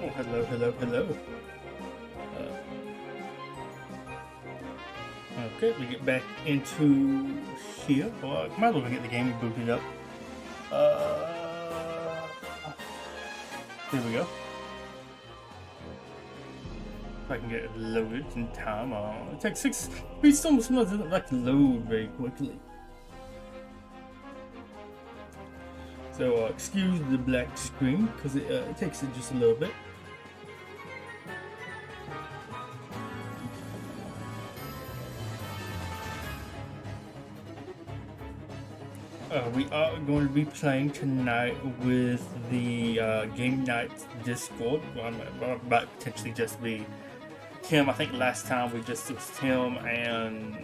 Oh, hello. Okay, we get back into here. Well, I might as well get the game booted up. Here we go. If I can get it loaded in time. It takes Speedstorm sometimes doesn't like to load very quickly. So excuse the black screen because it takes it just a little bit. We are going to be playing tonight with the Game Night Discord. Well, might potentially just be Tim. I think last time we just was Tim and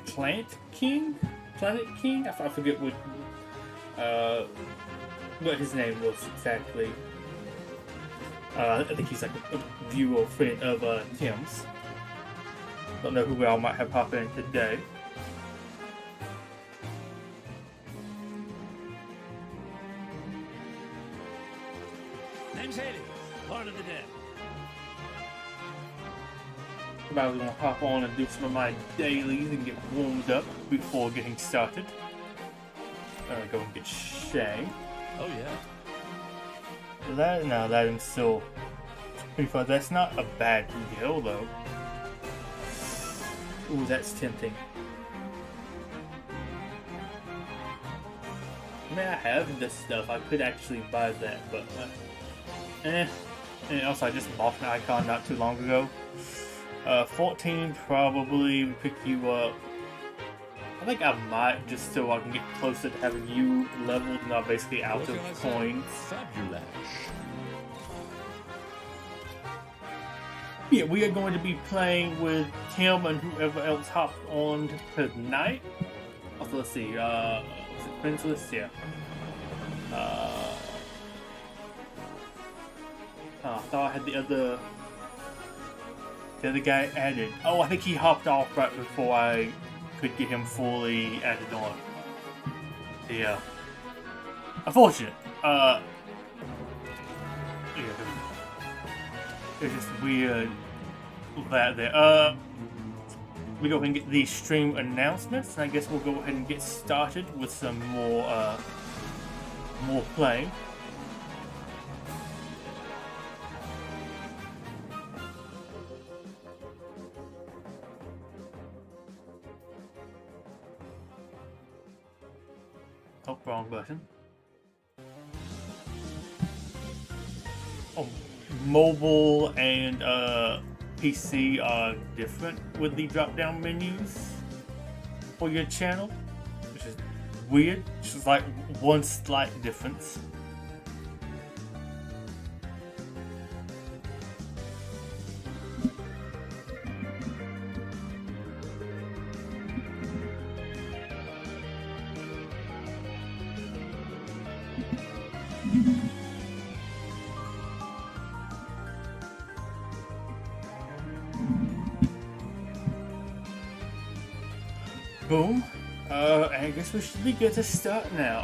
Planet King. I forget what his name was exactly. I think he's like a viewer friend of Tim's. Don't know who we all might have popped in today. Part of the dead. I was going to hop on and do some of my dailies and get warmed up before getting started. Go and get Shay. Oh yeah. That is still pretty fun. That's not a bad deal though. Ooh, that's tempting. I mean, I have this stuff. I could actually buy that, but And also, I just bought an icon not too long ago. 14 probably would pick you up. I think I might just so I can get closer to having you leveled, not basically out of coins. Fabulous. Yeah, we are going to be playing with Tim and whoever else hopped on tonight. Also, let's see. Was it Princess? Yeah. I thought I had the other guy added. Oh, I think he hopped off right before I could get him fully added on. Yeah. Unfortunate. Yeah. It's just weird that there. We go ahead and get the stream announcements, and I guess we'll go ahead and get started with some more playing. Oh, wrong button. Oh, mobile and PC are different with the drop-down menus for your channel, which is weird. Just like one slight difference. Boom. I guess we should be good to start now.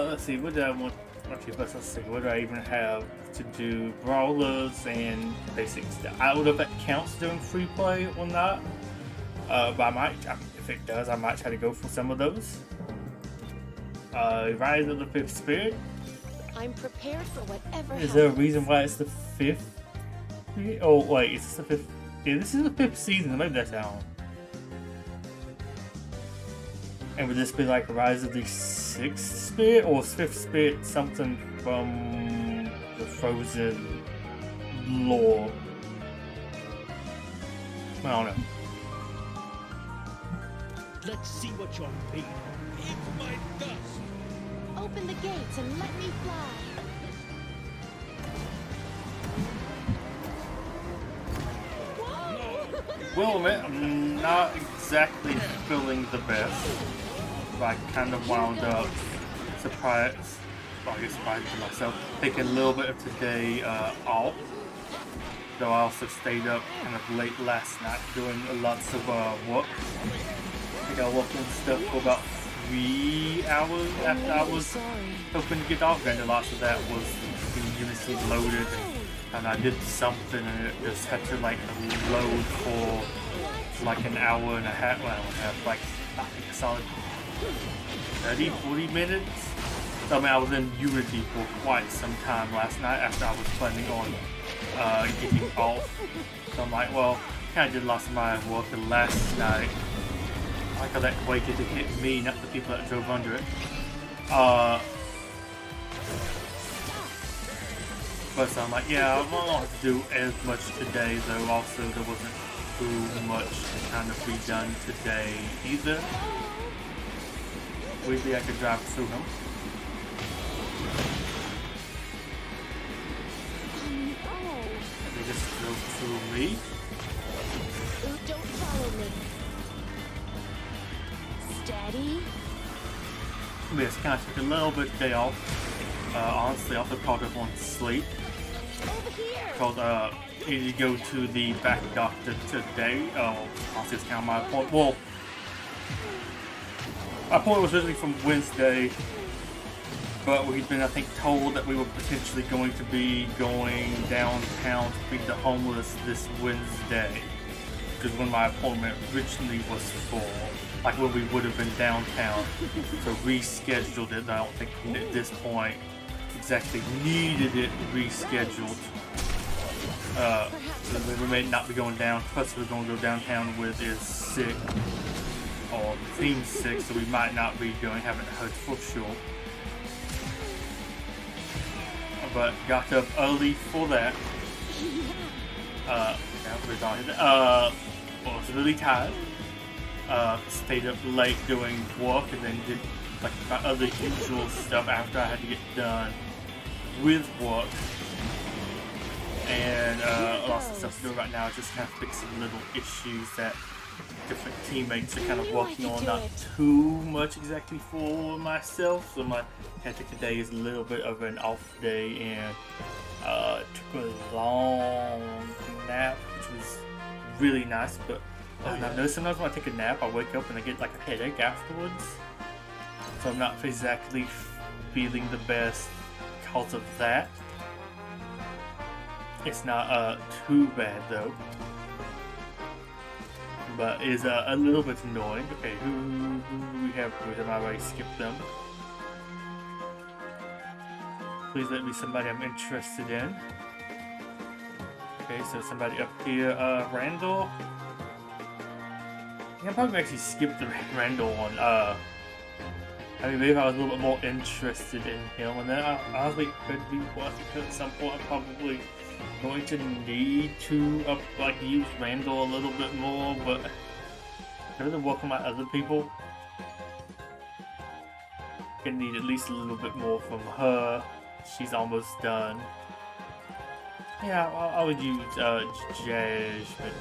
Let's see, what do I want? Okay, let's see, what do I even have to do? Brawlers and basics. I don't know if that counts during free play or not. But I might, if it does, I might try to go for some of those. Rise of the Fifth Spirit. I'm prepared for whatever Is there a reason why it's the fifth? Oh wait, it's the fifth. Yeah, this is the fifth season. Maybe that's how. And would this be like Rise of the Sixth Spirit or Fifth Spirit, something from the Frozen lore? I don't know. Let's see what you're made of. Eat my dust. Open the gates and let me fly. Will admit, I'm not exactly feeling the best. I kind of wound up surprised to myself, taking a little bit of today off. Though I also stayed up kind of late last night doing lots of work. I think I worked on stuff for about 3 hours after I was hoping to get off, and lots of that was getting units loaded and and I did something and it just had to like load for like an hour and a half, like I think a solid 30, 40 minutes. So I mean, I was in Unity for quite some time last night after I was planning on getting off. So I'm like, well, kind of did lots of my work last night. I like how that waited to hit me, not the people that drove under it. But so I'm like, yeah, I won't have to do as much today, though also there wasn't too much to kind of be done today either. Weirdly, I could drive through him. And they just drove through me. Ooh, don't follow me. Steady. Yes, kind of took a little bit of day off. Honestly, I also called everyone to sleep. Over here. Called, needed to go to the back doctor today. Honestly, it's kind of my appointment. Well, my appointment was originally from Wednesday, but we've been, I think, told that we were potentially going to be going downtown to feed the homeless this Wednesday. Because when my appointment originally was for, like when we would have been downtown, so rescheduled it. I don't think at this point exactly needed it rescheduled. So we may not be going down. Plus, we're going to go downtown with is sick, or seems sick, so we might not be going. Haven't heard for sure. But got up early for that. Was really tired. Stayed up late doing work and then did like my other usual stuff after I had to get done with work. And lots of stuff to do right now, just kind of fixing little issues that different teammates are kind of working on. Not too much exactly for myself, so my hectic today is a little bit of an off day, and took a long nap, which was really nice. But I know sometimes when I take a nap, I wake up and I get like a headache afterwards, so I'm not exactly feeling the best because of that. It's not too bad though, but it's a little bit annoying. Okay, who do we have? Have I already skipped them? Please let me somebody I'm interested in. Okay, so somebody up here, Randall. I think I probably actually skipped the Randall one. I mean, maybe if I was a little bit more interested in him, and then honestly could be worth it at some point. I'm probably going to need to use Randall a little bit more, but rather than work on my other people, I need at least a little bit more from her. She's almost done. Yeah, I would use Jasmine.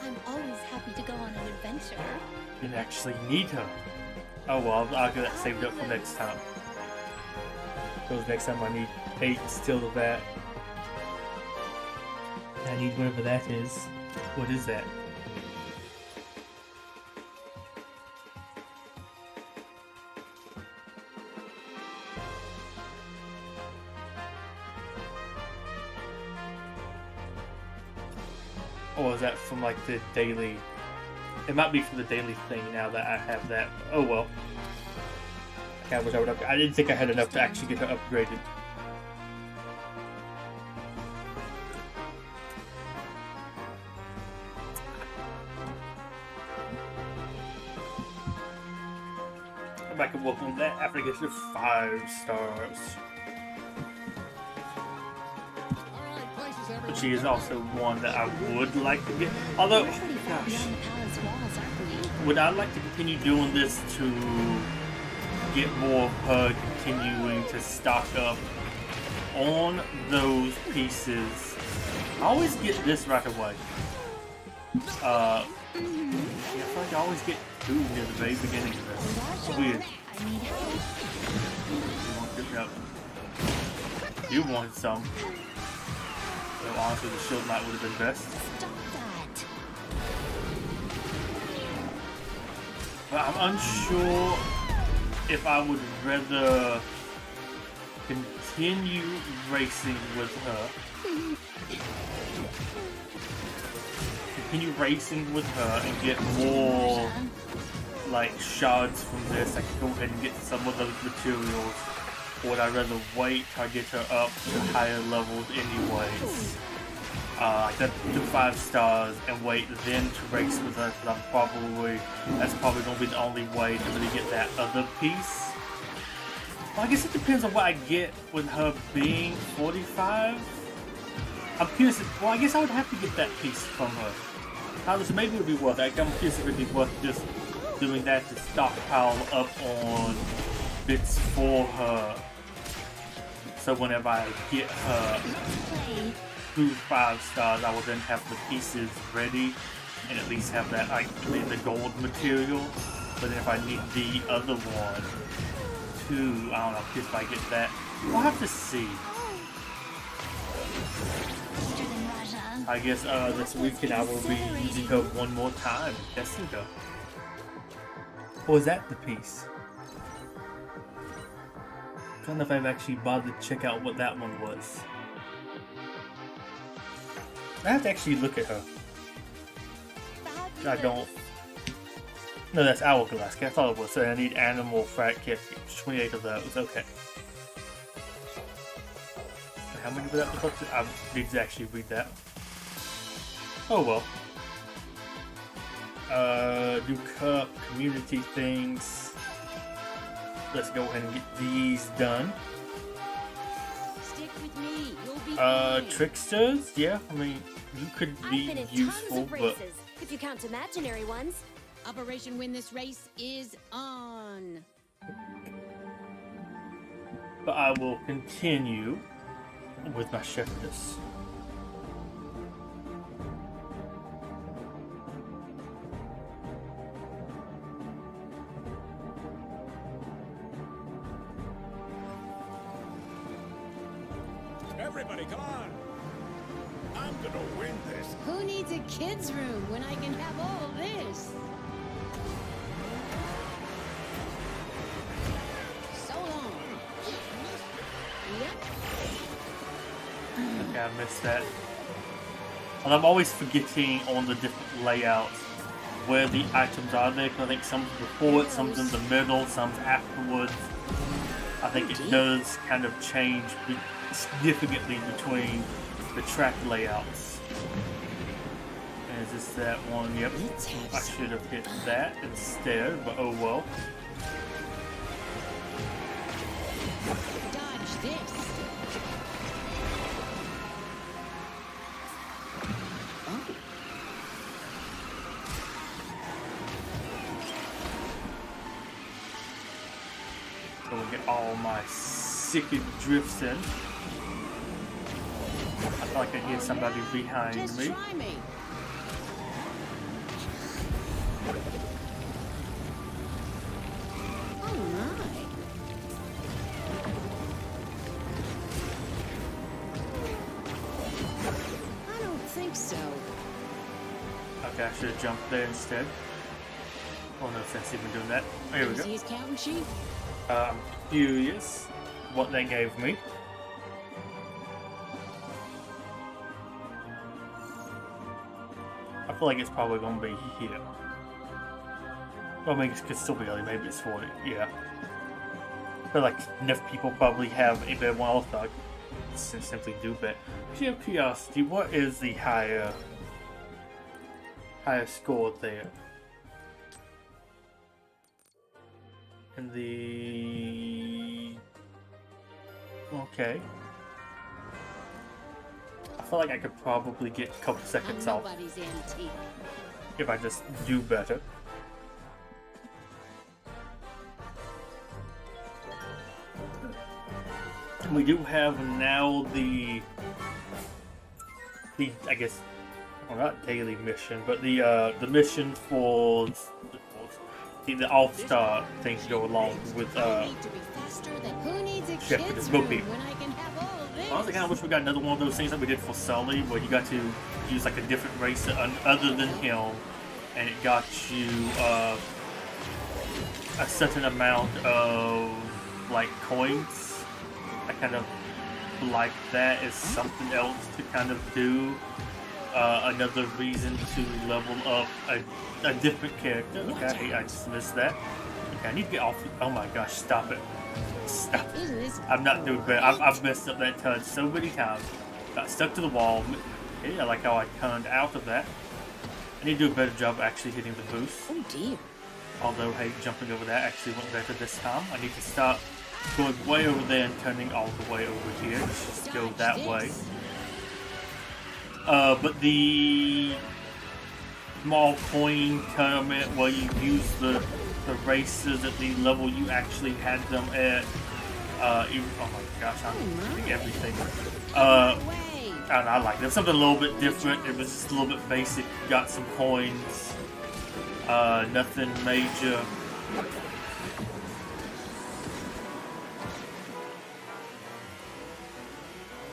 I'm always happy to go on an adventure. Didn't actually need her. Oh well, I'll get that saved up for next time. Because next time I need 8 still of that. I need whatever that is. What is that? Or is that from like the daily? It might be from the daily thing now that I have that. Oh well. I wish I would I didn't think I had enough to actually get her upgraded. I can work on that after I get to 5 stars. But she is also one that I would like to get. Although, gosh, would I like to continue doing this to get more of her continuing to stock up on those pieces? I always get this right away. I feel like I always get 2 near the very beginning of this. It's weird. You wanted some. So honestly, the shield knight would have been best. But I'm unsure if I would rather continue racing with her. Continue racing with her and get more like shards from this. I can go ahead and get some of those materials. Or would I rather wait till I get her up to higher levels anyways? I got to 5 stars and wait then to race with her, because that's probably going to be the only way to really get that other piece. Well, I guess it depends on what I get with her being 45. I'm curious, well I guess I would have to get that piece from her. So maybe it would be worth it. I'm curious if it would be worth just doing that to stockpile up on bits for her. So whenever I get her through 5 stars, I will then have the pieces ready and at least have that, like the gold material. But then if I need the other one too, I don't know if I get that. We'll have to see. I guess this weekend I will be using her one more time, testing her. Or is that the piece? I don't know if I've actually bothered to check out what that one was. I have to actually look at her. I don't. No, that's hourglass. I thought it was. So I need animal frat kit. 28 of those. Okay. How many were that supposed to? I need to actually read that. Oh well. New cup, community things. Let's go ahead and get these done. Stick with me. You'll be fine. Tricksters? Yeah, I mean, you could be I've been in useful, tons of but races, if you count imaginary ones. Operation Win This Race is on. I will continue with my shepherdess. Everybody, come on! I'm gonna win this. Who needs a kid's room when I can have all this? So long. Yep. Okay, I missed that. And I'm always forgetting on the different layouts where the items are there, because I think some's before it, some's in the middle, some's afterwards. I think it does kind of change significantly between the track layouts. And is this that one? Yep. I should have hit that instead, but oh well. Dodge this. So we'll get all my sicked drifts in. I feel like I hear somebody behind Just me. try me. Oh my. I don't think so. Okay, I should have jumped there instead. Oh, no sense even doing that. Here we go. See his counting sheet? I'm curious what they gave me. I feel like it's probably going to be here. Well, maybe it could still be early. Maybe it's 40. Yeah. I feel like enough people probably have a better one. Also, I simply do bet. Actually, out of curiosity, what is the higher score there? And the... Okay. I feel like I could probably get a couple seconds I'm off nobody's antique. if I just do better. And we do have now the I guess, well, not daily mission, but the mission for the all-star thing to go along with I need to be faster than who needs a Shepherd kid's is Bo room Peep. when I can have all this? Honestly, I kind of wish we got another one of those things that we did for Sully, where you got to use like a different race other than him, and it got you a certain amount of like coins. That kind of like that as something else to kind of do. Another reason to level up a different character. Okay, I just missed that. Okay, I need to get off. Oh my gosh, stop it. Stop it. I'm not doing great. I've messed up that touch so many times. Got stuck to the wall. Okay, I like how I turned out of that. I need to do a better job of actually hitting the boost. Oh dear. Although, hey, jumping over that actually went better this time. I need to stop going way over there and turning all the way over here. Just go that way. But the small coin tournament where you use the races at the level you actually had them at, oh my gosh, I'm doing everything. And I like it. Something a little bit different. It was just a little bit basic. Got some coins. Nothing major.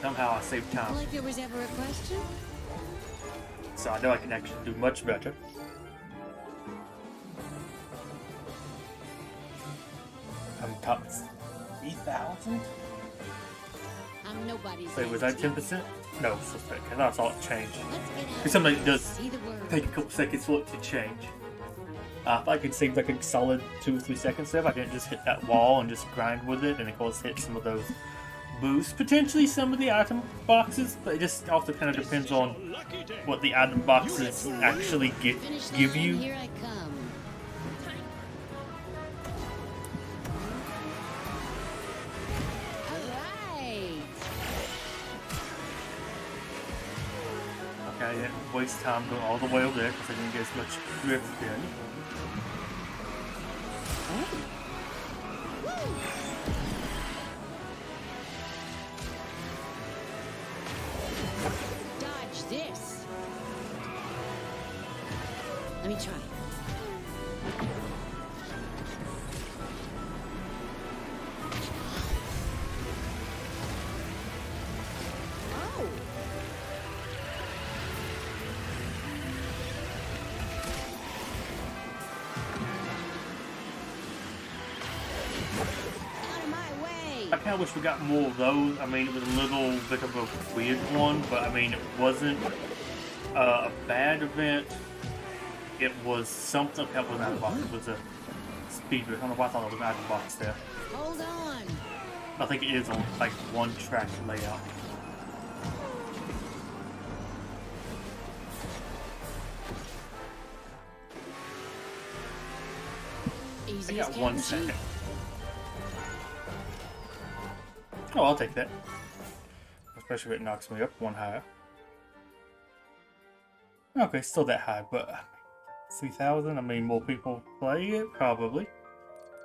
Somehow I saved time. Like there was ever a question? So I know I can actually do much better. I'm top 3,000? I'm nobody's. Wait, was that 10%? No, suspect. I thought I saw it change. Let's get out. Because something does See the word. take a couple seconds for it to change. If I could save like a solid 2 or 3 seconds there, if I didn't just hit that wall and just grind with it, and of course hit some of those boosts, potentially some of the item boxes, but it just also kind of depends on what the item boxes actually give you. Here I come. Alright. Okay, I didn't waste time going all the way over there because I didn't get as much drift in. Dodge this. Let me try. Oh. Out of my way. I kind of wish we got more of those. I mean, it was a little bit of a weird one, but I mean, it wasn't a bad event. It was something that was out of box. It was a speed boost. I don't know why I thought it was out of box there. Hold on. I think it is on like one track layout. I Easy got as 1 cat second. and sheep. Oh, I'll take that. Especially if it knocks me up one higher. Okay, still that high, but 3,000? I mean, more people play it? Probably.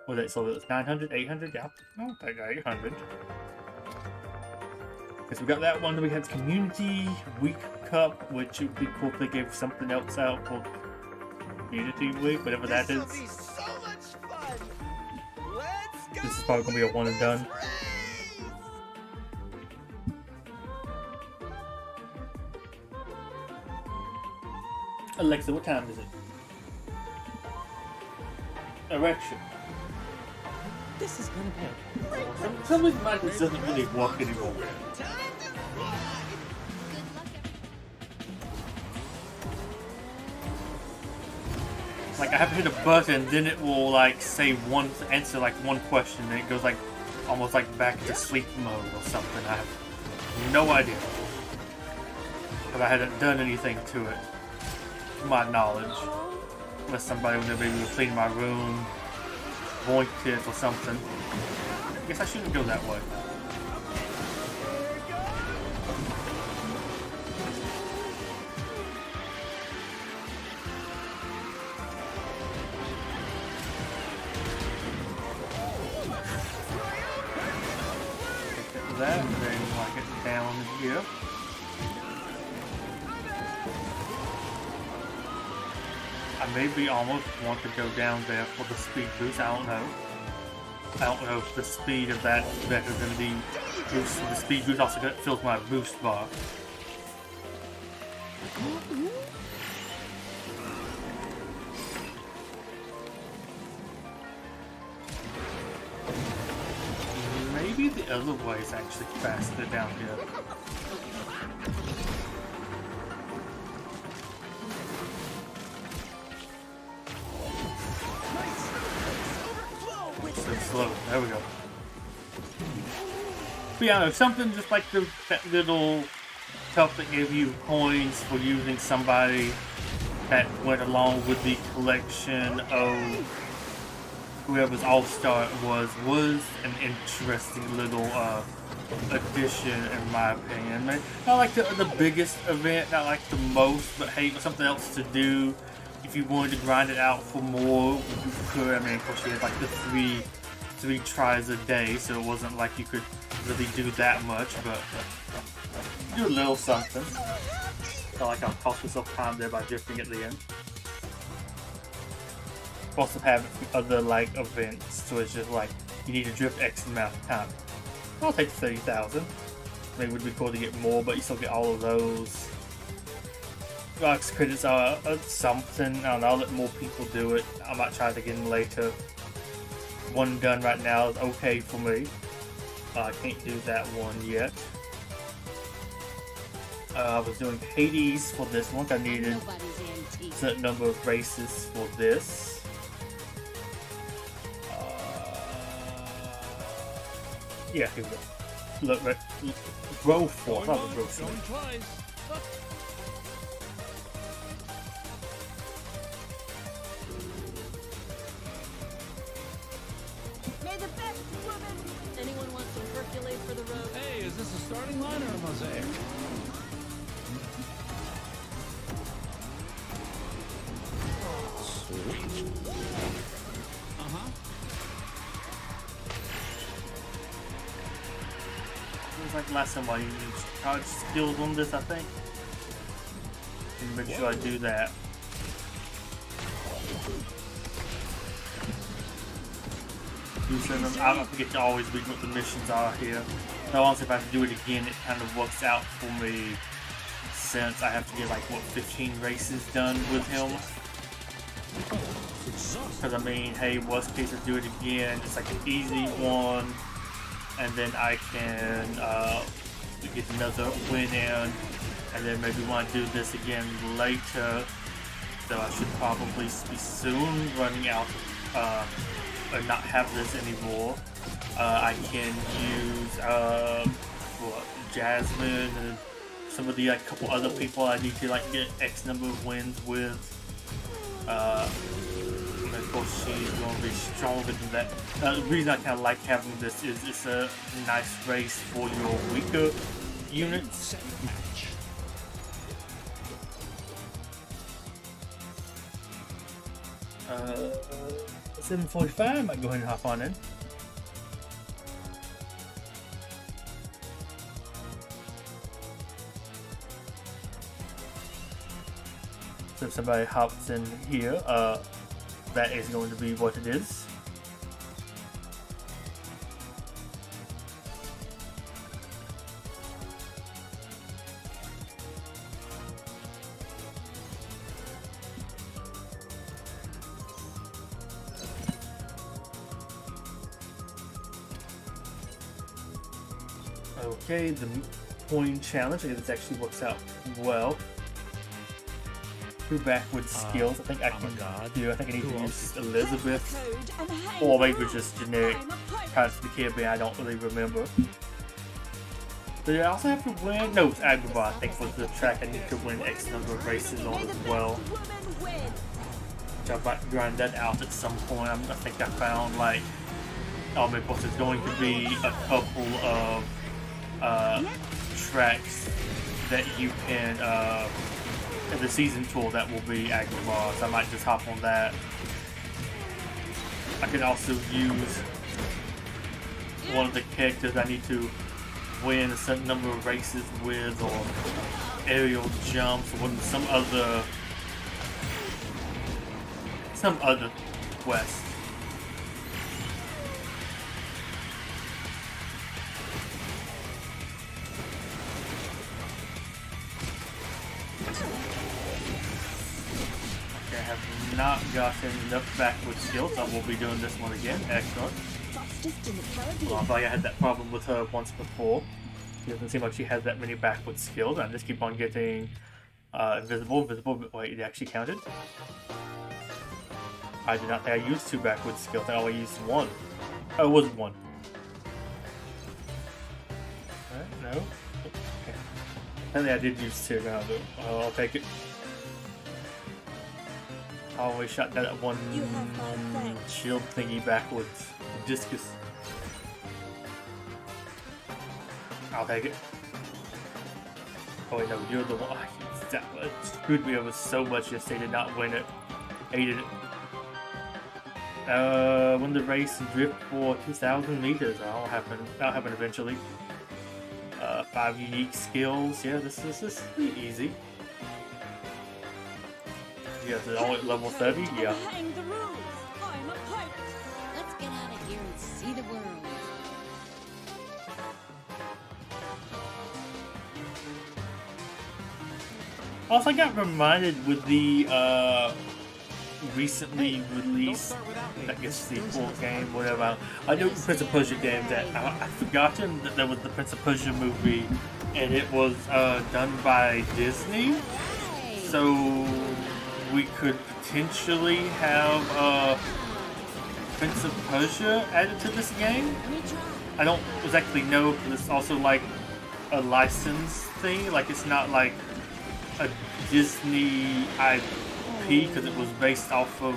Was it, so it was 900, 800? Yeah, I'll take 800. Because we got that one, then we had Community Week Cup, which would be cool if they gave something else out for Community Week, whatever that is. This'll be so much fun. Let's go. This is probably going to be a one and done. Alexa, what time is it? Erection. This is gonna be For some reason, my voice doesn't really work anymore. Time to fly. Like, I have to hit a button, then it will, like, say answer, like, one question, and it goes, like, almost, like, back to sleep mode or something. I have no idea. But I hadn't done anything to it, to my knowledge. Unless somebody would maybe clean my room, boinked it or something. I guess I shouldn't go that way. That, and then I get down here. I maybe almost want to go down there for the speed boost. I don't know. I don't know if the speed of that is better than the boost. The speed boost also fills my boost bar. Maybe maybe the other way is actually faster down here. So slow. There we go. But yeah, something just like that little cup that gave you coins for using somebody that went along with the collection of whoever's all-star was an interesting little addition in my opinion. Not like the biggest event, not like the most, but hey, something else to do. If you wanted to grind it out for more, you could. I mean, of course, you had like the three tries a day, so it wasn't like you could really do that much, but do a little something. Felt like I'll cost myself time there by drifting at the end. Also have other like events, so it's just like you need to drift X amount of time. I'll take 30,000. Maybe it would be cool to get more, but you still get all of those. Rocks credits are something. I don't know, I'll let more people do it. I might try it again later. One done right now is okay for me. I can't do that one yet. I was doing Hades for this one. I needed a certain number of races for this. Yeah, here we go. Look, row 4, not row 3. May the best woman. Anyone want some Hercules for the road? Hey, is this a starting line or a mosaic? Sweet. Uh-huh. It was like last time I used charge skills on this, I think. And make sure I do that. I don't forget to always read what the missions are here. Now, honestly, if I have to do it again, it kind of works out for me since I have to get like, what, 15 races done with him. Because I mean, hey, worst case, I do it again. It's like an easy one, and then I can get another win in, and then maybe want to do this again later. So I should probably be soon running out. Or not have this anymore. I can use Jasmine and some of the couple other people I need to like get X number of wins with. And of course she's going to be stronger than that. The reason I kind of like having this is it's a nice race for your weaker units. 7:45, I might go ahead and hop on in. So if somebody hops in here, that is going to be what it is. Okay, the coin challenge. I think this actually works out well. Two backwards skills. I think I can do. I think I need to use Elizabeth, or maybe just generic Pirates of the Caribbean. I don't really remember. But I also have to win. No, it's Agrabah. I think for the track I need to win X number of races on as well. Which I might grind that out at some point. I think I found like, of course, there's going to be a couple of tracks that you can in the season tour that will be Agrabah, so I might just hop on that. I can also use one of the characters I need to win a certain number of races with, or aerial jumps, or some other quest. Not gotten enough backward skills, so we'll be doing this one again. Excellent. just in the Well, I Caribbean. feel like I had that problem with her once before. It doesn't seem like she has that many backward skills. I just keep on getting invisible, but wait, it actually counted? I did not think I used 2 backward skills. I only used 1. Oh, it wasn't 1. No? Okay. Apparently I did use 2. No, I'll take it. I always shot that at 1 You have my thanks. shield thingy backwards. Discus. I'll take it. Oh wait, no, you're the one. That screwed me over so much yesterday. Did not win it. Hated it. Win the race and drift for 2,000 meters. That'll happen eventually. 5 unique skills. Yeah, this is pretty easy. Yeah, it's all at level 30. Yeah. Hang the rules. I'm a pirate. Let's get out of here and see the world. Also, I got reminded with the recently released, I guess the full game, whatever. I know the Prince of Persia game that I've forgotten that there was the Prince of Persia movie, and it was done by Disney. So we could potentially have Prince of Persia added to this game. I don't exactly know because it's also like a license thing. Like it's not like a Disney IP because it was based off of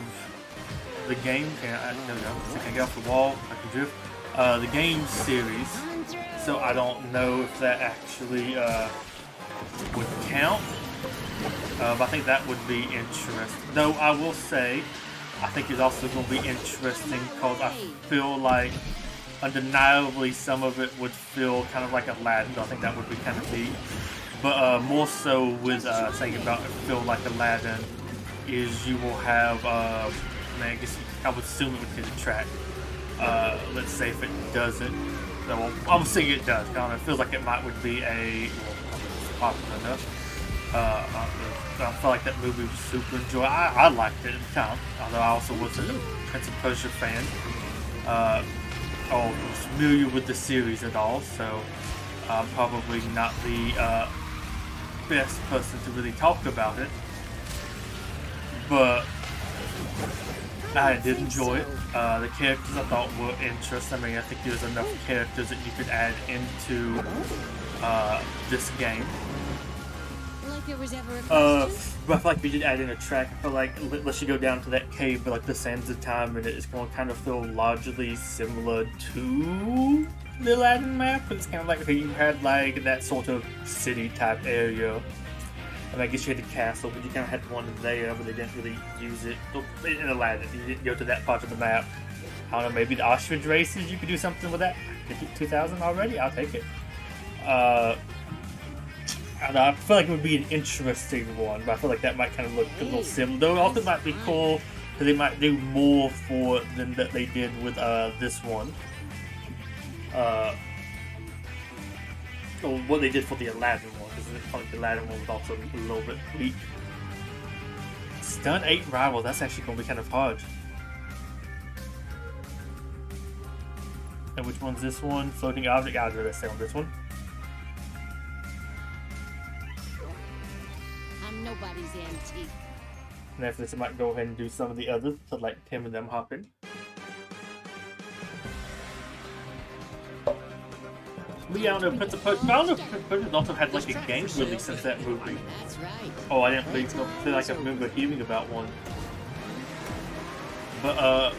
the game. I can get off the wall. I can drift. The game series. So I don't know if that actually would count. But I think that would be interesting. Though I will say, I think it's also going to be interesting because I feel like undeniably some of it would feel kind of like Aladdin. I think that would be kind of neat. But more so with saying about it feel like Aladdin is you will have, I guess I would assume it would hit a track. Let's say if it doesn't, well, I'm saying it does. It feels like it would be a popular enough. I felt like that movie was super enjoyable. I liked it at the time, although I also wasn't a Prince of Persia fan. Or was familiar with the series at all, so I'm probably not the best person to really talk about it. But I did enjoy it. The characters I thought were interesting. I mean, I think there's enough characters that you could add into this game. There was ever a But I feel like we did add in a track. I feel like let's you go down to that cave, but like the sands of time, and it's going to kind of feel largely similar to the Aladdin map. But it's kind of like okay, you had like that sort of city type area. And I guess you had the castle, but you kind of had one there, but they didn't really use it in Aladdin. You didn't go to that part of the map. I don't know, maybe the ostrich races. You could do something with that. 2,000 already. I'll take it. I feel like it would be an interesting one, but I feel like that might kind of look a little similar. Though it also might be cool because they might do more for it than that they did with this one. Or what they did for the Aladdin one, because I feel like the Aladdin one was also a little bit weak. Stun 8 rivals, that's actually going to be kind of hard. And which one's this one? Floating object, I'd rather say on this one. nobody's antique. And after this, I might go ahead and do some of the others to let Tim and them hop in. But yeah, I don't know, Prince of Persia, I don't know if Prince of Persia also had like a game release since that movie. That's right. Oh, I didn't really feel like I remember hearing about one. But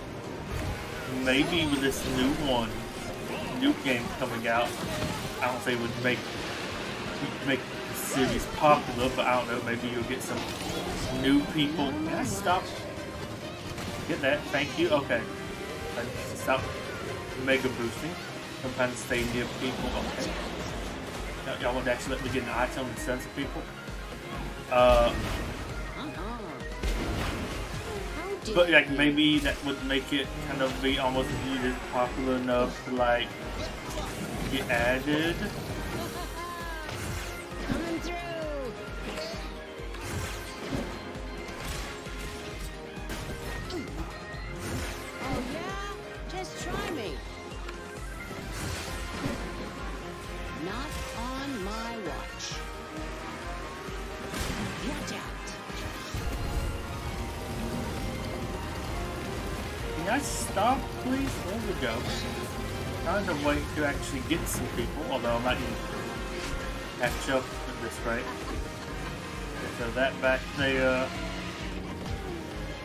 maybe with this new one, new game coming out, I don't say it would make the series popular, but I don't know, maybe you'll get some new people. Can I stop? Get that? Thank you. Okay. Stop mega boosting. Sometimes stay near people. Okay. Y'all want to actually let me get an item and send some people? But like maybe that would make it kind of be almost viewed as popular enough to like get added. Coming through. Oh yeah? Just try me. Can I stop, please? There we go. Find a way to actually get some people, although I might need to catch up at this rate. Okay, so that back there.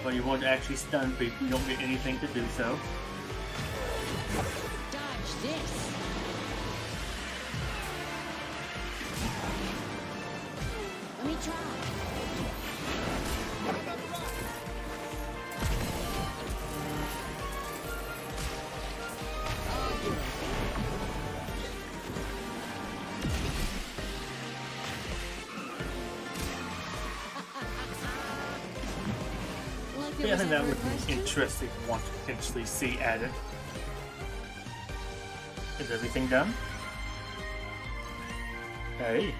When you want to actually stun people, you don't get anything to do so. Dodge this. Let me try. Yeah, I think that would be interesting one to potentially see added. Is everything done? Hey.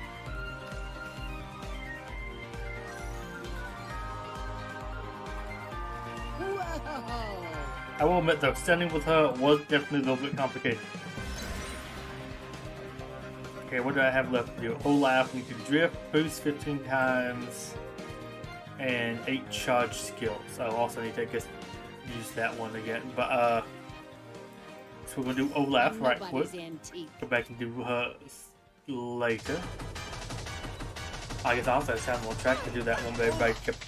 I will admit though, standing with her was definitely a little bit complicated. Okay, what do I have left to do? Olaf, need to drift, boost 15 times, and 8 charge skills. I'll also need to, I guess, use that one again. But, so we're gonna do Olaf right quick. Go back and do her later. I guess also I sound on track to do that one, but everybody kept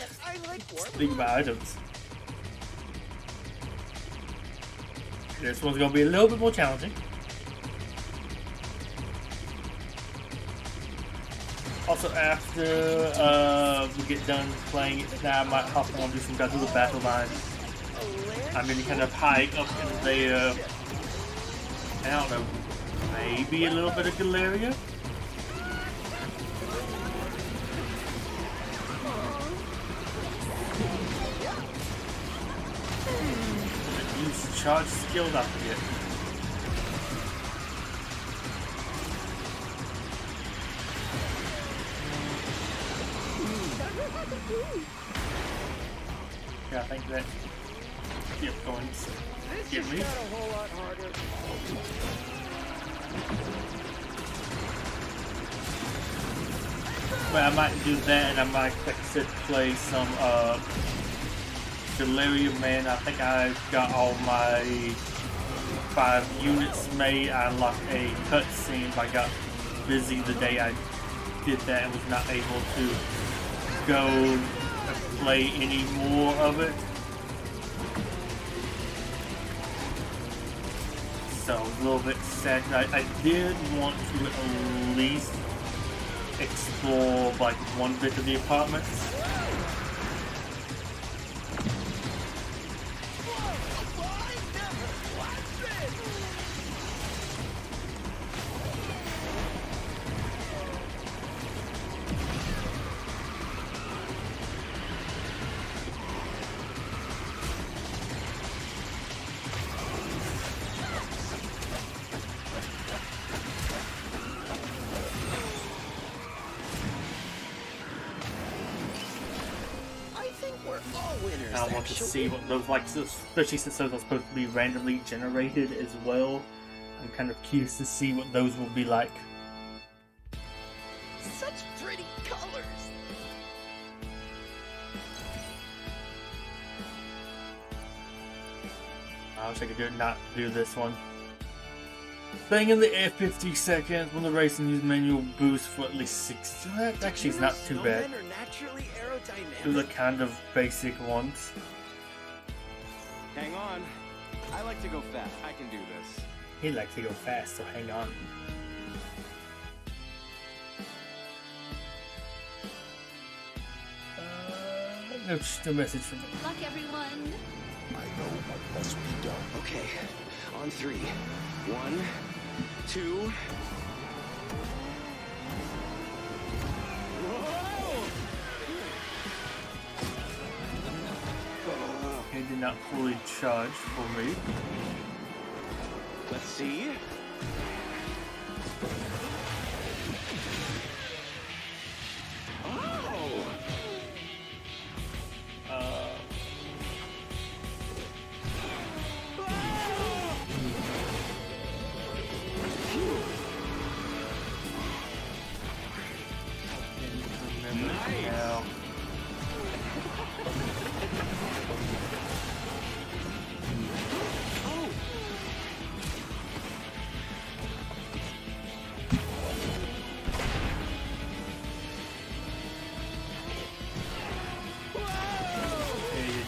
speaking about items. This one's gonna be a little bit more challenging. Also, after we get done playing it, now I might hop on and do some Godzilla battle line. I'm gonna kind of hike up in there. I don't know, maybe a little bit of Galleria. Use charge skills up here. Yeah, I think that going to get me. But I might do that, and I might, like I said, play some Galleria Man. I think I've got all my 5 units made. I unlocked a cutscene, but I got busy the day I did that and was not able to go and play any more of it. So a little bit sad. I did want to at least explore like one bit of the apartments. I want to see what those, like, especially since those are supposed to be randomly generated as well. I'm kind of curious to see what those will be like. Such pretty colors. I wish I could not do this one. Staying in the air 50 seconds when the racing use manual boost for at least 60. That actually is not too bad. Those are kind of basic ones. Hang on. I like to go fast. I can do this. He likes to go fast, so hang on. No message from me. Luck, everyone. I know what must be done. Okay. On 3. 1, 2. He did not fully charge for me. Let's see. Oh!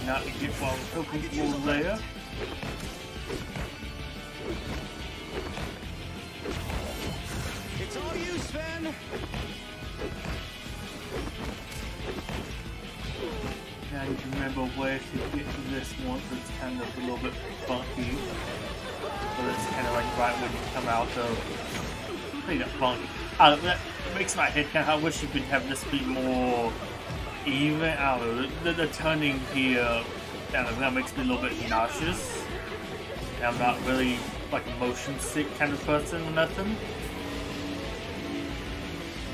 not get what I was hoping for there. It's all you, Sven. Now I need to remember where to get to this one, so it's kind of a little bit funky. But it's kind of like right when you come out of... Maybe not funky. That makes my head kind of... I wish you could have this be more even. I don't know. The turning here, that makes me a little bit nauseous. And I'm not really like a motion sick kind of person or nothing.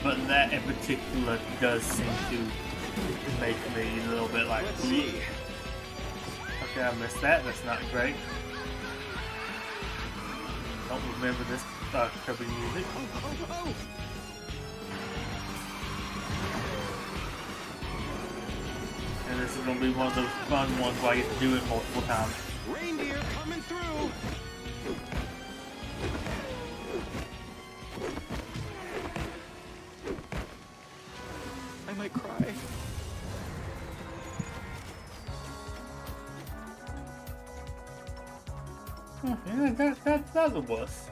But that in particular does seem to make me a little bit like, Let's see. okay, I missed that. That's not great. Don't remember this Kirby music. And this is gonna be one of those fun ones where I get to do it multiple times. Reindeer coming through. I might cry. Yeah, that's the worst.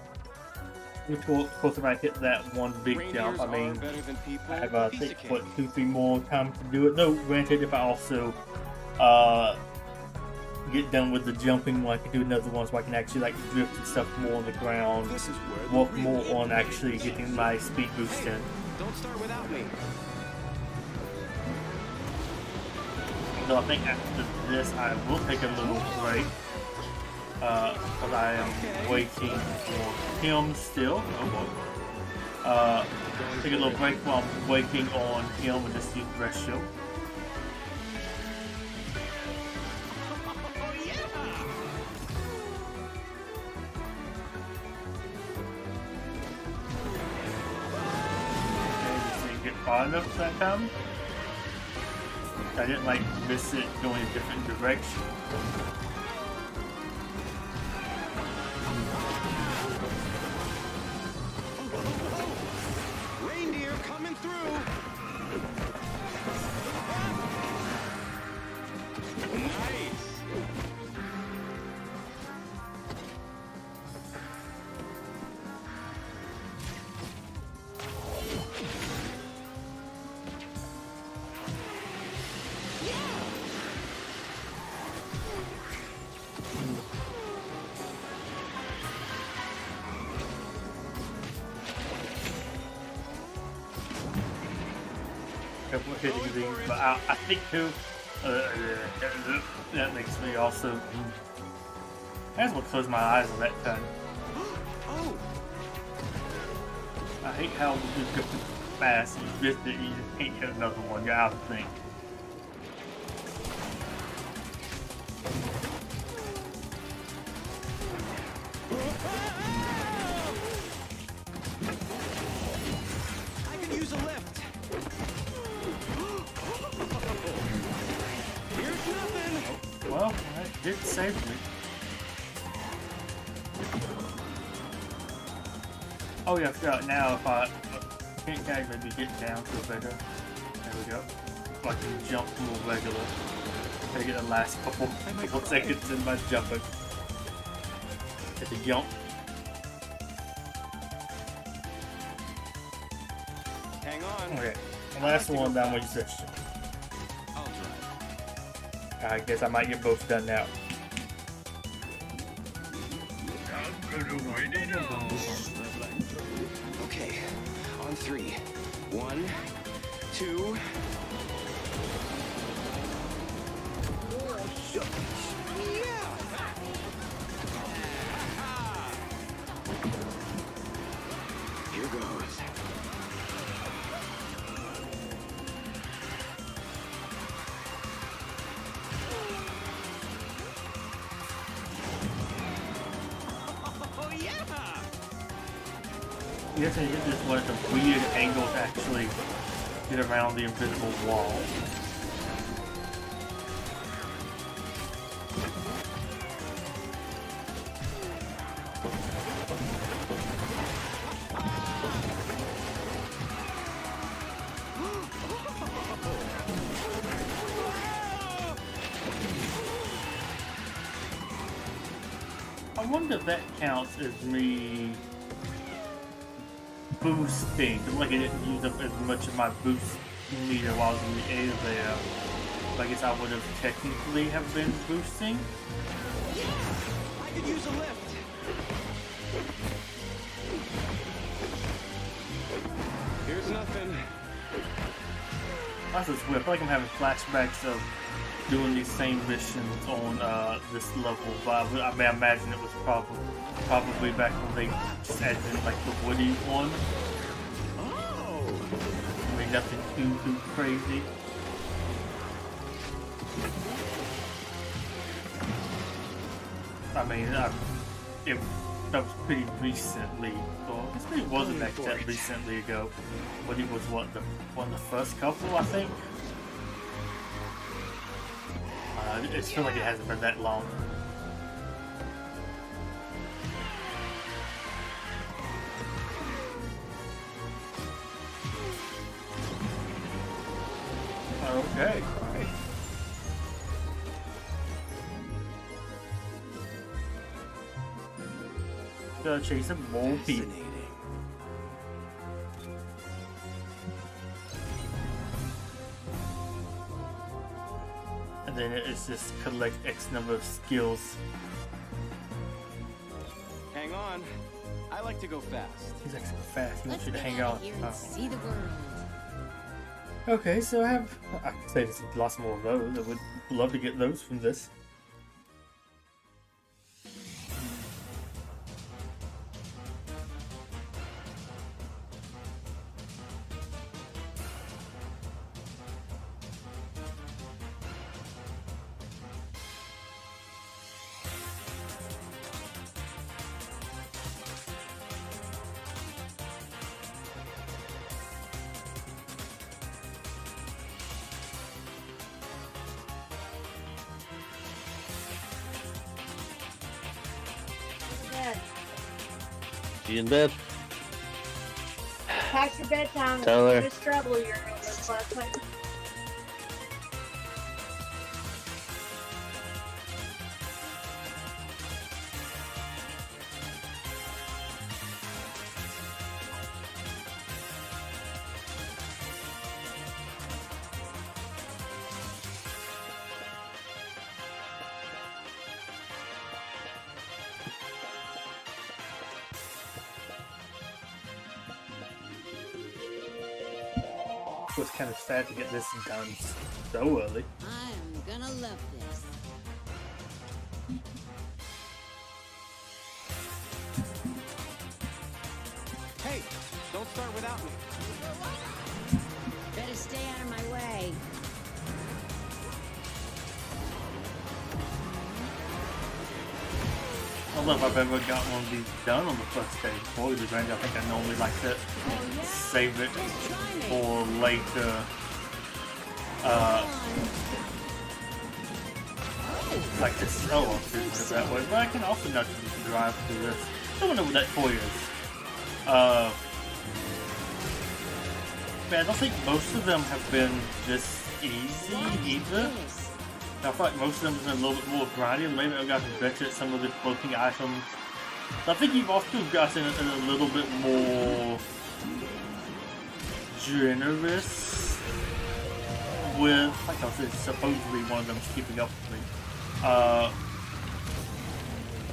Of course, if I hit that one big jump, I mean, better than people. I have I think what 2-3 more times to do it. No, granted, if I also get done with the jumping one, I can do another one so I can actually like drift and stuff more on the ground. This is where Work more on actually getting my speed boost in. Don't start without me. So I think after this, I will take a little break. Because I am waiting for him still. Take a little break while I'm waiting on him and just use the rest show. Okay, just didn't get far enough that time. I didn't like miss it going a different direction. Reindeer coming through. Nice. Couple of hitting these, but I think too, that makes me also. I just want to close my eyes on that turn. Oh, I hate how you go fast and you missed it, you just can't hit another one. You have to think. I could use a lift. Here's nothing. Well, that did save me. Oh yeah, I forgot. Now if I can't I maybe get down to a better. There we go. If I can jump more regular. Gotta get the last couple seconds in my jumping. Hit the jump. Hang on. Okay. The last one down with this. I'll drive. I guess I might get both done now. Okay, on 3. 1, 2. Here goes. Oh yeah. Yes, I hit this one at a weird angle to actually get around the invisible wall. I wonder if that counts as me boosting. Like I didn't use up as much of my boost meter while I was in the air there. I guess I would have technically have been boosting. I could use a lift. Here's nothing. That's just weird. I feel like I'm having flashbacks of doing these same missions on this level, but I mean, I imagine it was probably back when they just added in, like the Woody one. Oh. I mean, nothing too crazy. I mean, that was pretty recently. Well, I guess it wasn't that recently ago. Woody was one of the first couple, I think. It feels like it hasn't been that long. Okay, great. Gotta chase some more people. And then it's just collect X number of skills. Hang on. I like to go fast. He's like so fast, he wants Let's you to get hang out on. of here and see the world. Okay, so I can say there's lots more of those. I would love to get those from this. You in bed? Past your bedtime. Tell her. Miss Trouble, you're in this last night. It was kind of sad to get this done so early. I'm gonna love this. Hey, don't start without me. Better stay out of my way. I don't know if I've ever got one of these done on the first stage. BoiZ, I think I normally like to save it for later. Like this. Oh, I'll do it that way. But I can also not drive through this. I don't know what that toy is. Man, I don't think most of them have been this easy either. I feel like most of them have been a little bit more grindy. Maybe I've gotten better at some of the cloaking items. I think you've also gotten a little bit more generous with, like I said, supposedly one of them's keeping up with me.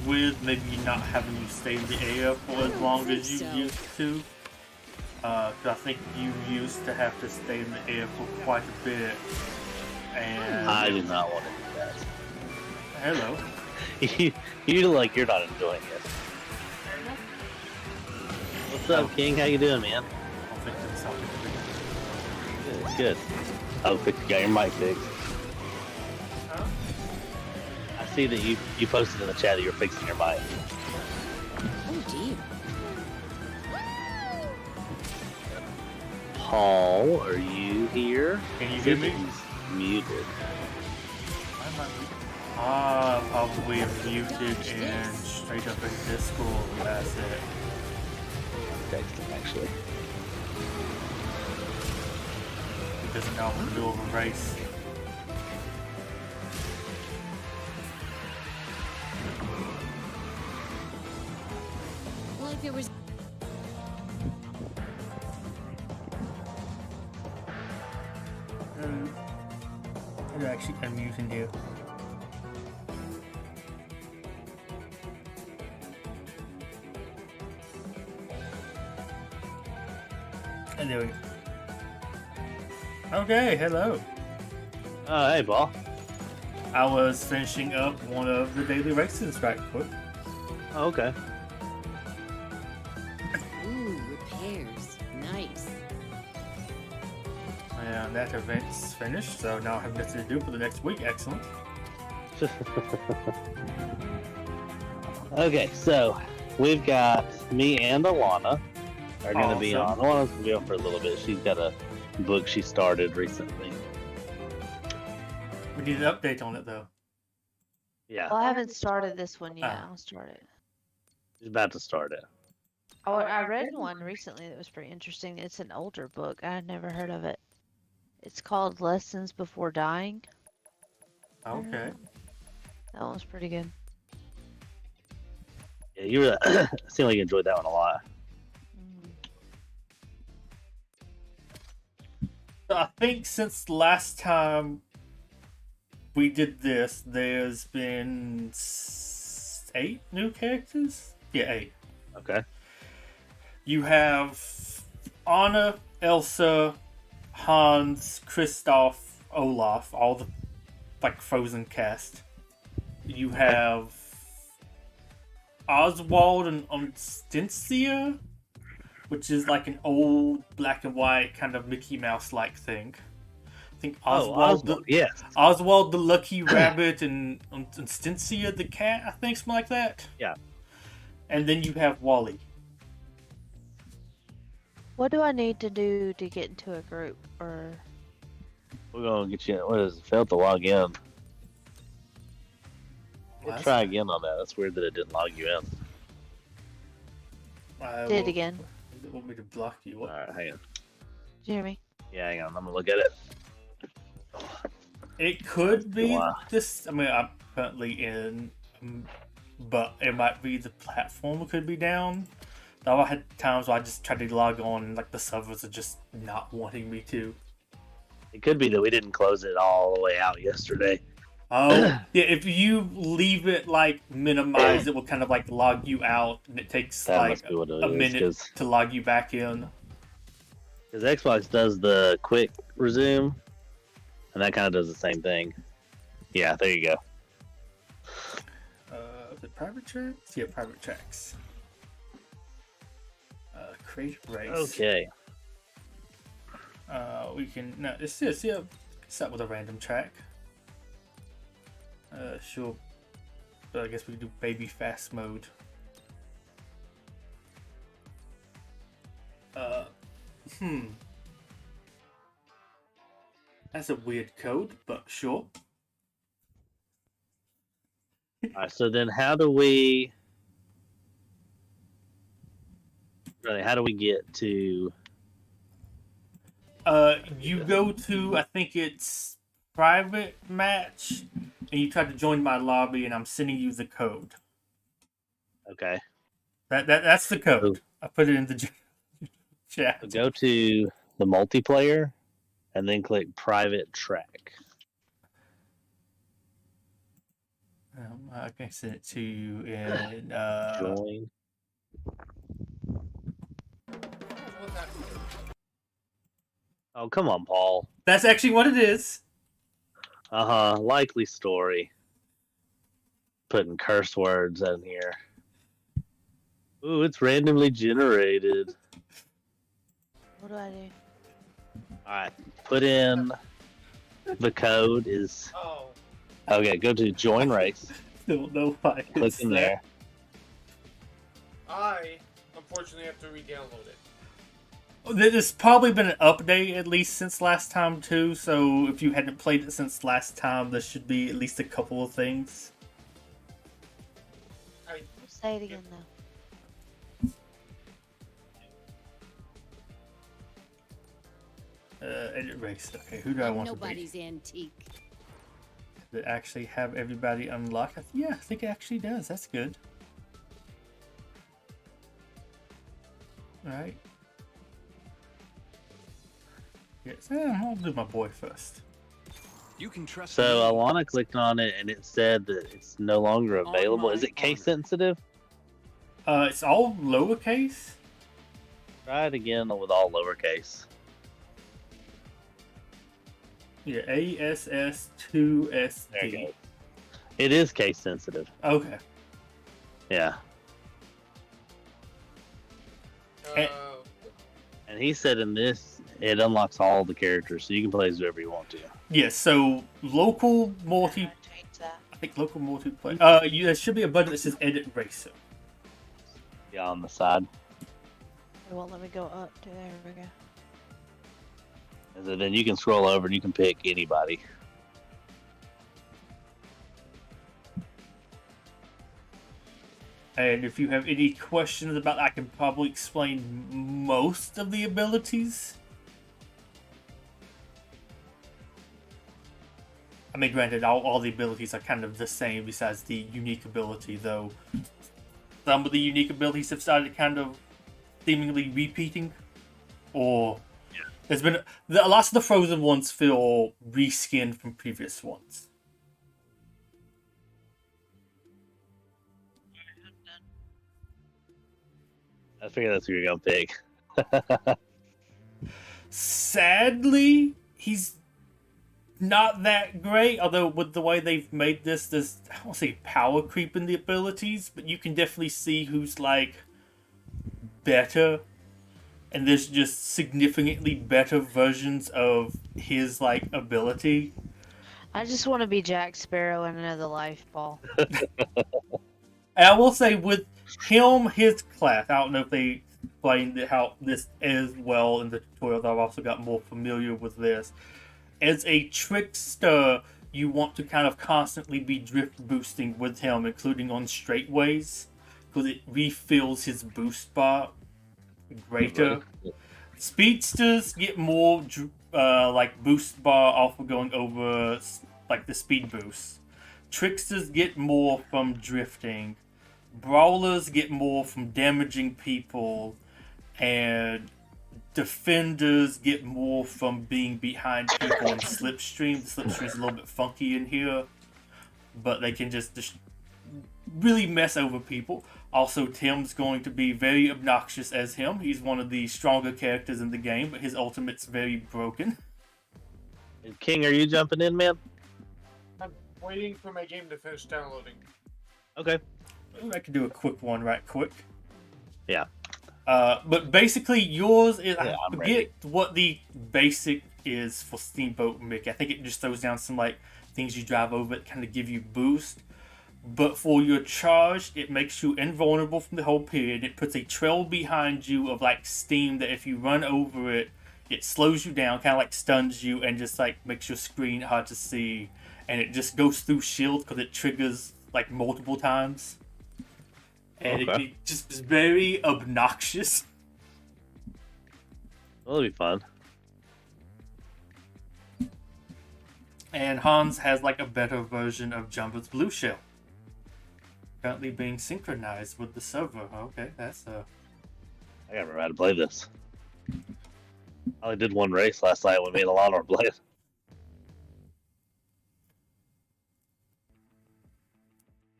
With maybe not having you stay in the air for as long as you used to. Cause I think you used to have to stay in the air for quite a bit. And I do not want to do that. hello. You like you're not enjoying it. What's up, King? How you doing, man? I'll fix this. I'll fix it. Good. Oh, you got your mic fixed. I see that you posted in the chat that you're fixing your mic. Oh dear. Paul, are you here? Can you hear me? He's muted. Probably muted and straight up in Discord. That's it. Text him, actually. He doesn't know I'm in the middle of a race. there was. I'm actually unmuting you. And there we go. Okay, hello. Hey, Paul. I was finishing up one of the daily races right quick. Oh, okay. Ooh, repairs. Nice. And that event's finished, so now I have nothing to do for the next week. Excellent. Okay, so we've got me and Alana are going to be on. Awesome. Alana's going to be on for a little bit. She's got a book she started recently. We need an update on it, though. Yeah, Well, I haven't started this one yet. Ah. I'll start it. she's about to start it. Oh, I read one recently that was pretty interesting. It's an older book. I had never heard of it. It's called Lessons Before Dying. Okay. That one's pretty good. Yeah, you really seem like you enjoyed that one a lot. So I think since last time we did this, there's been 8 new characters? Yeah, 8. Okay. You have Anna, Elsa, Hans, Kristoff, Olaf, all the like Frozen cast. You have Oswald and Constantia, which is like an old black and white kind of Mickey Mouse like thing. I think Oswald, yes. Oswald the Lucky Rabbit and Constantia the cat, I think, something like that. Yeah. And then you have Wally. What do I need to do to get into a group? Or We're going to get you. What is it? Failed to log in. We'll try again on that. That's weird that it didn't log you in. did it again? They want me to block you. What? Alright, hang on. Did you hear me? Yeah, hang on. I'm going to look at it. It could be Wow. this. I mean, I'm currently in, but it might be the platform could be down. Though I had times where I just tried to log on, and like the servers are just not wanting me to. It could be that we didn't close it all the way out yesterday. Oh, yeah. If you leave it like minimized, it will kind of like log you out, and it takes That like must be what it a is, minute to log you back in. Because Xbox does the quick resume, and that kind of does the same thing. Yeah, there you go. The private tracks? Yeah, private tracks. Create race. Okay. We can no. It's just yeah. Start with a random track. Sure. But I guess we can do baby fast mode. That's a weird code, but sure. Alright, so then how do we get to You go to, I think it's private match, and you try to join my lobby, and I'm sending you the code. okay. That's the code. I put it in the chat. So go to the multiplayer and then click private track. I can send it to you in Join. Oh, come on, Paul. That's actually what it is. Likely story. Putting curse words in here. Ooh, it's randomly generated. What do I do? Alright, put in the code is... Oh. Okay, go to join race. Don't know why. Click in there. I unfortunately have to re-download it. There's probably been an update at least since last time too, so if you hadn't played it since last time, there should be at least a couple of things. Say it again though. Edit race. Okay, who do I want Nobody's antique. to be? Does it actually have everybody unlocked? Yeah, I think it actually does. That's good. right? Yes, I'll do my boy first. You can trust So me. Alana clicked on it and it said that it's no longer available. Is it case sensitive? It's all lowercase. Try it again with all lowercase. Yeah, ASS2SD. There you go. It is case sensitive. Okay. Yeah. And he said in this, it unlocks all the characters, so you can play as whoever you want to. Yeah, so local multi. Change that. I think local multiplayer. There should be a button that says Edit Racer. Yeah, on the side. It won't let me go up to there. We go. And so then you can scroll over and you can pick anybody. And if you have any questions about that, I can probably explain most of the abilities. I mean, granted, all the abilities are kind of the same besides the unique ability, though some of the unique abilities have started kind of seemingly repeating. Or there's been lots of the frozen ones feel reskinned from previous ones. I figured that's who you're going to pick. Sadly, he's not that great, although with the way they've made this, there's, I don't want to say power creep in the abilities, but you can definitely see who's, like, better. And there's just significantly better versions of his, like, ability. I just want to be Jack Sparrow in another life, Paul. And I will say, with him, his class, I don't know if they explained how this is well in the tutorial, though I've also got more familiar with this. As a trickster, you want to kind of constantly be drift boosting with him, including on straightaways, because it refills his boost bar greater. Speedsters get more like boost bar off of going over like the speed boost. Tricksters get more from drifting. Brawlers get more from damaging people, and defenders get more from being behind people in Slipstream. The Slipstream's a little bit funky in here, but they can just really mess over people. Also, Tim's going to be very obnoxious as him. He's one of the stronger characters in the game, but his ultimate's very broken. King, are you jumping in, man? I'm waiting for my game to finish downloading. Okay. I could do a quick one right quick. Yeah. But basically yours is, Yeah, I forget what the basic is for Steamboat Mickey. I think it just throws down some like things you drive over that kind of give you boost. But for your charge, it makes you invulnerable from the whole period. It puts a trail behind you of like steam that if you run over it, it slows you down, kind of like stuns you, and just like makes your screen hard to see. And it just goes through shield because it triggers like multiple times. And Okay. it just is very obnoxious. That'll be fun. And Hans has like a better version of Jumbo's Blue Shell. Currently being synchronized with the server. Okay, that's I gotta remember how to play this. I only did one race last night when me and Alana were playing.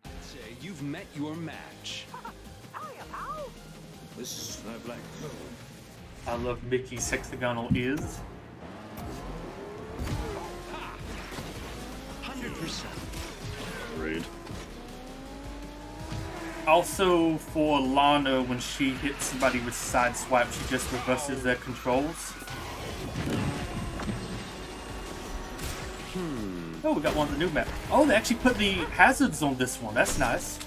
I'd say you've met your match. This is not black. I love Mickey's hexagonal ears. 100%. Rude. Also, for Lana, when she hits somebody with Sideswipe, she just reverses their controls. Oh, we got one of the new map. Oh, they actually put the hazards on this one. That's nice.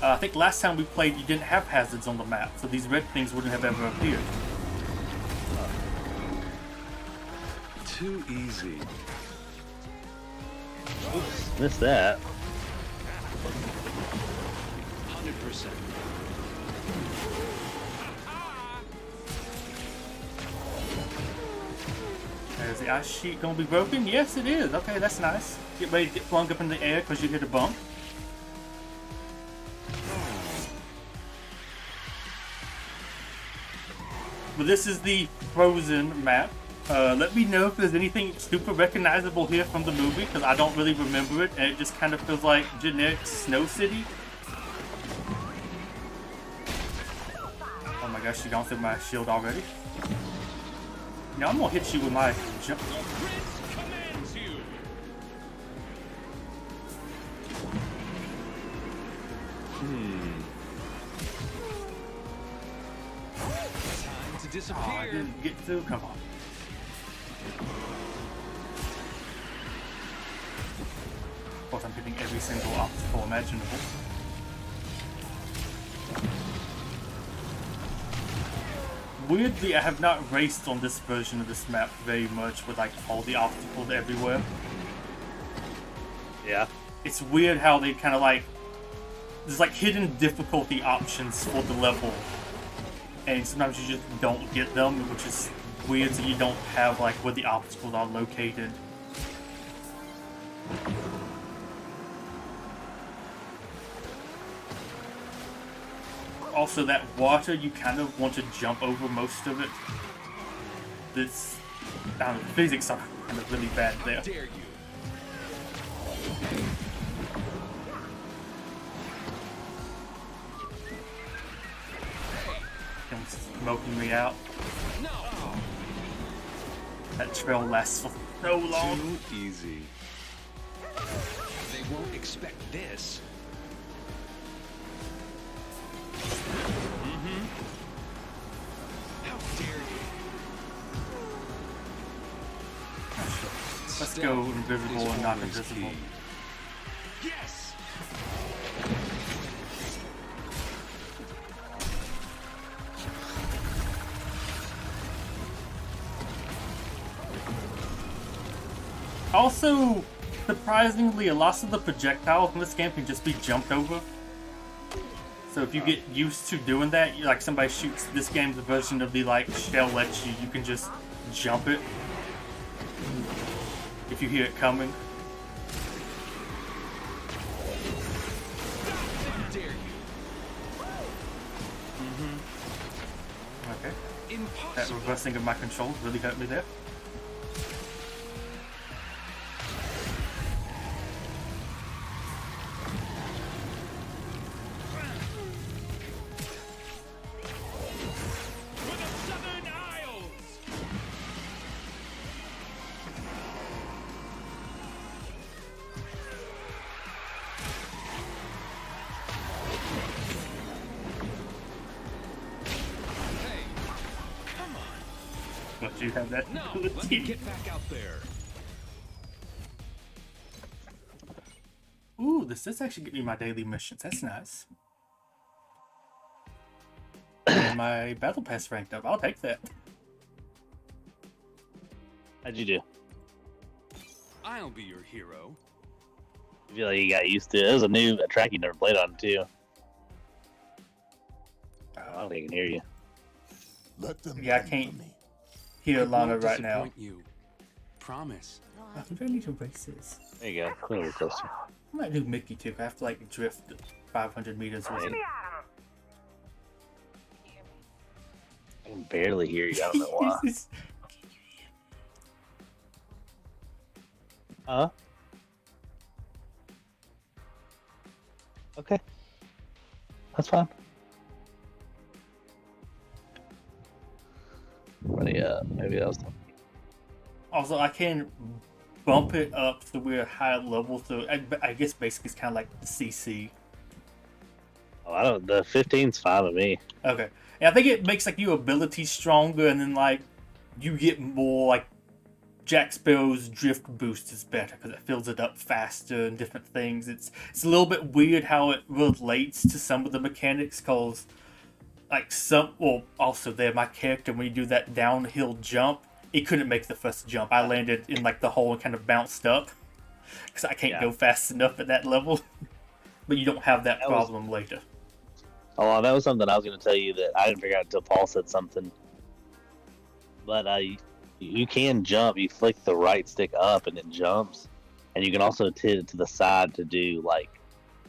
I think last time we played, you didn't have hazards on the map, so these red things wouldn't have ever appeared. Too easy. Oops, missed that. 100%. Is the ice sheet gonna be broken? Yes, it is. Okay, that's nice. Get ready to get flung up in the air because you hit a bump. But this is the Frozen map. Let me know if there's anything super recognizable here from the movie, because I don't really remember it, and it just kind of feels like generic Snow City. Oh my gosh, you gone through my shield already? Now I'm gonna hit you with my jump. Time to disappear. Oh, I didn't get through. Come on. Of course, I'm hitting every single obstacle imaginable. Weirdly, I have not raced on this version of this map very much with like all the obstacles everywhere. Yeah. It's weird how they kind of like, there's like hidden difficulty options for the level, and sometimes you just don't get them, which is weird, so you don't have like where the obstacles are located. Also, that water, you kind of want to jump over most of it. This, I don't know, the physics are kind of really bad there. How dare you? And smoking me out. No. That trail lasts for so long. Too easy. They won't expect this. How dare you? Let's go invisible and not Always invisible. key. Yes. Also, surprisingly, a lot of the projectiles in this game can just be jumped over. So if you get used to doing that, like somebody shoots this game's version of the like shell at you, you can just jump it if you hear it coming. How dare you? Okay. That Impossible. reversing of my controls really hurt me there. For the Southern Isles! Hey, come on. But you have that No, let me get back out there. Ooh, this does actually get me my daily missions. That's nice. And my battle pass ranked up. I'll take that. How'd you do? I'll be your hero. I feel like you got used to it. It was a track you never played on too. I don't think I can hear you. Let them Yeah, I come can't for me. hear I Lana won't right now. disappoint you. Promise. I think I need to race this. There you go. A little closer. I might do Mickey too. I have to like drift 500 meters with it. I can barely hear you. I don't know why. Huh? Okay. That's fine. Maybe that was. Also, I can bump it up to we're high level, so I guess basically it's kind of like the CC. Oh, I don't. The 15's fine with me. Okay. And I think it makes like your ability stronger, and then like you get more like Jack Sparrow's drift boost is better because it fills it up faster and different things. It's a little bit weird how it relates to some of the mechanics, because like also there my character, when you do that downhill jump, it couldn't make the first jump. I landed in like the hole and kind of bounced up because I can't go fast enough at that level. But you don't have that problem later. Oh, that was something I was going to tell you that I didn't figure out until Paul said something. But you can jump. You flick the right stick up and it jumps. And you can also hit it to the side to do like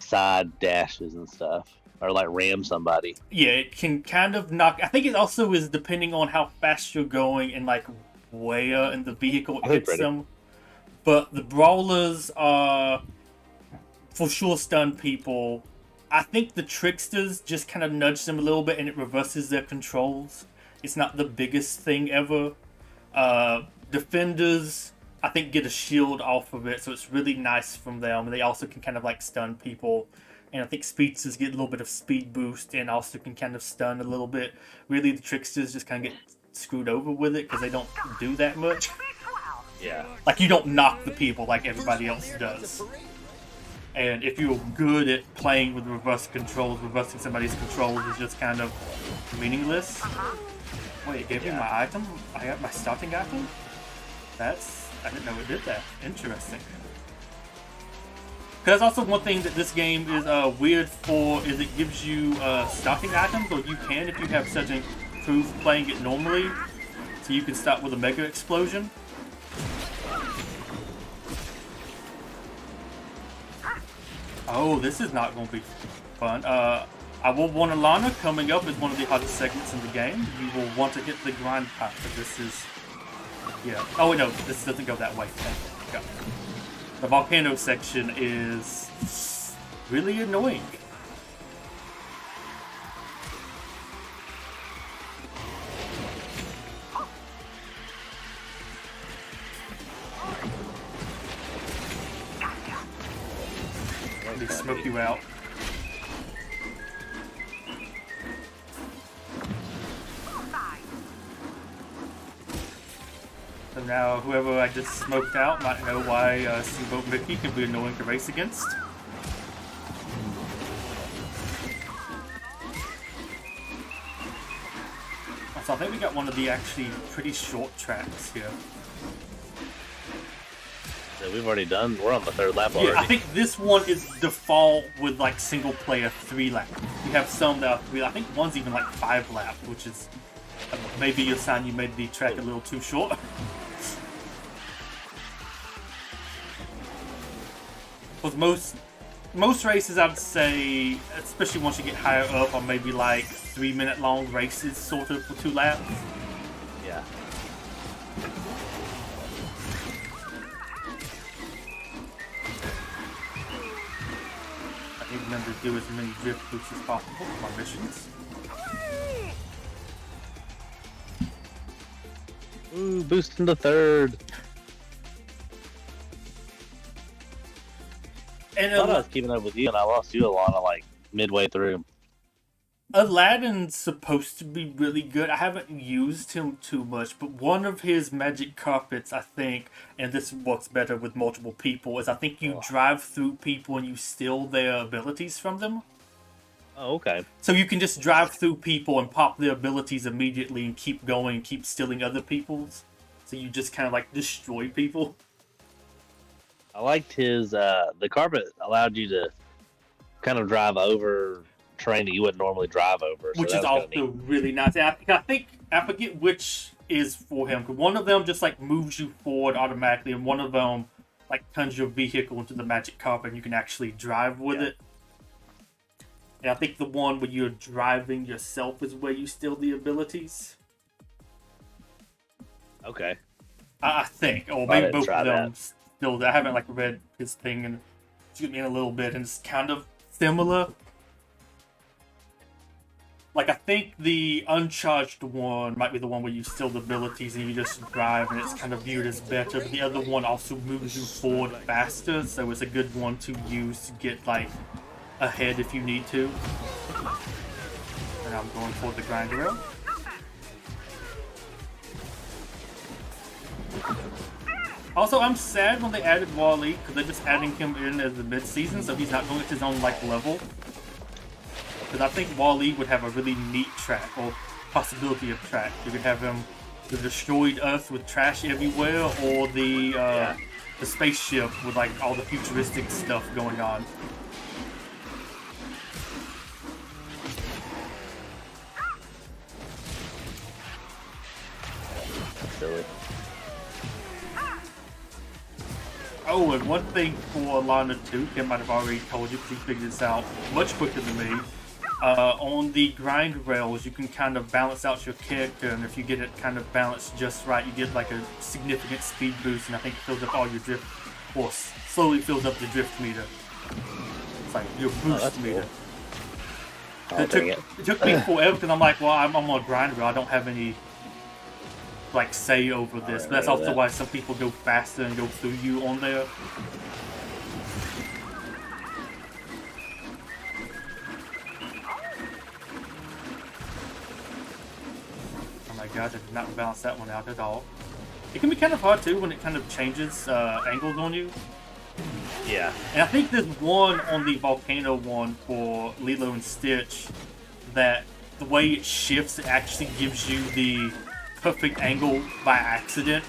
side dashes and stuff. or like ram somebody. Yeah, it can kind of knock. I think it also is depending on how fast you're going and like where in the vehicle it hits them. But the brawlers are for sure stun people. I think the tricksters just kind of nudge them a little bit and it reverses their controls. It's not the biggest thing ever. Defenders, I think, get a shield off of it, so it's really nice from them. And they also can kind of like stun people. And I think speedsters get a little bit of speed boost and also can kind of stun a little bit. Really, the tricksters just kind of get screwed over with it because they don't do that much. Yeah. Like, you don't knock the people like everybody else does. And if you're good at playing with reverse controls, reversing somebody's controls is just kind of meaningless. Wait, it gave me my item? I got my starting item? I didn't know it did that. Interesting. Because also one thing that this game is weird for is it gives you starting items, or you can if you have such a proof playing it normally. So you can start with a Mega Explosion. Oh, this is not going to be fun. I will warn Alana, coming up is one of the hottest segments in the game. You will want to hit the grind part, but this is... Yeah. Oh, no, this doesn't go that way. Go. The volcano section is really annoying. They smoke you out. So now whoever I just smoked out might know why Steamboat Mickey can be annoying to race against. So I think we got one of the actually pretty short tracks here. Yeah, we've already done. We're on the third lap already. Yeah, I think this one is default with like single player 3 lap. You have some that are 3. I think one's even like 5 lap, which is maybe a sign you made the track a little too short. With most races, I'd say, especially once you get higher up, are maybe like 3-minute long races, sort of, for 2 laps. Yeah. I need them to do as many drift boosts as possible for my missions. Ooh, boosting the third. And I thought I was keeping up with you, and I lost you, Alana, like midway through. Aladdin's supposed to be really good. I haven't used him too much, but one of his magic carpets, I think, and this works better with multiple people, is I think you drive through people and you steal their abilities from them. Oh, okay. So you can just drive through people and pop their abilities immediately and keep going and keep stealing other people's. So you just kind of like destroy people. I liked his, the carpet allowed you to kind of drive over terrain that you wouldn't normally drive over. So which is also really nice. I think I forget which is for him, because one of them just like moves you forward automatically, and one of them like turns your vehicle into the magic carpet and you can actually drive with it. And I think the one where you're driving yourself is where you steal the abilities. Okay. I think, or maybe both of them still. I haven't like read his thing and shoot me in a little bit, and it's kind of similar. Like, I think the uncharged one might be the one where you steal the abilities and you just drive, and it's kind of viewed as better. But the other one also moves you forward faster, so it's a good one to use to get, like, ahead if you need to. And I'm going for the grind rail. Also, I'm sad when they added Wall-E, because they're just adding him in as the mid-season, so he's not going to his own, like, level. Because I think Wall-E would have a really neat track, or possibility of track. You could have him the destroyed Earth with trash everywhere, or the spaceship with like all the futuristic stuff going on. Silly. Oh, and one thing for Alana too, Kim might have already told you because he figured this out much quicker than me. On the grind rails, you can kind of balance out your character, and if you get it kind of balanced just right, you get like a significant speed boost, and I think it fills up all your drift, or slowly fills up the drift meter. It's like your boost meter. Cool. It took me forever because I'm like, well, I'm on a grind rail. I don't have any like say over this. But that's also why some people go faster and go through you on there. Oh my god, I did not balance that one out at all. It can be kind of hard too when it kind of changes angles on you. Yeah. And I think there's one on the volcano one for Lilo and Stitch that the way it shifts, it actually gives you the perfect angle by accident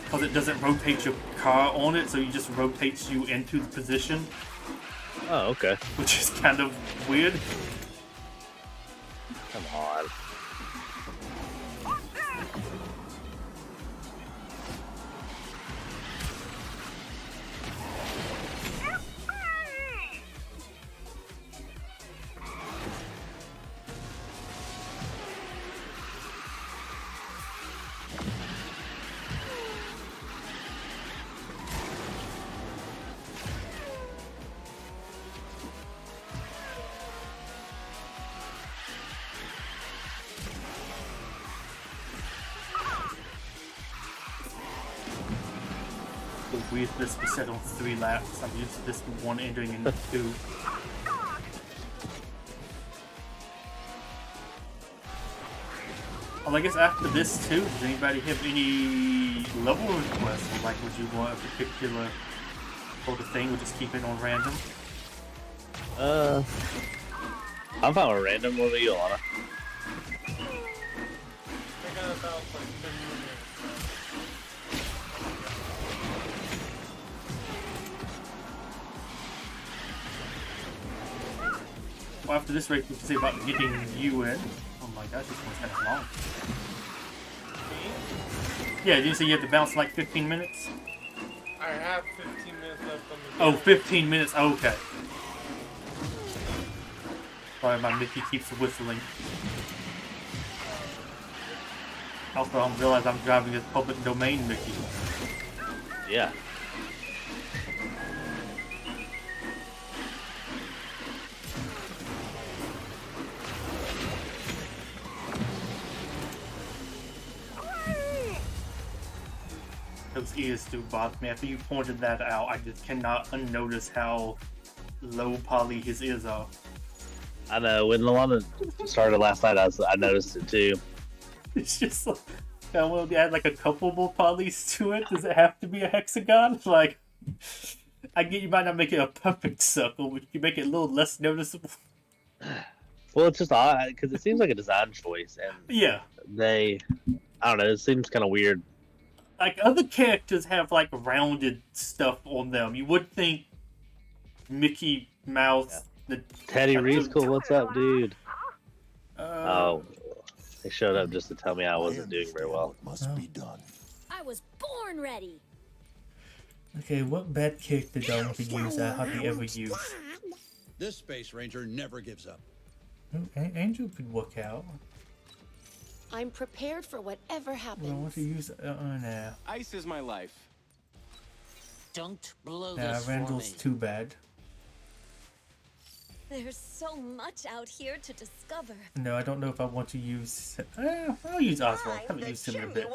because it doesn't rotate your car on it, so it just rotates you into the position. Oh, okay. Which is kind of weird. Come on. This was set on 3 laps. I'm used to this one ending in 2. Well, I guess after this too, does anybody have any level requests? Like, would you want a particular sort of thing, or just keep it on random? I'm fine with random. What about you, Alana? I got about like 10 minutes. Well, after this race, we can see about getting you in. Oh my gosh, this one's kind of long. Yeah, did you say you have to bounce in like 15 minutes? I have 15 minutes left on the Oh, game. 15 minutes? Oh, okay. Sorry, my Mickey keeps whistling. Also, I realize I'm driving a public domain Mickey. Yeah. Those ears do bother me. After you pointed that out, I just cannot unnotice how low poly his ears are. I know. When Alana started last night, I noticed it too. It's just like, I want to add like a couple more polys to it. Does it have to be a hexagon? Like, I get you might not make it a perfect circle, but you make it a little less noticeable. Well, it's just odd because it seems like a design choice, and Yeah. I don't know. It seems kind of weird. Like, other characters have, like, rounded stuff on them. You would think Mickey Mouse... The Teddy Reescool, what's up, dude? Uh, Oh, they showed up just to tell me I wasn't doing very well. Must be done. I was born ready. Okay, what bad character do I want to use that I hardly ever use? This Space Ranger never gives up. Angel could work out. I'm prepared for whatever happens. Well, I want to use... nah. Ice is my life. Don't blow Nah, this Randall's for me. too bad. There's so much out here to discover. No, I don't know if I want to use... I'll use Oswald. I haven't used him in a bit.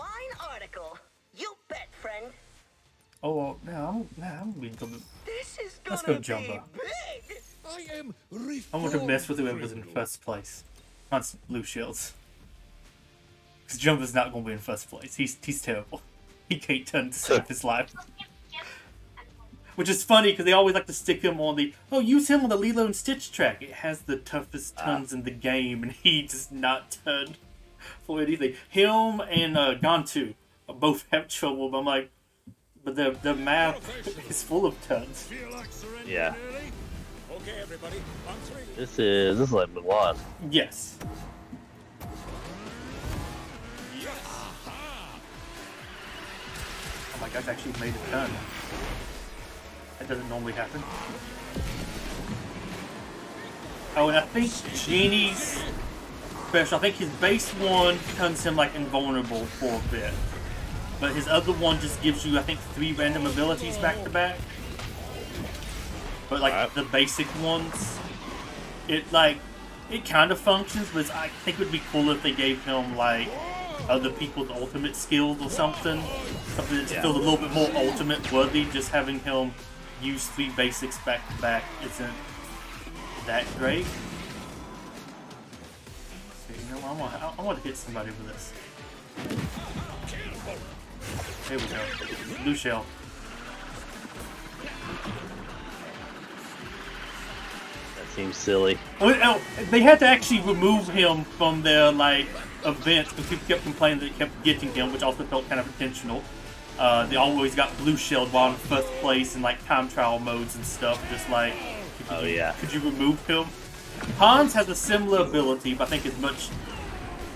Article. You bet, friend. Oh, well, no, I'm being coming. This is Let's go Jumbo. big. I am I want to mess with whoever's in first place. Not Blue Shields. Because Jumbo's not going to be in first place. He's terrible. He can't turn to save his life. Which is funny because they always like to stick him on the... Oh, use him on the Lilo and Stitch track. It has the toughest turns in the game, and he does not turn for anything. Him and Gantu both have trouble, but I'm like... But the map is full of turns. Yeah. Okay, everybody, on 3. This is like Mulan. Yes. Oh my gosh, I actually made a turn. That doesn't normally happen. Oh, and I think Genie's special, I think his base one turns him like invulnerable for a bit. But his other one just gives you, I think, 3 random abilities back to back. But like the basic ones, it kind of functions, but I think it would be cool if they gave him like other people's ultimate skills or something. Something that's still a little bit more ultimate worthy. Just having him use 3 basics back to back isn't that great. So, you know, I want to hit somebody with this. There we go. Blue shell. That seems silly. Oh, they had to actually remove him from their like events because people kept complaining that they kept getting him, which also felt kind of intentional. They always got blue shelled while in first place in like time trial modes and stuff. Just like, could you remove him? Hans has a similar ability, but I think it's much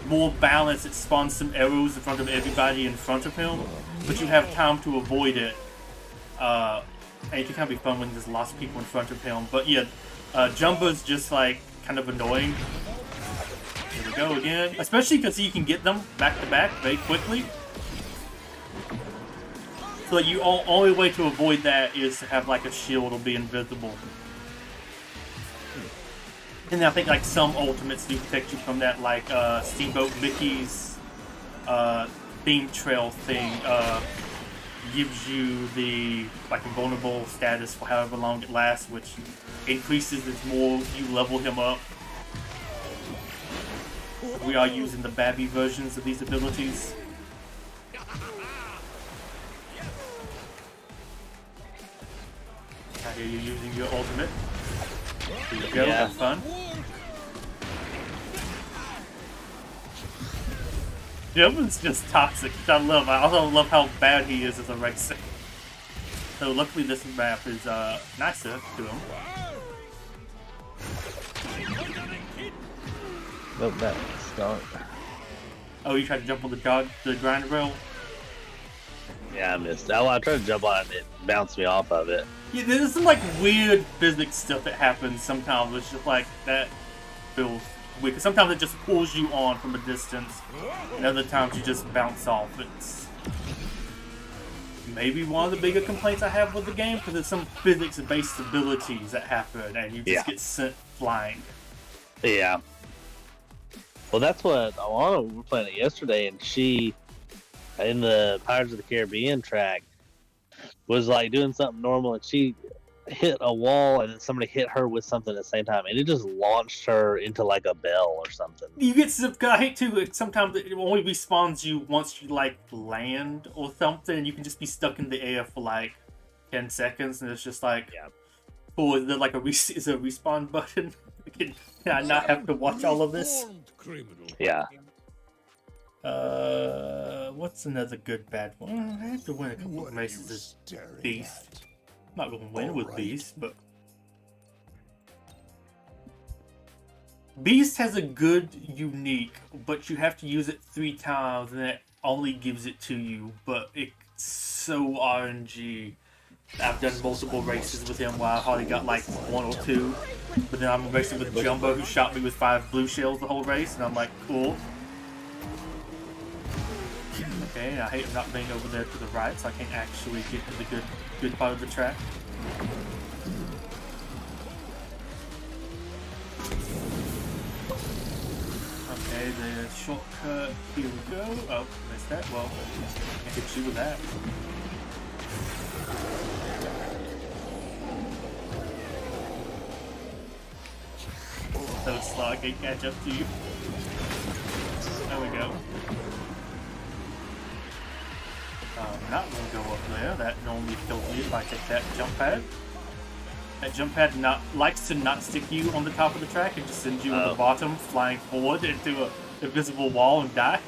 more balanced. It spawns some arrows in front of everybody in front of him, but you have time to avoid it. And it can kind of be fun when there's lots of people in front of him. But yeah, Jumbo's just like kind of annoying. Here we go again. Especially because you can get them back to back very quickly. So like, you only way to avoid that is to have like a shield or be invisible. And I think like some ultimates do protect you from that, like Steamboat Mickey's theme trail thing gives you the like invulnerable status for however long it lasts, which increases as more you level him up. We are using the Babby versions of these abilities. I hear you using your ultimate. Here you go, have fun. Jumbo's just toxic, which I love. I also love how bad he is as a racer. So luckily this map is nicer to him. Nope, that's not. Oh, you tried to jump on the grind rail? Yeah, I missed that. I tried to jump on it, it bounced me off of it. Yeah, there's some like weird physics stuff that happens sometimes. It's just like that feels weird. 'Cause sometimes it just pulls you on from a distance, and other times you just bounce off. It's maybe one of the bigger complaints I have with the game, because there's some physics-based abilities that happen, and you just get sent flying. Yeah. Well, that's what Alana, we were playing it yesterday, and she, in the Pirates of the Caribbean track, was like doing something normal, and she hit a wall, and then somebody hit her with something at the same time, and it just launched her into like a bell or something. You get I hate to, sometimes it only respawns you once you like land or something, and you can just be stuck in the air for like 10 seconds, and it's just like, oh, is there like is there a respawn button? Can I not have to watch all of this? Yeah. What's another good bad one? I have to win a couple of races as Beast. I'm not going to win with Beast, but Beast has a good unique, but you have to use it 3 times, and it only gives it to you. But it's so RNG. I've done multiple races with him where I hardly got like 1 or 2, but then I'm racing with Jumbo, who shot me with 5 blue shells the whole race, and I'm like, cool. Okay, I hate not being over there to the right, so I can't actually get to the good part of the track. Okay, the shortcut, here we go. Oh, missed that. Well, I can hit you with that. So slow, I can't catch up to you. There we go. Not gonna go up there. That normally kills me if I take that jump pad. That jump pad likes to not stick you on the top of the track and just send you on the bottom, flying forward into a invisible wall and die.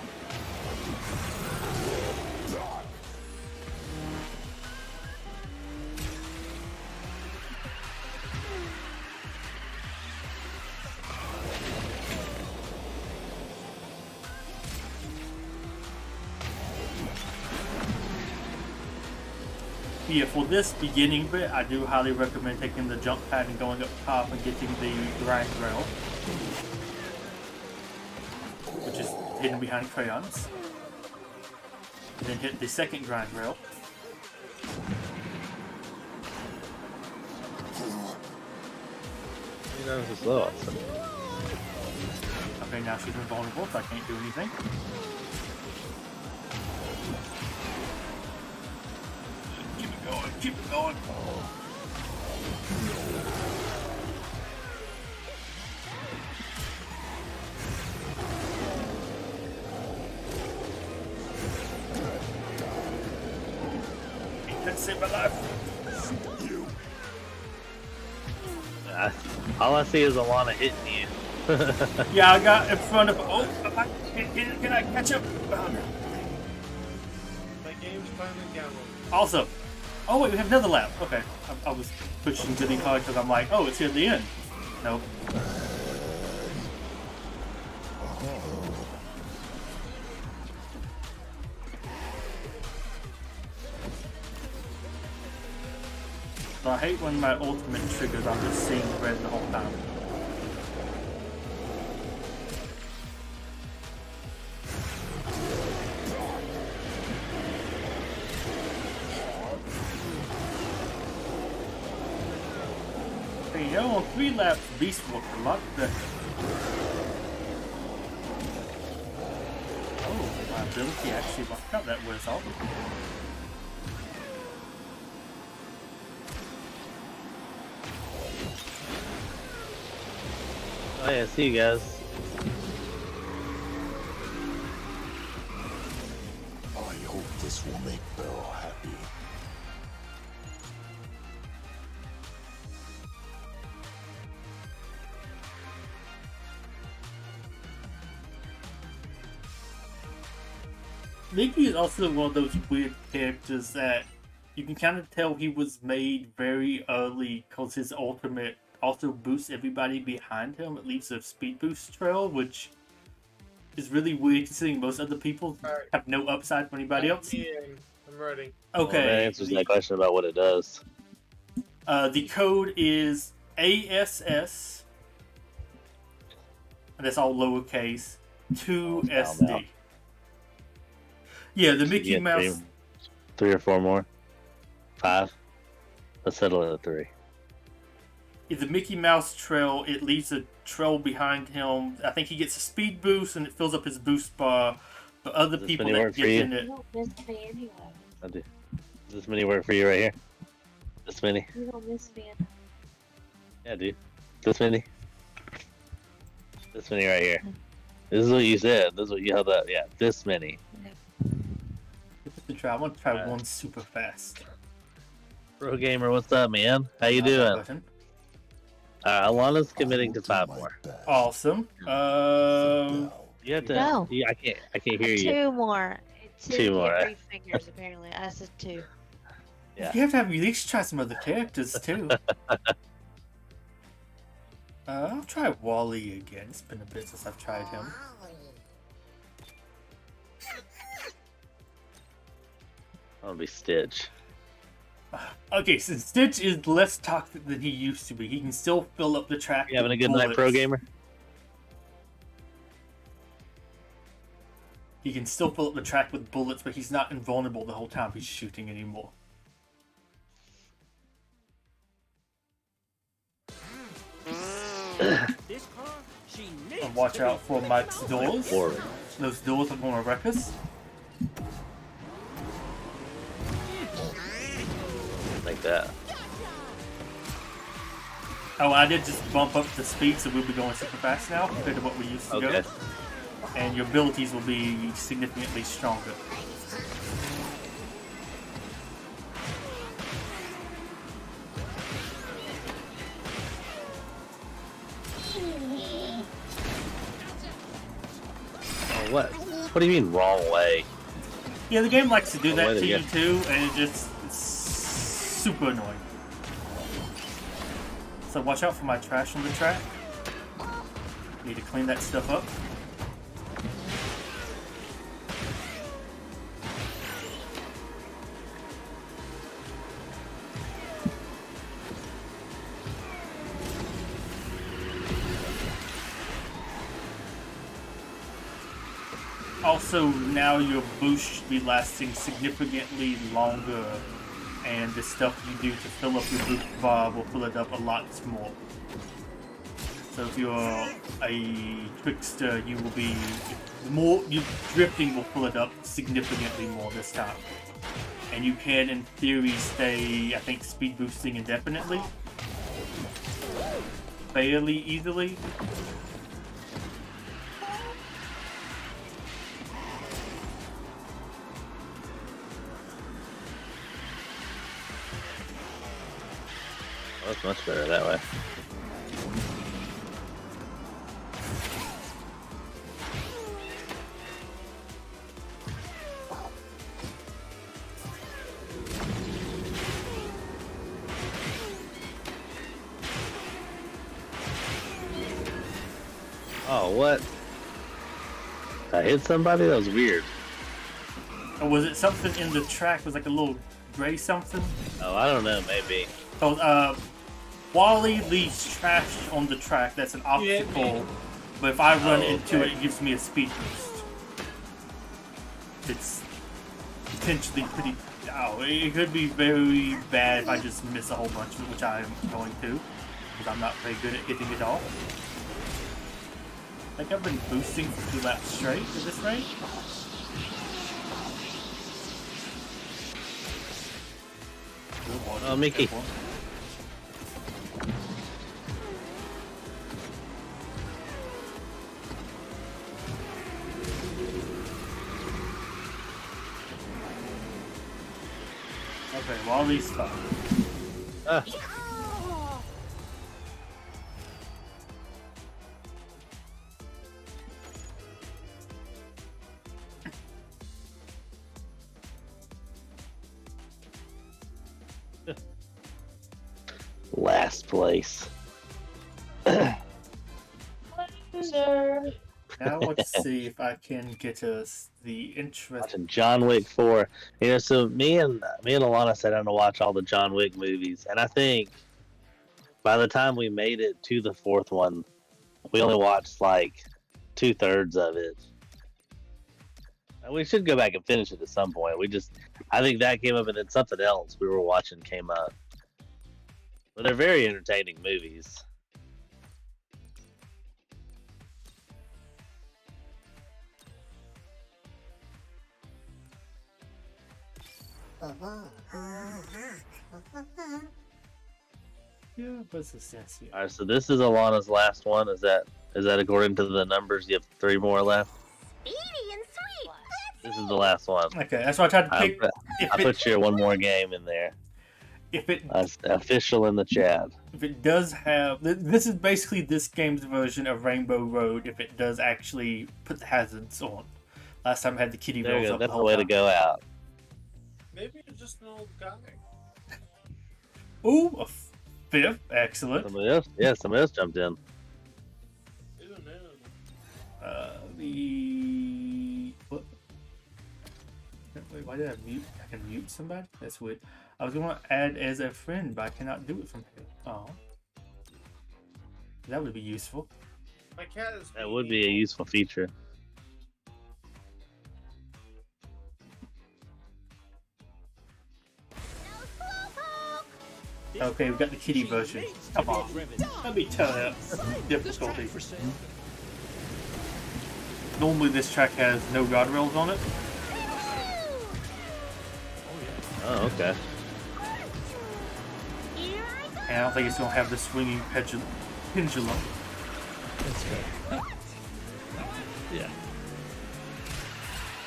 Yeah, for this beginning bit, I do highly recommend taking the jump pad and going up top and getting the grind rail, which is hidden behind crayons. And then hit the second grind rail. You know, it's slow. Okay, now she's invulnerable, so I can't do anything. Keep it going, keep it going. That saved my life. All I see is Alana hitting you. Yeah, I got in front of. Oh, can I catch up? Oh, no. My game's finally downloaded. Also, oh wait, we have another lap. Okay, I was pushing really hard because I'm like, oh, it's here at the end. Nope. So I hate when my ultimate triggers, I'm just seeing red the whole time. Hey, you know, on 3 laps, Beast looked a lot better. Oh, my ability actually locked out that was all. Oh yeah, see you guys. I hope this will make Belle happy. Mickey is also one of those weird characters that you can kind of tell he was made very early because his ultimate also boosts everybody behind him. It leaves a speed boost trail, which is really weird considering most other people have no upside from anybody else. I'm ready. Okay. Well, that answers that question about what it does. The code is ASS, and that's all lowercase, 2SD. Yeah, the Mickey Mouse. 3 or 4 more? 5? Let's settle it at 3. The Mickey Mouse trail, it leaves a trail behind him. I think he gets a speed boost and it fills up his boost bar. But other Does people this mini that work for get you? in it. You don't miss me anyway. I do. Does this mini work for you right here? This mini? You don't miss me. Yeah, dude. This mini? This mini right here. This is what you said. This is what you held up. Yeah, this mini. I want to try one super fast. Pro Gamer, what's up, man? How you doing? Alana's committing to 5 more. Awesome. You have to. No. Yeah, I can't hear you. 2 more. Two more. 3 fingers apparently. I said 2. Yeah. You have to have you at least try some other characters too. I'll try Wally again. It's been a bit since I've tried him. I'll be Stitch. Okay, so Stitch is less toxic than he used to be. He can still fill up the track. You having a with good night, bullets. Pro Gamer? He can still fill up the track with bullets, but he's not invulnerable the whole time he's shooting anymore. And watch out for Mike's doors. Those doors are going to wreck us. Like that. Oh, I did just bump up the speed, so we'll be going super fast now compared to what we used to go. And your abilities will be significantly stronger. Oh, what? What do you mean wrong way? Yeah, the game likes to do Oh, that wait, to you yeah. too, and it's super annoying. So watch out for my trash on the track. Need to clean that stuff up. Also, now your boost should be lasting significantly longer, and the stuff you do to fill up your boost bar will fill it up a lot more. So if you're a trickster, you will be more. Your drifting will fill it up significantly more this time, and you can, in theory, stay. I think speed boosting indefinitely, fairly easily. That's much better that way. Oh, what? I hit somebody? That was weird. Or was it something in the track? Was like a little gray something? Oh, I don't know, maybe. So, Wally leaves trash on the track. That's an obstacle. But if I run into it, it gives me a speed boost. It's potentially pretty... Oh, it could be very bad if I just miss a whole bunch of it, which I am going to. Because I'm not very good at hitting it all. I think I've been boosting for 2 laps straight at this rate. Oh, Mickey. Okay, Wally's stuck. Last place. Now let's see if I can get us the interest. Watching John Wick 4. You know, so me and Alana sat down to watch all the John Wick movies, and I think by the time we made it to the 4th one, we only watched like 2/3 of it. And we should go back and finish it at some point. I think that came up, and then something else we were watching came up. But they're very entertaining movies. Yeah, what's the sense here? All right, so this is Alana's last one. Is that according to the numbers? You have 3 more left. Speedy and sweet. This is the last one. Okay, that's why I tried to pick. I put your one more game in there. If it official in the chat. If it does have, this is basically this game's version of Rainbow Road. If it does actually put the hazards on. Last time I had the kitty There you rolls go. up. That's the way to go out. Maybe you're just an old guy. Ooh, a 5th, excellent. Somebody else jumped in. Who knew? What? Wait, why did I mute? I can mute somebody? That's weird. I was going to add as a friend, but I cannot do it from here. Oh. That would be useful. My cat is. That would be a useful feature. Okay, we've got the kitty version. Come on. Let me tell you. Difficulty. Normally this track has no guardrails on it. Oh, okay. And I don't think it's going to have the swinging pendulum. Yeah.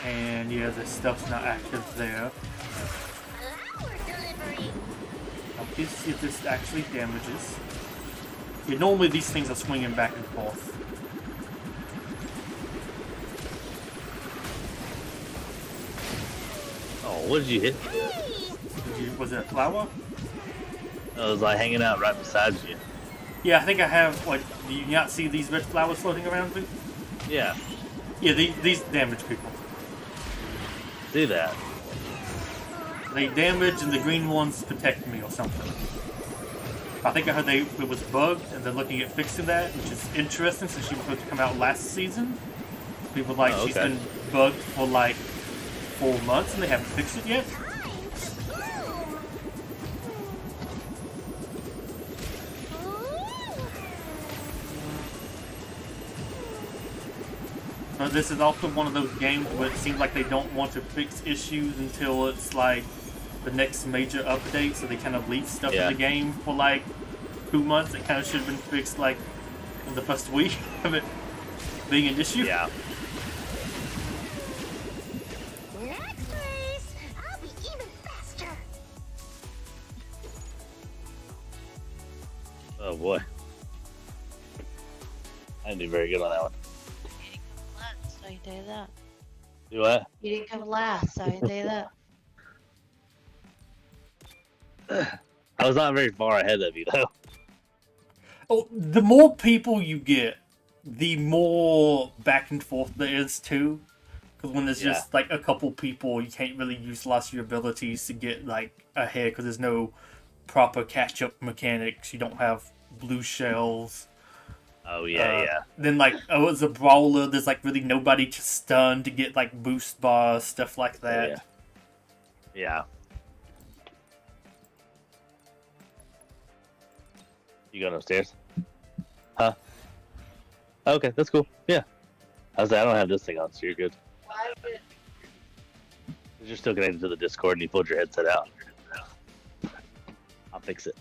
And yeah, the stuff's not active there. Let's see if this actually damages. Yeah, normally these things are swinging back and forth. Oh, what did you hit? Was it a flower? It was like hanging out right beside you. Yeah, I think I have, like, do you not see these red flowers floating around me? Yeah. Yeah, these damage people. Do that. They damage and the green ones protect me or something. I think I heard it was bugged and they're looking at fixing that, which is interesting since she was supposed to come out last season. People like she's been bugged for like 4 months and they haven't fixed it yet. This is also one of those games where it seems like they don't want to fix issues until it's like the next major update, so they kind of leave stuff in the game for like 2 months. It kind of should have been fixed like in the first week of it being an issue. Yeah. Next race, I'll be even faster. Oh boy. I didn't do very good on that one. So you do that. Do what? You didn't come last, so you do that. I was not very far ahead of you though. Oh, the more people you get, the more back and forth there is too. Because when there's just like a couple people, you can't really utilize your abilities to get like ahead because there's no proper catch-up mechanics. You don't have blue shells. Oh yeah. Then like, oh, it's a brawler. There's like really nobody to stun to get like boost bars, stuff like that. Yeah. You going upstairs? Huh? Okay, that's cool. Yeah. I was like, I don't have this thing on, so you're good. You're still connected to the Discord and you pulled your headset out. I'll fix it.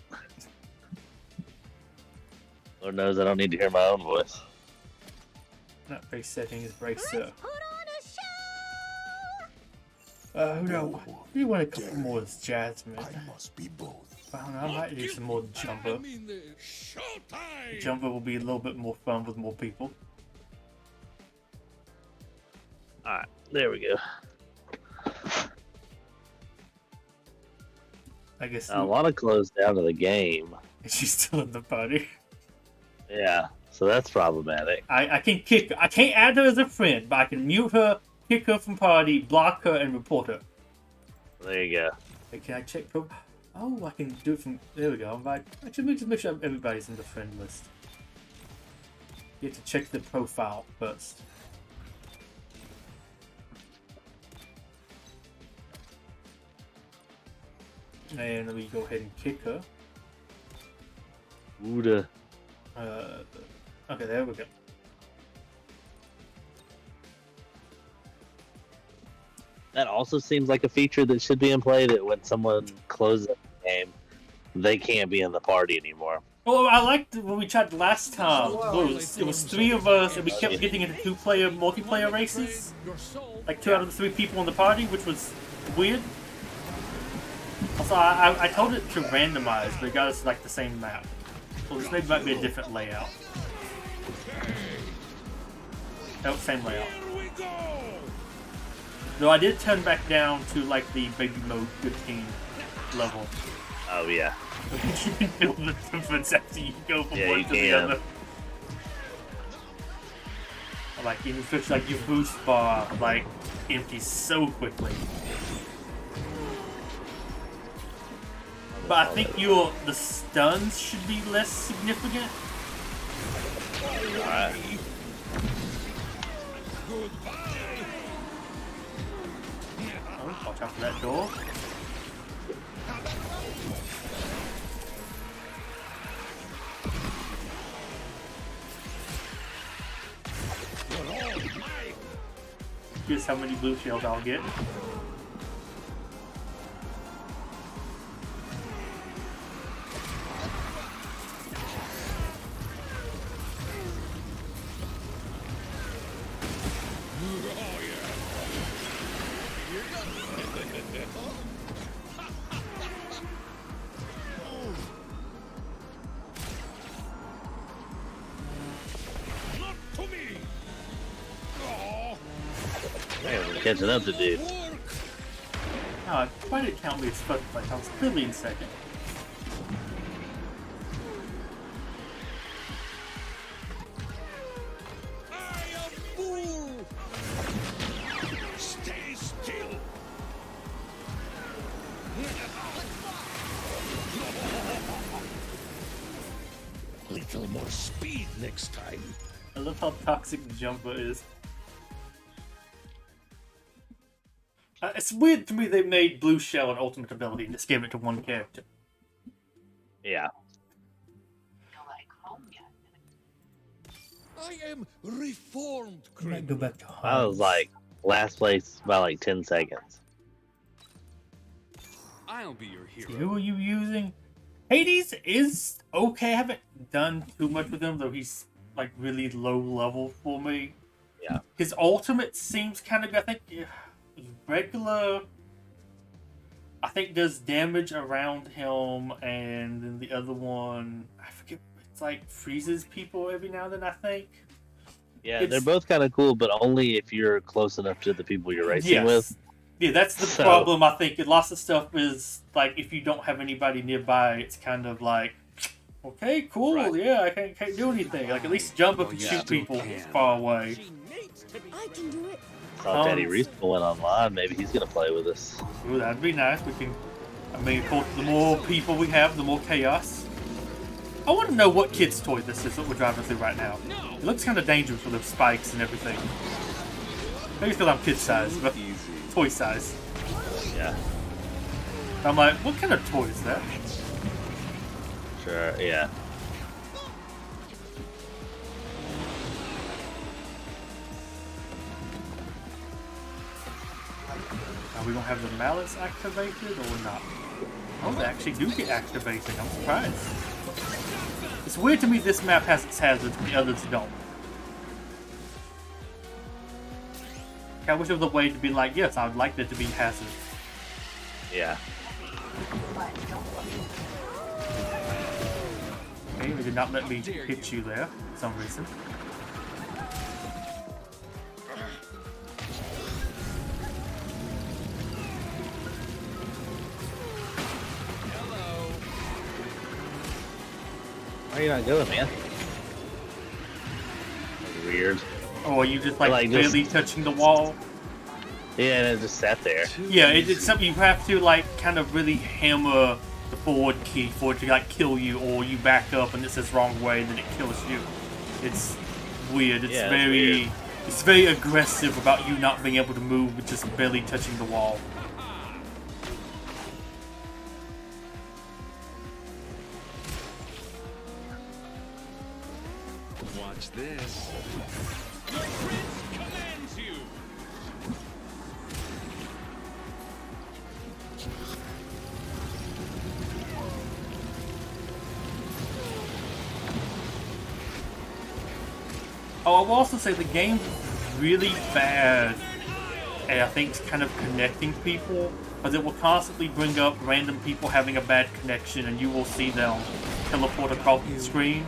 Lord knows I don't need to hear my own voice. Not base settings, brace up. Put on a show. Who knows? You want a couple more as Jasmine. I must be both. I don't know, I might do some more Jumper. Showtime! Jumper will be a little bit more fun with more people. Alright, there we go. I guess I want to close down to the game. she's still in the party. Yeah, so that's problematic. I can kick her. I can't add her as a friend, but I can mute her, kick her from party, block her, and report her. There you go. Wait, can I check? Oh, I can do it from. There we go. Invite. Actually, just make sure everybody's in the friend list. You have to check the profile first. And then we go ahead and kick her. Ooh, Okay, there we go. that also seems like a feature that should be in play, that when someone closes the game, they can't be in the party anymore. Oh, I liked when we tried last time. It was 3 of us, and we kept getting into 2-player multiplayer races. Like 2 out of the 3 people in the party, which was weird. Also, I told it to randomize, but it got us like the same map. So this maybe might be a different layout. No, same layout. Though I did turn back down to like the baby mode 15 level. Oh yeah. You can feel the difference after you go from one you to the can. other. Like in switch, like your boost bar like empties so quickly. But I think the stuns should be less significant. Alright. Oh, watch out for that door. Guess how many blue shells I'll get. Catching up to dude. No, why did it count me as first place? I was clearly in second. I am fool! Stay still! Little more speed next time. I love how toxic Jumper is. It's weird to me they made Blue Shell an ultimate ability and just gave it to one character. Yeah. I am reformed, Might go back to I was like last place by like 10 seconds. I'll be your hero. Who are you using? Hades is okay. I haven't done too much with him, though he's like really low level for me. Yeah. His ultimate seems kind of, I think, regular. I think does damage around him, and then the other one, I forget. It's like freezes people every now and then, I think. Yeah, they're both kind of cool, but only if you're close enough to the people you're racing with. Yeah, that's the problem, I think. Lots of stuff is, like, if you don't have anybody nearby, it's kind of like, okay, cool, Right. yeah, I can't do anything. Like, at least jump up and shoot people far away. I can do it. Saw Teddy Reasonable went online. Maybe he's going to play with us. Ooh, that'd be nice. We can, I mean, of course, the more people we have, the more chaos. I want to know what kid's toy this is that we're driving through right now. It looks kind of dangerous with the spikes and everything. Maybe because I'm kid size, but toy size. Yeah. I'm like, what kind of toy is that? Sure, yeah. Are we gonna have the mallets activated or not? Oh, they actually do get activated. I'm surprised. It's weird to me this map has its hazards, but the others don't. I wish there was a way to be like, yes, I would like there to be hazards. Yeah. Okay, they did not let me hit you there for some reason. Why are you not going, man? Weird. Oh, are you just like barely touching the wall? Yeah, and it just sat there. Yeah, it's something you have to like kind of really hammer the forward key for it to like kill you, or you back up and it says wrong way, then it kills you. It's weird. It's very, it's very aggressive about you not being able to move, but just barely touching the wall. Watch this. Your prince commands you. Oh, I will also say the game's really bad, and I think it's kind of connecting people, because it will constantly bring up random people having a bad connection, and you will see them teleport across the screen.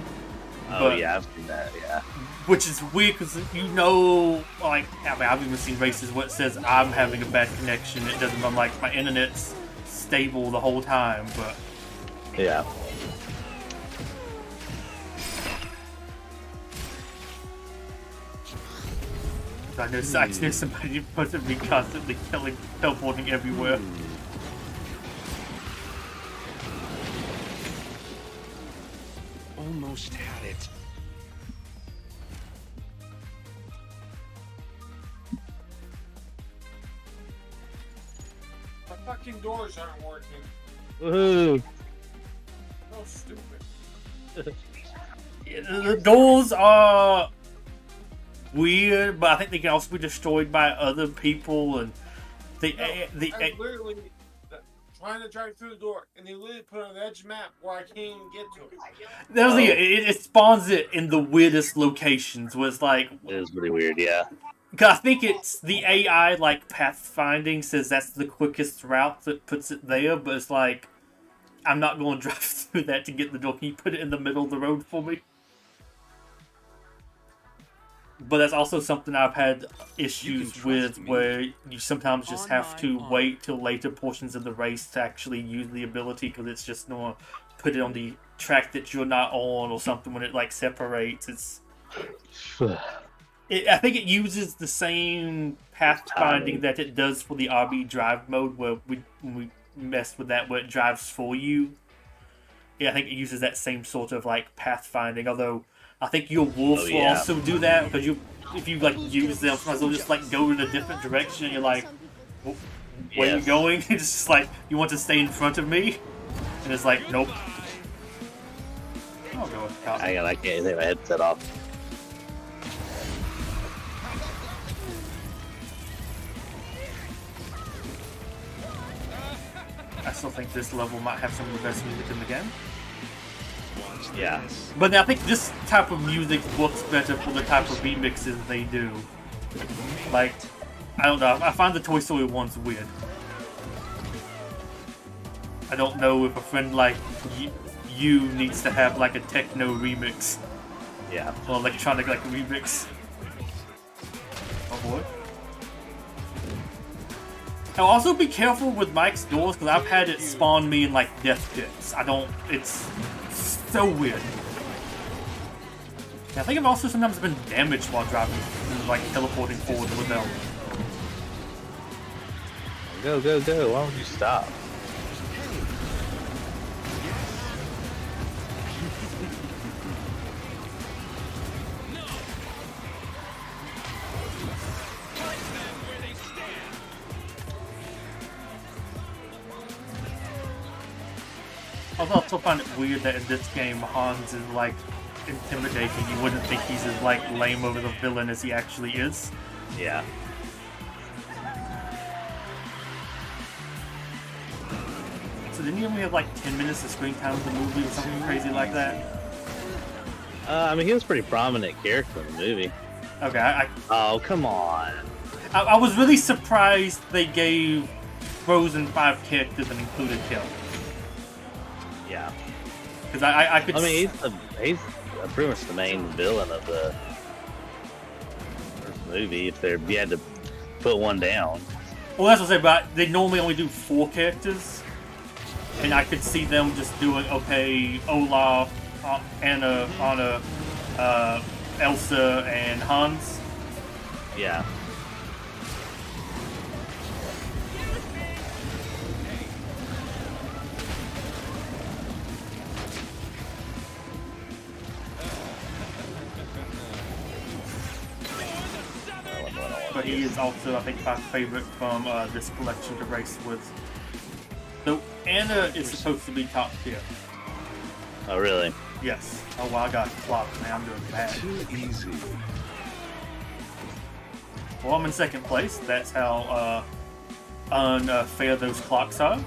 Oh, yeah, I've seen that, yeah. Which is weird, because you know, like, I mean, I've even seen races where it says I'm having a bad connection. It doesn't, I'm like, my internet's stable the whole time, but... Yeah. I know somebody supposed to be constantly teleporting everywhere. Almost had it. The fucking doors aren't working. Woohoo! So stupid. The doors are weird, but I think they can also be destroyed by other people, and I'm literally trying to drive through the door, and they literally put an edge map where I can't even get to it. It spawns it in the weirdest locations, where it's like... It is really weird, yeah. Cause I think it's the AI, like, pathfinding says that's the quickest route that puts it there, but it's like, I'm not going to drive through that to get the door. Can you put it in the middle of the road for me? But that's also something I've had issues with, where you sometimes just have to wait till later portions of the race to actually use the ability, because it's just not put it on the track that you're not on or something when it like separates. It's I think it uses the same pathfinding that it does for the RB drive mode, where when we mess with that, where it drives for you. Yeah, I think it uses that same sort of like pathfinding, although I think your wolf will also do that, because if you like use them, sometimes they'll just like go in a different direction, and you're like, where you Yes. going? It's just like, you want to stay in front of me? And it's like, nope. Oh, go. I can't take my headset off. I still think this level might have some of the best music in the game. Yeah. But I think this type of music works better for the type of remixes they do. Like, I don't know, I find the Toy Story ones weird. I don't know if a friend like you needs to have like a techno remix. Yeah. Or electronic like remix. Oh boy. Now also be careful with Mike's doors, because I've had it spawn me in like death pits. It's so weird. Yeah, I think I've also sometimes been damaged while driving, like teleporting forward with them. Go, go, go. Why don't you stop? Although I still find it weird that in this game Hans is like intimidating. You wouldn't think he's as like lame of a villain as he actually is. Yeah. So didn't he only have like 10 minutes of screen time in the movie or something crazy like that? I mean, he was a pretty prominent character in the movie. Okay, Oh, come on. I was really surprised they gave Frozen 5 characters and included him. Yeah. Because I could. I mean, he's pretty much the main villain of the first movie. If you had to put one down. Well, that's what I say. But they normally only do 4 characters, and I could see them just doing Olaf, Anna, Elsa, and Hans. Yeah. But he is also, I think, my favorite from this collection to race with. So Anna is supposed to be top tier. Oh, really? Yes. Oh, well, I got flopped. Man, I'm doing bad. Too easy. Well, I'm in second place. That's how unfair those clocks are.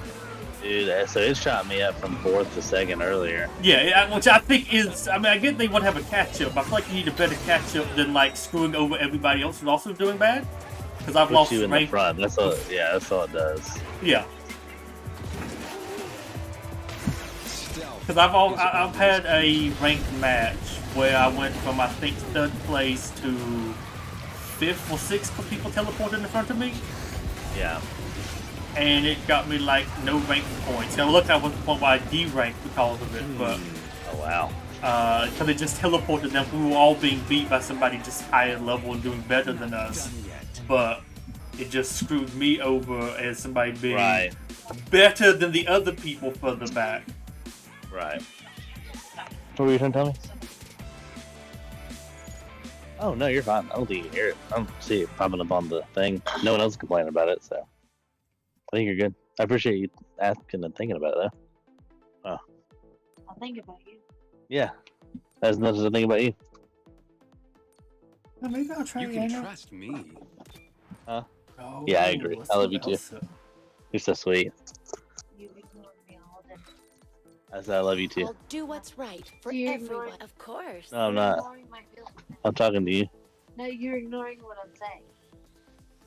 Dude, so it shot me up from 4th to 2nd earlier. Yeah, which I think is, I mean, I get they want to have a catch-up, but I feel like you need a better catch-up than, like, screwing over everybody else who's also doing bad. Because I've lost you in rank. the front. That's all it does. Yeah. Because I've had a ranked match where I went from, I think, 3rd place to 5th or 6th for people teleported in front of me. Yeah. And it got me like no ranking points. Now look, I was at the point where I D-ranked because of it, but oh wow. Because it just teleported them. We were all being beat by somebody just higher level and doing better than us, but it just screwed me over as somebody being better than the other people further back. Right. What were you trying to tell me? Oh no, you're fine. I don't think you can hear it. I don't see it popping up on the thing. No one else is complaining about it, so I think you're good. I appreciate you asking and thinking about it, though. Oh. I'll think about you. Yeah. That's nothing to think about you. Well, maybe I'll try You can trust me. Huh? Oh, Yeah, I agree. I love you too. You're so sweet. You ignored me all day. I said I love you too. I'll do what's right for You're everyone. ignoring- Of course. No, I'm You're not. ignoring my feelings. I'm talking to you. No, you're ignoring what I'm saying.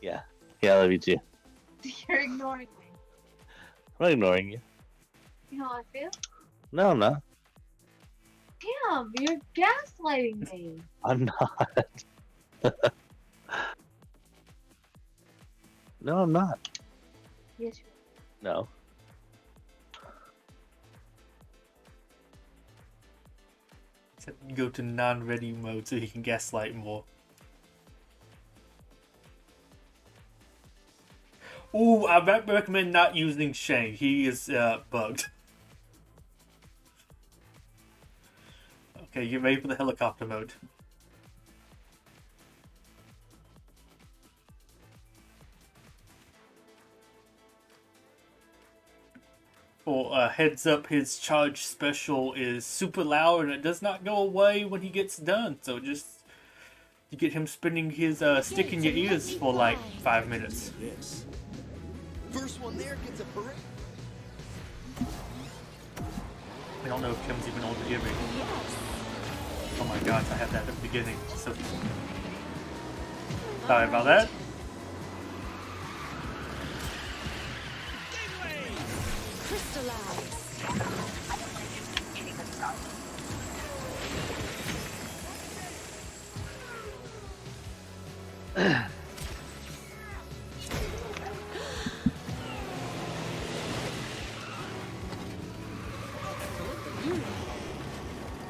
Yeah. Yeah, I love you too. You're ignoring me. I'm not ignoring you. You know how I feel? No, I'm not. Damn, you're gaslighting me. I'm not. No, I'm not. Yes, you No. Go to non-ready mode so he can gaslight more. Ooh, I recommend not using Shane. He is bugged. Okay, you ready for the helicopter mode? people a heads up, his charge special is super loud and it does not go away when he gets done. So just you get him spinning his stick in your ears for like 5 minutes. Yes. First one there gets a parade. I don't know if Kim's even on the gimmick. Oh my gosh, I had that at the beginning. So sorry about that.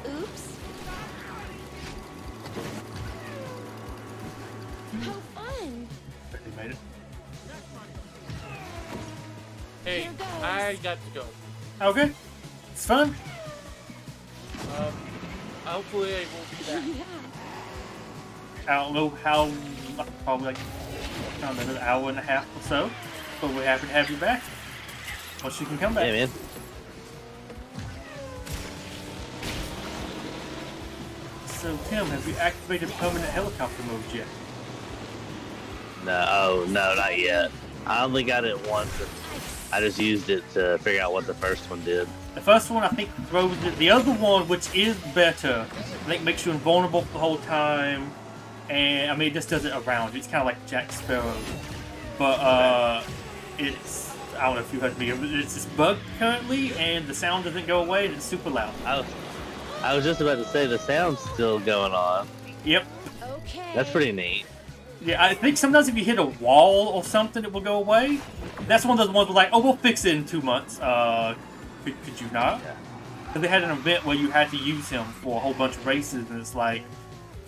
Oops. How fun. Barely made it. Hey, I got to go. Okay, it's fun. Hopefully I will be back. I don't know how, probably like another hour and a half or so, but we're happy to have you back. Once you can come back. Yeah, man. So Tim, have you activated permanent helicopter mode yet? No, no, not yet. I only got it once. And I just used it to figure out what the first one did. The first one I think throws it. The other one, which is better, I think makes you invulnerable the whole time. And I mean, it just does it around. It's kind of like Jack Sparrow. But it's, I don't know if you heard me, it's this bug currently, and the sound doesn't go away, and it's super loud. I was just about to say the sound's still going on. Yep. Okay. That's pretty neat. Yeah, I think sometimes if you hit a wall or something, it will go away. That's one of those ones where like, oh, we'll fix it in 2 months. Could you not? Yeah. Because they had an event where you had to use him for a whole bunch of races, and it's like,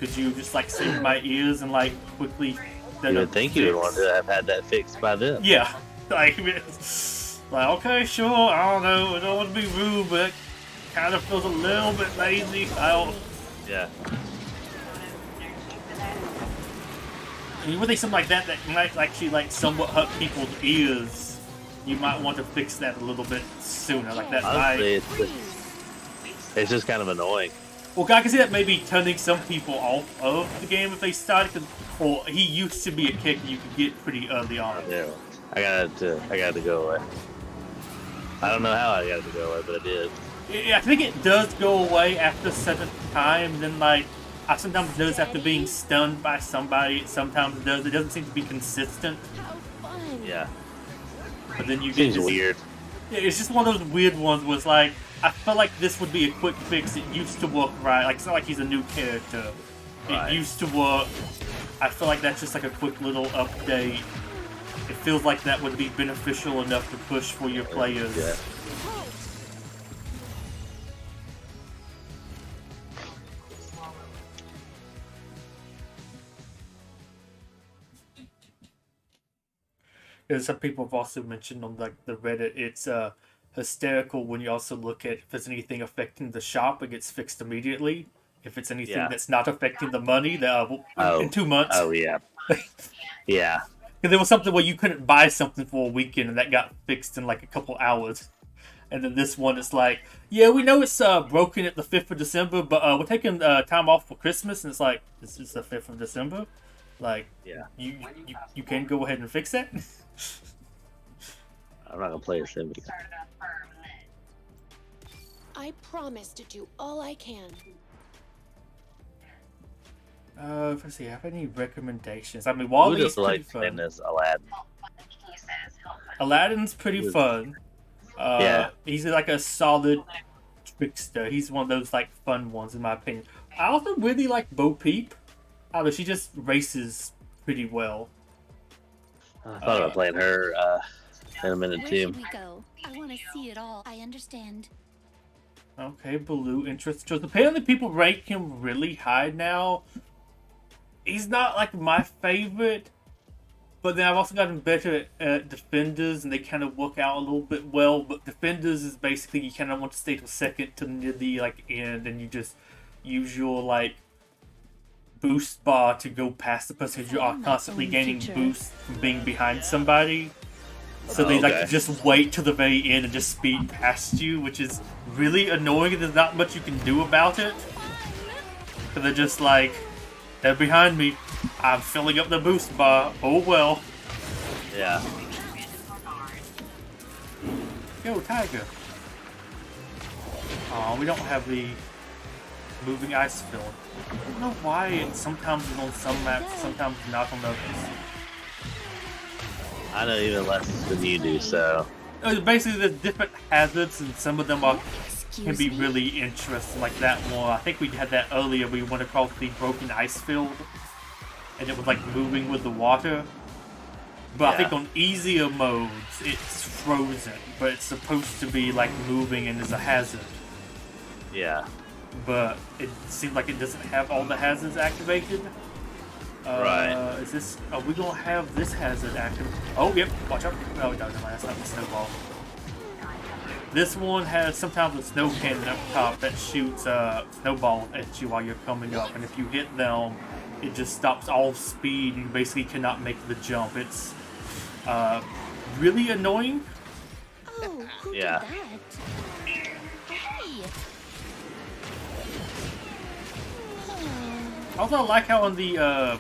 could you just like save my ears and like quickly? You would think you would want to have had that fixed by then. Yeah, like, it's like okay, sure. I don't know. I don't want to be rude, but it kind of feels a little bit lazy. I don't. Yeah. I mean, when they something like that that might actually like somewhat hurt people's ears, you might want to fix that a little bit sooner. Like that. Honestly, it's just kind of annoying. Well, I can see that maybe turning some people off of the game if they started. Cause, well, he used to be a kick you could get pretty early on. Yeah, I got to go away. I don't know how I got to go away, but I did. Yeah, I think it does go away after a certain time. Then, like, I sometimes notice after being stunned by somebody, it sometimes does. It doesn't seem to be consistent. How fun. Yeah. But then you Seems get this, weird. Yeah, it's just one of those weird ones where it's like, I felt like this would be a quick fix. It used to work right. Like, it's not like he's a new character. It used to work. I feel like that's just like a quick little update. It feels like that would be beneficial enough to push for your players. Yeah. Some people have also mentioned on like the Reddit, it's hysterical when you also look at if there's anything affecting the shop, it gets fixed immediately. If it's anything that's not affecting the money, in 2 months. Oh yeah. Yeah. Because there was something where you couldn't buy something for a weekend, and that got fixed in like a couple hours. And then this one, it's like, yeah, we know it's broken at the 5th of December, but we're taking time off for Christmas, and it's like, this is the 5th of December. Like, yeah, you can go ahead and fix that. I'm not gonna play a sim. I promise to do all I can. Let's see, have any recommendations? I mean, Wally's pretty fun. This Aladdin. Aladdin's pretty fun. Yeah. He's like a solid trickster. He's one of those like fun ones in my opinion. I also really like Bo Peep. I don't know, she just races pretty well. I thought about playing her in a minute too. Where should we go? I want to see it all. I understand. Okay, Baloo, interesting choice. Apparently people rank him really high now. He's not like my favorite, but then I've also gotten better at Defenders, and they kind of work out a little bit well. But Defenders is basically you kind of want to stay to second to near the like end, and you just use your like boost bar to go past the person. You are constantly gaining boost from being behind somebody. So they like okay. just wait till the very end and just speed past you, which is really annoying. There's not much you can do about it. So they're just like, they're behind me. I'm filling up the boost bar. Oh well. Yeah. Yo, Tiger. Oh, we don't have the moving ice field. I don't know why it sometimes is on some maps, sometimes not on others. I know even less than you do, so. Basically, there's different hazards, and some of them can be really interesting. Like that one, I think we had that earlier. We went across the broken ice field, and it was like moving with the water. But I think on easier modes, it's frozen, but it's supposed to be like moving and is a hazard. Yeah. But it seems like it doesn't have all the hazards activated. Right. Is this? Are we gonna have this hazard active? Oh, yep. Watch out! Oh, no, that's not the snowball. This one has sometimes a snow cannon up top that shoots snowballs at you while you're coming up, and if you hit them, it just stops all speed. And you basically cannot make the jump. It's really annoying. Oh, who Yeah. did that? Hey. Also, I like how on the, I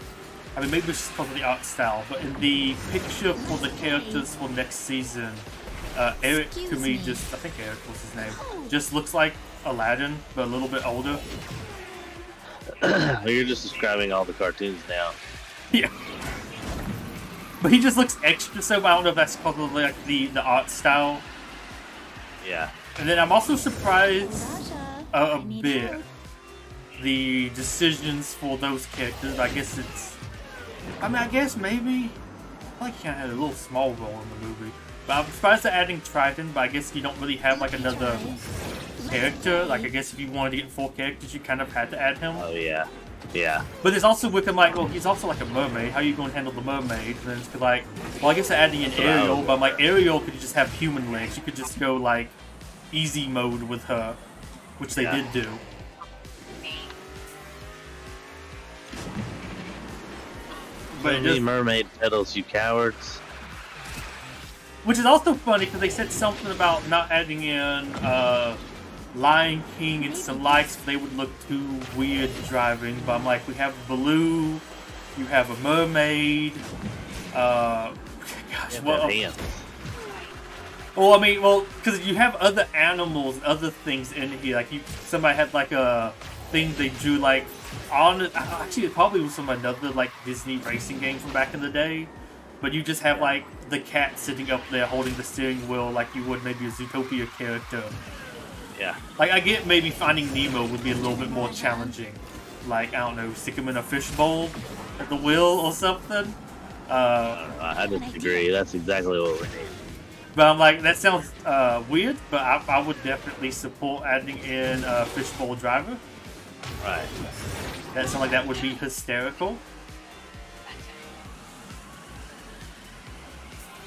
mean, maybe it's because of the art style, but in the picture for the characters for next season, Eric, to me, just, I think Eric was his name, just looks like Aladdin, but a little bit older. You're just describing all the cartoons now. Yeah. But he just looks extra, so I don't know if that's probably like the art style. Yeah. And then I'm also surprised a bit. The decisions for those characters, I guess it's... I mean, I guess maybe... I like kind of had a little small role in the movie. But I'm surprised they're adding Triton, but I guess you don't really have like another character. Like, I guess if you wanted to get 4 characters, you kind of had to add him. Oh, yeah. Yeah. But there's also with him like, well, he's also like a mermaid. How are you going to handle the mermaid? And then it's like, well, I guess they're adding an Ariel, but like Ariel could just have human legs. You could just go like easy mode with her, which they did do. But it mermaid pedals, you cowards. Which is also funny because they said something about not adding in Lion King and some lights. They would look too weird driving. But I'm like, we have Baloo, you have a mermaid. Gosh, well, well, I mean, well, because you have other animals, other things in here. Like somebody had like a thing they drew like on. Actually, it probably was from another like Disney racing game from back in the day. But you just have like the cat sitting up there holding the steering wheel, like you would maybe a Zootopia character. Yeah. Like I get maybe Finding Nemo would be a little bit more challenging. Like I don't know, stick him in a fishbowl at the wheel or something. I disagree. That's exactly what we need. But I'm like, that sounds weird, but I would definitely support adding in a fishbowl driver. Right. That sounds like that would be hysterical.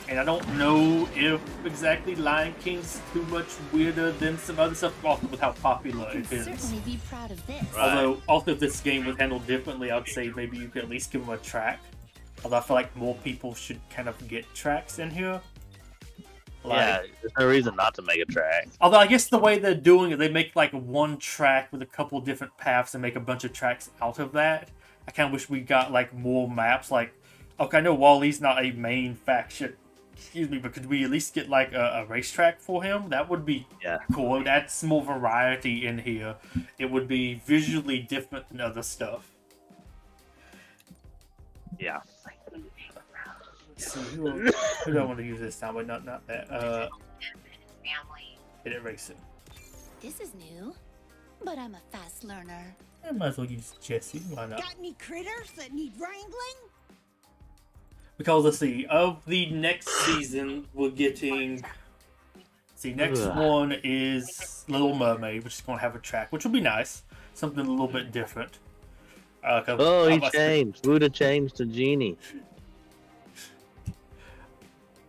And I don't know if exactly Lion King's too much weirder than some other stuff, also with how popular it is. Certainly be proud of this. Right. Although, also if this game was handled differently, I'd say maybe you could at least give them a track. Although I feel like more people should kind of get tracks in here. Like, yeah, there's no reason not to make a track. although I guess the way they're doing it, they make like one track with a couple different paths and make a bunch of tracks out of that. I kind of wish we got like more maps. Like, okay, I know Wally's not a main faction. Excuse me, but could we at least get like a racetrack for him? That would be cool. That's some more variety in here. It would be visually different than other stuff. Yeah. Let's see, who do I want to use this time? But not that. Hit it racing. This is new, but I'm a fast learner. I might as well use Jesse. Why not? Got any critters that need wrangling? Because let's see, of the next season, we're getting. See, next one is Little Mermaid, which is going to have a track, which will be nice. Something a little bit different. Oh, he changed. Buddha changed to Genie.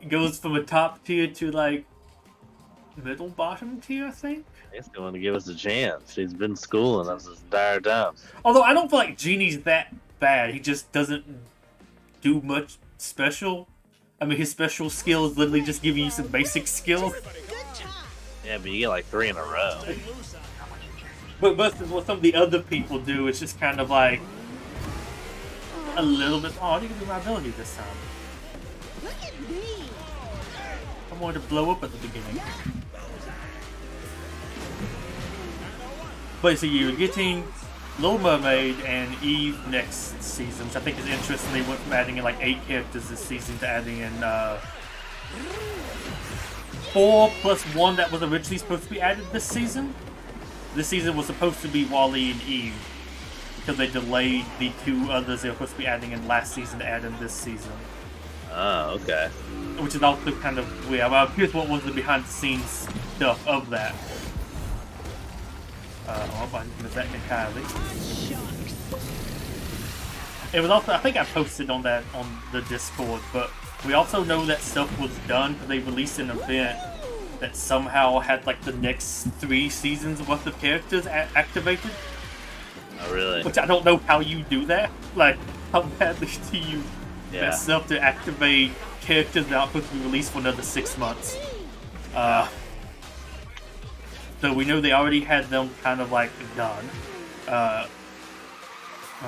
It goes from a top tier to like middle bottom tier, I think. He's going to give us a chance. He's been schooling us this entire time. Although I don't feel like Genie's that bad. He just doesn't do much special. I mean, his special skills literally just give you some basic skills. Yeah, but you get like 3 in a row. But what some of the other people do, it's just kind of like a little bit. Oh, I didn't do my ability this time. Look at me. I'm going to blow up at the beginning. But so you're getting Little Mermaid and Eve next season, which I think is interesting. They went from adding in like 8 characters this season to adding in 4 plus 1 that was originally supposed to be added this season. This season was supposed to be Wally and Eve because they delayed the 2 others they were supposed to be adding in last season to add in this season. Oh, okay. Which is also kind of weird. Well, here's what was the behind-the-scenes stuff of that. That entirely. It was also, I think I posted on that on the Discord, but we also know that stuff was done because they released an event that somehow had like the next 3 seasons worth of characters activated. Oh, really? Which I don't know how you do that. Like, how badly do you mess up to activate characters that aren't supposed to be released for another 6 months? So we know they already had them kind of like done.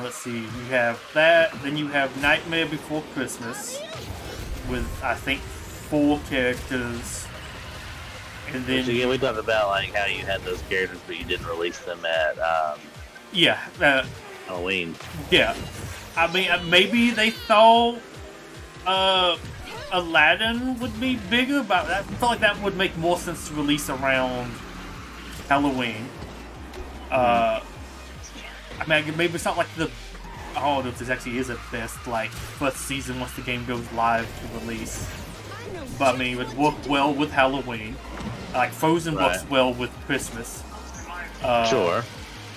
Let's see, you have that, then you have Nightmare Before Christmas with I think 4 characters. And then again, we talked about like how you had those characters but you didn't release them at Halloween. Yeah. I mean maybe they thought Aladdin would be bigger, but I felt like that would make more sense to release around Halloween. I mean, maybe it's not like the. Oh, this actually is a best like first season once the game goes live to release. But I mean, it would work well with Halloween. Like Frozen works well with Christmas. Sure,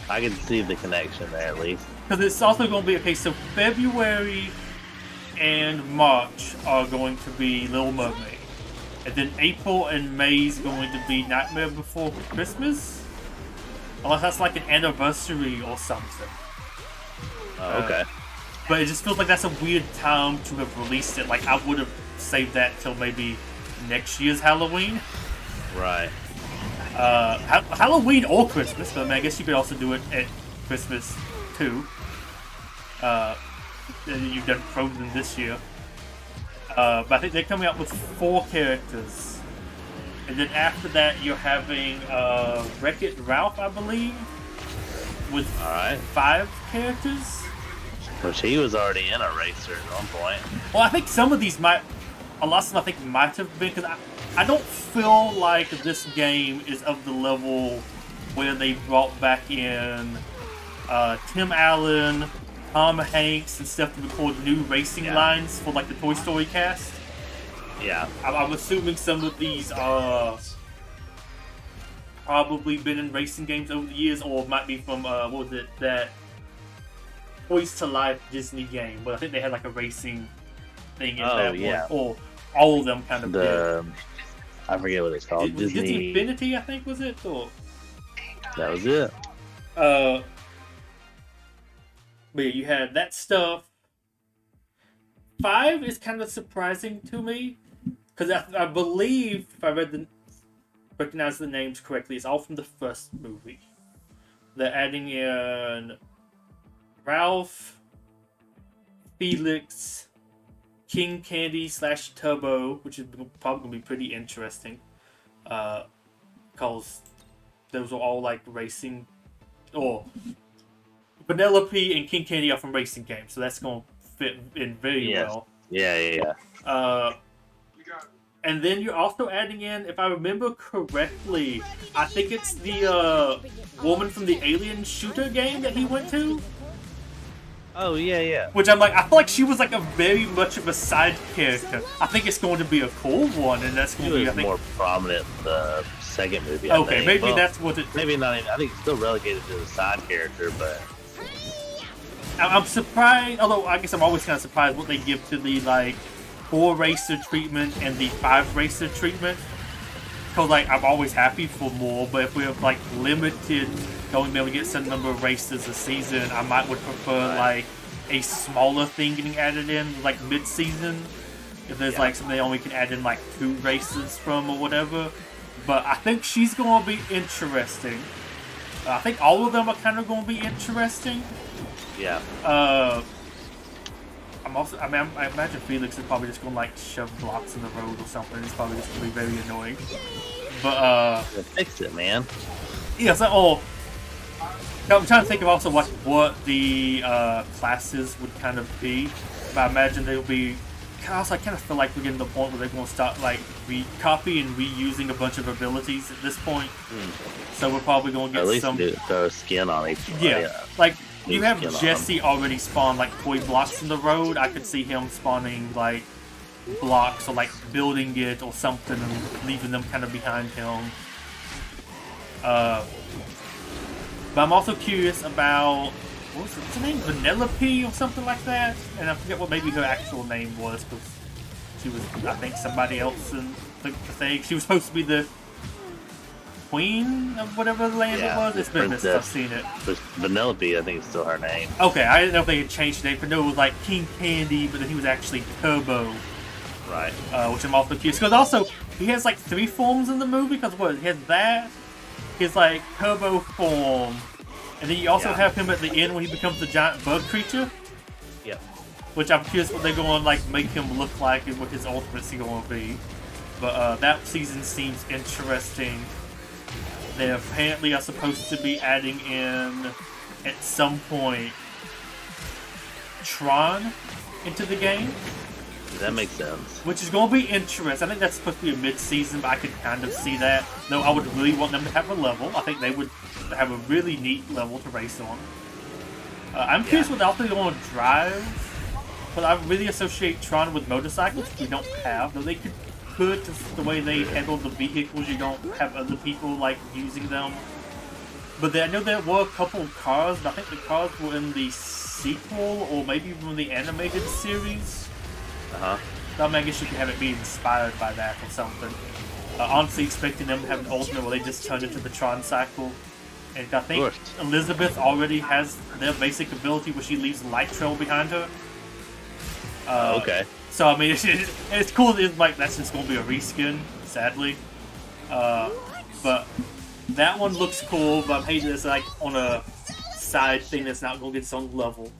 I can see the connection there at least. Because it's also going to be okay. So February and March are going to be Little Mermaid. And then April and May is going to be Nightmare Before Christmas? Unless that's like an anniversary or something. Oh, okay. But it just feels like that's a weird time to have released it. Like, I would have saved that till maybe next year's Halloween. Right. Halloween or Christmas, but I mean, I guess you could also do it at Christmas too. You've done Frozen this year. But I think they're coming out with 4 characters. And then after that, you're having Wreck-It Ralph, I believe, with 5 characters. Which he was already in a racer at one point. Well, I think some of these might, a lot of them I think might have been, because I don't feel like this game is of the level where they brought back in Tim Allen, Tom Hanks, and stuff to record new racing lines for like the Toy Story cast. Yeah. I'm assuming some of these are probably been in racing games over the years, or might be from, what was it, that Toys to Life Disney game, but I think they had like a racing thing in that one. Or all of them kind of did. I forget what it's called. Disney Infinity, I think, was it? Or that was it. But yeah, you had that stuff. 5 is kind of surprising to me, because I believe, if I recognize the names correctly, it's all from the first movie. They're adding in Ralph, Felix, King Candy / Turbo, which is probably going to be pretty interesting, because those are all like racing, or Penelope and King Candy are from racing games, so that's going to fit in very well. Yeah. And then you're also adding in, if I remember correctly, I think it's the woman from the Alien shooter game that he went to. Oh, yeah. Which I'm like, I feel like she was like a very much of a side character. I think it's going to be a cool one, and that's going to be, I think, more prominent in the second movie. Okay, maybe that's what it. Maybe not even. I think it's still relegated to the side character, but I'm surprised. Although I guess I'm always kind of surprised what they give to the like 4 racer treatment and the 5 racer treatment. Because like I'm always happy for more, but if we're like limited, going to be able to get some number of races a season, I would prefer like a smaller thing getting added in like mid-season, if there's like something only can add in like 2 races from or whatever. But I think she's gonna be interesting. I think all of them are kind of gonna be interesting. Yeah. I imagine Felix is probably just gonna like shove blocks in the road or something. It's probably just gonna be very annoying. But fix it, man. Yeah. So, I'm trying to think of also like what the classes would kind of be. But I imagine they'll be. I kind of feel like we're getting to the point where they're going to start like copying and reusing a bunch of abilities at this point. So we're probably going to get at least some. Throw skin on each one. Yeah, like you have Jesse already spawn like toy blocks in the road. I could see him spawning like blocks or like building it or something and leaving them kind of behind him. But I'm also curious about. What's her name? Vanellope or something like that? And I forget what maybe her actual name was, because she was, I think, somebody else in the thing. She was supposed to be the queen of whatever land it was. It's been since I've seen it. Vanellope, I think is still her name. Okay, I didn't know if they had changed the name, but no, it was like King Candy, but then he was actually Turbo. Right. Which I'm also curious. Because also, he has like 3 forms in the movie, because what? He has that, his like Turbo form, and then you also have him at the end when he becomes the giant bug creature. Yep. Which I'm curious what they're going to like make him look like and what his ultimate's going to be. But that season seems interesting. They apparently are supposed to be adding in at some point Tron into the game. That makes sense. Which is going to be interesting. I think that's supposed to be a mid-season, but I could kind of see that. Though I would really want them to have a level. I think they would have a really neat level to race on. I'm curious what else they're going to drive, but I really associate Tron with motorcycles, which we don't have. Though they could just the way they handle the vehicles, you don't have other people like using them. But I know there were a couple of cars, but I think the cars were in the sequel or maybe even the animated series. So I guess you could have it be inspired by that or something. Honestly, expecting them to have an ultimate where they just turn into the Tron cycle. And I think Elizabeth already has their basic ability where she leaves a light trail behind her. Okay. So I mean, it's cool. It's like that's just going to be a reskin, sadly. But that one looks cool. But I'm hating it's like on a side thing that's not going to get its own level,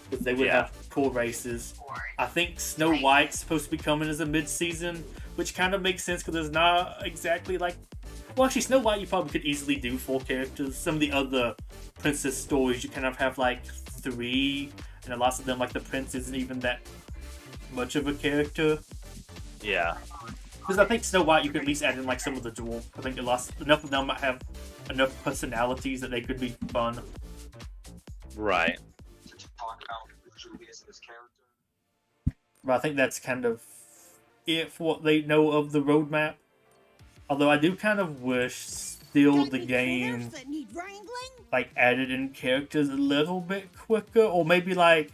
because they would have cool races. I think Snow White's supposed to be coming as a mid-season, which kind of makes sense because there's not exactly like. Well, actually, Snow White you probably could easily do 4 characters. Some of the other princess stories you kind of have like 3, and a lot of them like the prince isn't even that much of a character. Yeah. Because I think Snow White you could at least add in like some of the dwarf. I think enough of them might have enough personalities that they could be fun. Right. But I think that's kind of it for what they know of the roadmap. Although I do kind of wish still the game like added in characters a little bit quicker, or maybe like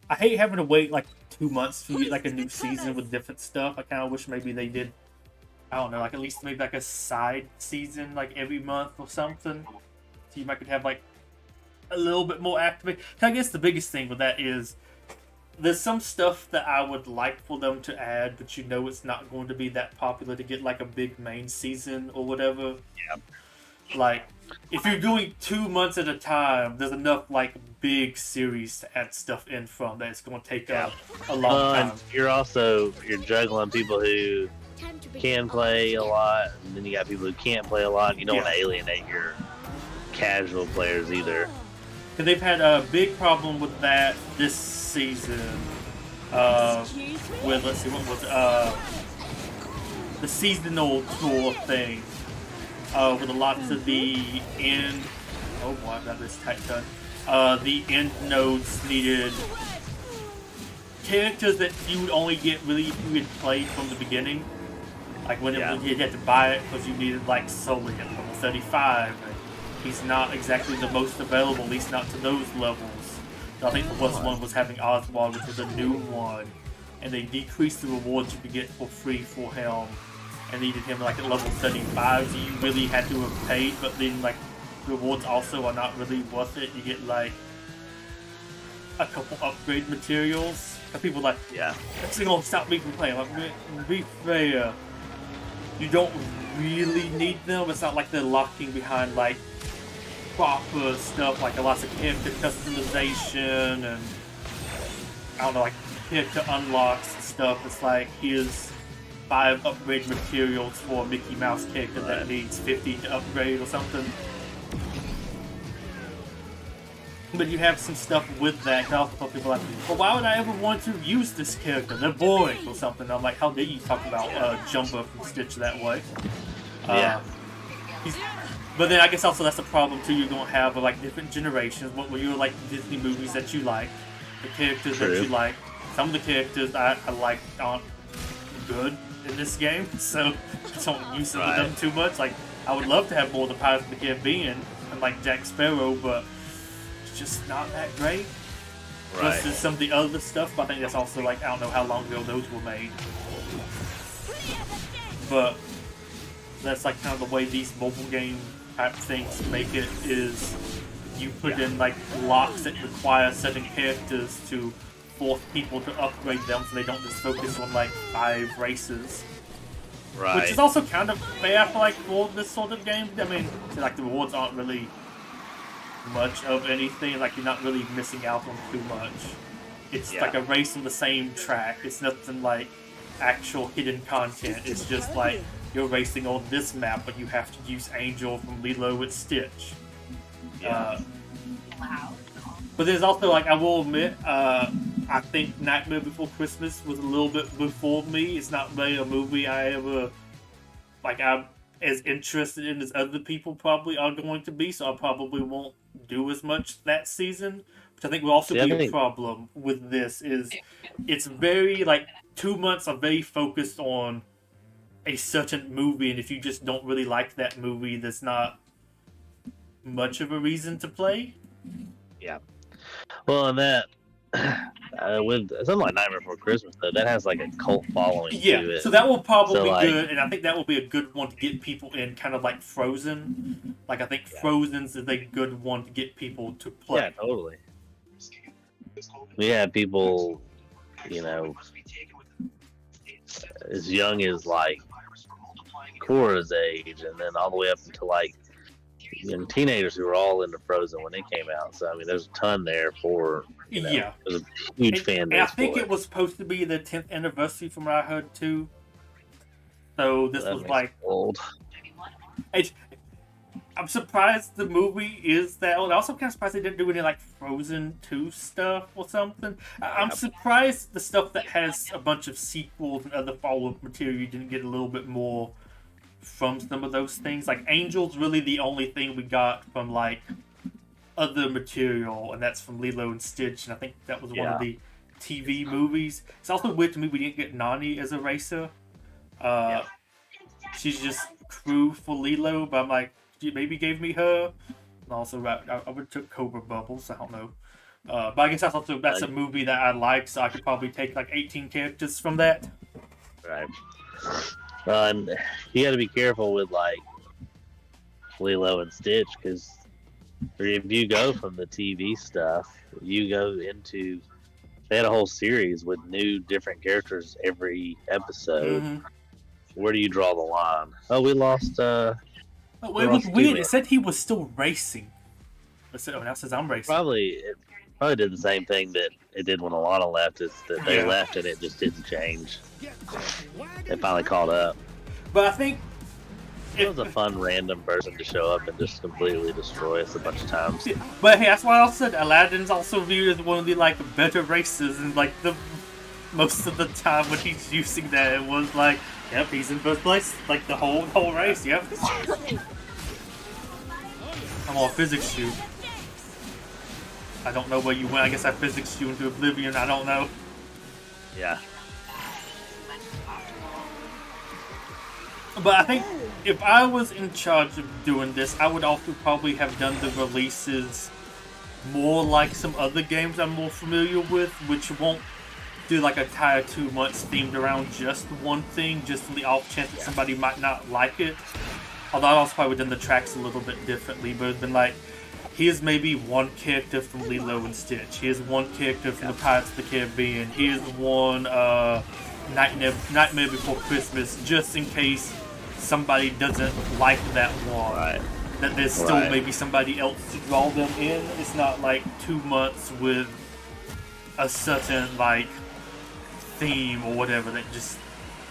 I hate having to wait like 2 months to get like a new season with different stuff. I kind of wish maybe they did, I don't know, like at least maybe like a side season like every month or something. So you might could have like a little bit more activate. I guess the biggest thing with that is there's some stuff that I would like for them to add, but you know it's not going to be that popular to get like a big main season or whatever. Yeah. Like, if you're doing 2 months at a time, there's enough like big series to add stuff in from that it's going to take a long time. You're juggling people who can play a lot, and then you got people who can't play a lot, and you don't want to alienate your casual players either. And they've had a big problem with that this season. With, let's see, what was the seasonal tour thing. With a lot of the end. Oh boy, I've got this tight done. The end nodes needed characters that you would only get really if you had played from the beginning. Like when you had to buy it because you needed like Sully at level 35. He's not exactly the most available, at least not to those levels. So I think the worst one was having Oswald, which was a new one. And they decreased the rewards you could get for free for him. And needed him like at level 35, so you really had to have paid, but then like rewards also are not really worth it. You get like a couple upgrade materials. And people like, Yeah. that's gonna stop me from playing. Like, to be fair, you don't really need them. It's not like they're locking behind like proper stuff, like a lot of character customization and I don't know, like character unlocks and stuff. It's like here's 5 upgrade materials for a Mickey Mouse character that needs 50 to upgrade or something. But you have some stuff with that. I also tell people like, well, why would I ever want to use this character? They're boring or something. I'm like, how dare you talk about Jumbo from Stitch that way? Yeah. But then I guess also that's the problem too. You're gonna have like different generations. What were your like Disney movies that you like? The characters that you like. Some of the characters I like aren't good in this game, so I don't use some of them too much. Like I would love to have more of the Pirates of the Caribbean and like Jack Sparrow, but it's just not that great. Versus some of the other stuff, but I think that's also like I don't know how long ago those were made. But that's like kind of the way these mobile game type things make it is you put in like locks that require certain characters to force people to upgrade them so they don't just focus on like 5 races. Right. Which is also kind of fair for like for this sort of game. I mean, like the rewards aren't really much of anything, like you're not really missing out on too much. It's like a race on the same track. It's nothing like actual hidden content. It's just like you're racing on this map, but you have to use Angel from Lilo and Stitch. Wow. But there's also, like, I will admit, I think Nightmare Before Christmas was a little bit before me. It's not really a movie I ever, like, I'm as interested in as other people probably are going to be, so I probably won't do as much that season. Which I think will also be a problem with this, is it's very, like, 2 months are very focused on a certain movie, and if you just don't really like that movie, there's not much of a reason to play. Yeah. Well, and that with something like Nightmare Before Christmas, though, that has like a cult following to it. So that will probably be good, and I think that will be a good one to get people in, kind of like Frozen. Like, I think Frozen's is a good one to get people to play. Yeah, totally. We had people, you know, as young as like Cora's age, and then all the way up until like teenagers who were all into Frozen when it came out. So I mean, there's a ton there for there's a huge fan base. And I think it was supposed to be the 10th anniversary, from what I heard too. So this was like old. I'm surprised the movie is that old. I'm also kind of surprised they didn't do any like Frozen 2 stuff or something. I'm surprised the stuff that has a bunch of sequels and other follow-up material didn't get a little bit more from some of those things. Like Angel's really the only thing we got from like other material, and that's from Lilo and Stitch, and I think that was one of the TV movies. It's also weird to me we didn't get Nani as a racer. She's just crew for Lilo, but I'm like, you maybe gave me her. And also, I would took Cobra Bubbles. I don't know, but I guess that's a movie that I like, so I could probably take like 18 characters from that. Right. And you got to be careful with like Lilo and Stitch, because if you go from the TV stuff, you go into, they had a whole series with new different characters every episode. Mm-hmm. Where do you draw the line? Oh, we lost. It was weird. It said he was still racing. Now it says I'm racing. It probably did the same thing that it did when Alana left. Is that they left and it just didn't change. It finally caught up. But I think it was a fun random person to show up and just completely destroy us a bunch of times. Yeah, but hey, that's why I said Aladdin's also viewed as one of the like better races, and like the most of the time when he's using that, it was like, yep, he's in first place, like the whole race. Yep. I'm on physics shoot. I don't know where you went. I guess I physics you into oblivion. I don't know. Yeah. But I think if I was in charge of doing this, I would also probably have done the releases more like some other games I'm more familiar with, which won't do like a entire 2 months themed around just one thing, just on the off chance that somebody might not like it. Although I also probably would have done the tracks a little bit differently, but it's been like, here's maybe one character from Lilo and Stitch. Here's one character from the Pirates of the Caribbean. Here's one Nightmare Before Christmas, just in case somebody doesn't like that one. Right. That there's still maybe somebody else to draw them in. It's not like 2 months with a certain like theme or whatever that just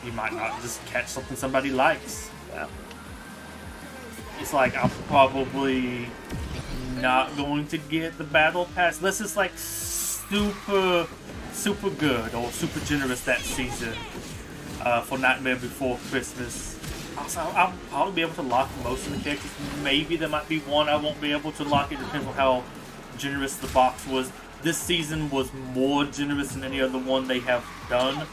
you might not just catch something somebody likes. Yeah. It's like I'm probably not going to get the battle pass unless it's like super good or super generous that season for Nightmare Before Christmas. Also, I'll probably be able to lock most of the characters. Maybe there might be one I won't be able to lock. It depends on how generous the box was. This season was more generous than any other one they have done.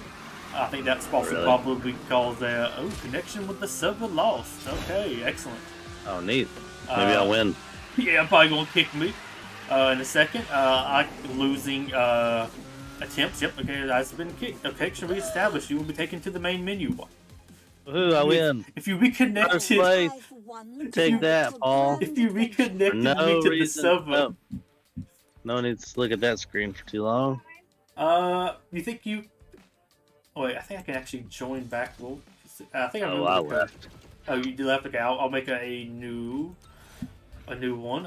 I think that's also probably because their connection with the server lost. Okay, excellent. Oh, neat. Maybe I'll win. Yeah, I'm probably gonna kick me in a second. I'm losing attempts. Yep. Okay, that's been kicked. Okay, should we establish? You will be taken to the main menu. Woohoo! I win. If you reconnected, take that, Paul. If you reconnected me to the server, no need to look at that screen for too long. You think you? Oh, wait, I think I can actually join back. Well, I think I left. Oh, you left. Okay, I'll make a new one.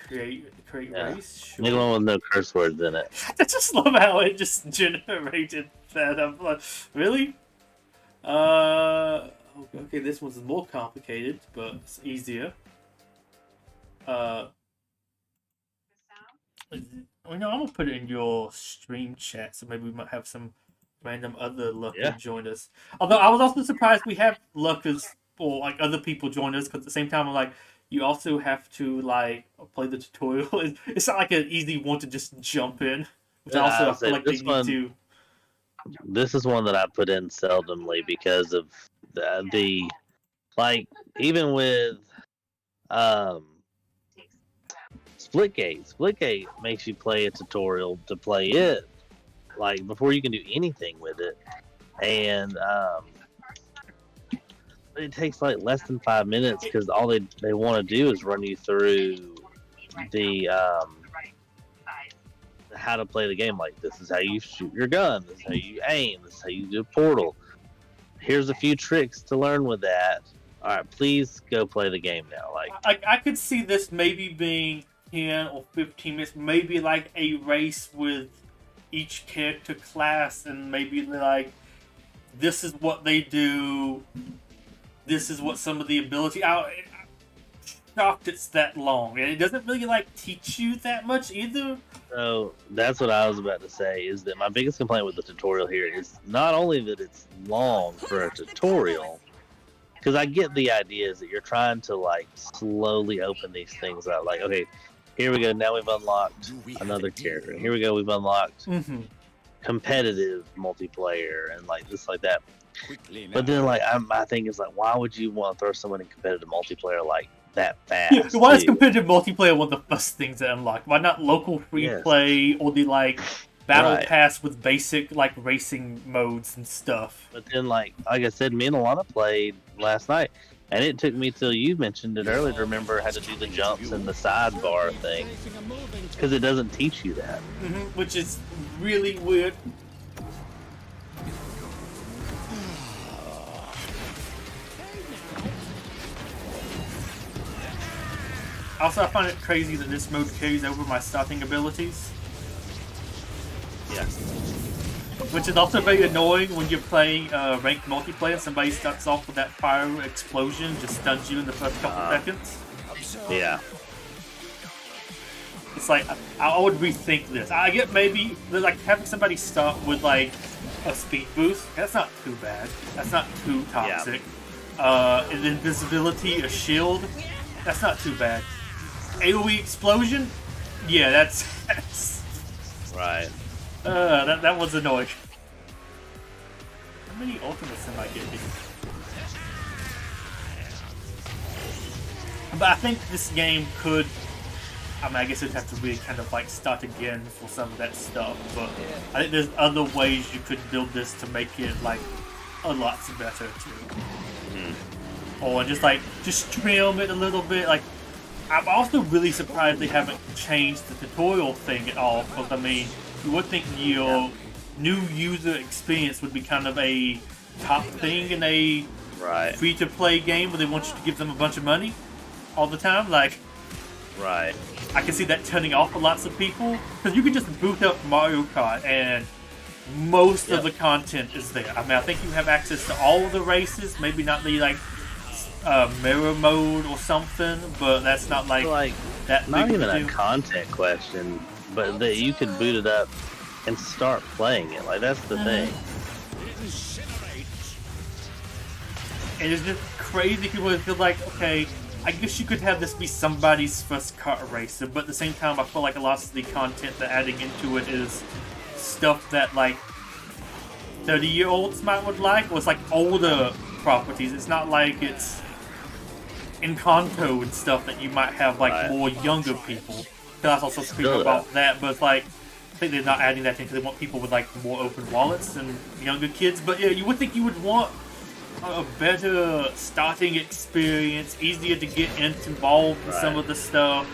Create race. Sure. Make one with no curse words in it. I just love how it just generated that. I'm like, really? Okay, this one's more complicated, but it's easier. I'm gonna put it in your stream chat, so maybe we might have some random other luckers join us. Although I was also surprised we have luckers or like other people join us, because at the same time I'm like, you also have to like play the tutorial. It's not like an easy one to just jump in, which I feel like they need to. This is one that I put in seldomly because of the like, even with Splitgate. Splitgate makes you play a tutorial to play it, like before you can do anything with it, and it takes like less than 5 minutes because all they want to do is run you through the how to play the game. Like, this is how you shoot your gun, this is how you aim, this is how you do a portal. Here's a few tricks to learn with that. All right, please go play the game now. Like, I could see this maybe being 10 or 15 minutes, maybe like a race with each character class, and maybe like this is what they do, this is what some of the ability. I'm shocked it's that long, and it doesn't really like teach you that much either. So that's what I was about to say, is that my biggest complaint with the tutorial here is not only that it's long for a tutorial, because I get the idea is that you're trying to like slowly open these things out. Like, okay, here we go, now we've unlocked another character. Here we go, we've unlocked competitive multiplayer and like this, like that. But then like my thing is like, why would you want to throw someone in competitive multiplayer like that fast? Yeah, why is competitive multiplayer one of the first things that unlock? Why not local free play or the like battle pass with basic like racing modes and stuff? But then like I said, me and Alana played last night, and it took me till you mentioned it earlier to remember how to do the jumps and the sidebar thing, because it doesn't teach you that. Which is really weird. Also, I find it crazy that this mode carries over my starting abilities. Yeah. Which is also very annoying when you're playing ranked multiplayer. Somebody starts off with that fire explosion, just stuns you in the first couple seconds. Yeah. It's like, I would rethink this. I get maybe, like, having somebody start with, like, a speed boost, that's not too bad. That's not too toxic. Yeah. An invisibility, a shield, that's not too bad. AoE explosion? Yeah, that's right. That was annoying. How many ultimates am I getting? But I think this game could, I mean, I guess it'd have to really kind of like start again for some of that stuff, but I think there's other ways you could build this to make it like a lot better too. Or just trim it a little bit, like I'm also really surprised they haven't changed the tutorial thing at all. Because I mean, you would think your new user experience would be kind of a top thing in a free-to-play game where they want you to give them a bunch of money all the time. Like, right. I can see that turning off for lots of people because you can just boot up Mario Kart and most of the content is there. I mean, I think you have access to all of the races, maybe not the like mirror mode or something, but that's not like that. Not even a content question, but that you could boot it up and start playing it. Like that's the thing. And it's just crazy. People feel like, okay, I guess you could have this be somebody's first kart racer, but at the same time, I feel like a lot of the content they're adding into it is stuff that like 30-year-olds would like, or it's like older properties. It's not like it's Encanto and stuff that you might have like more younger people. Because I also speak about that, but it's like I think they're not adding that in because they want people with like more open wallets and younger kids. But yeah, you would think you would want a better starting experience, easier to get involved in some of the stuff.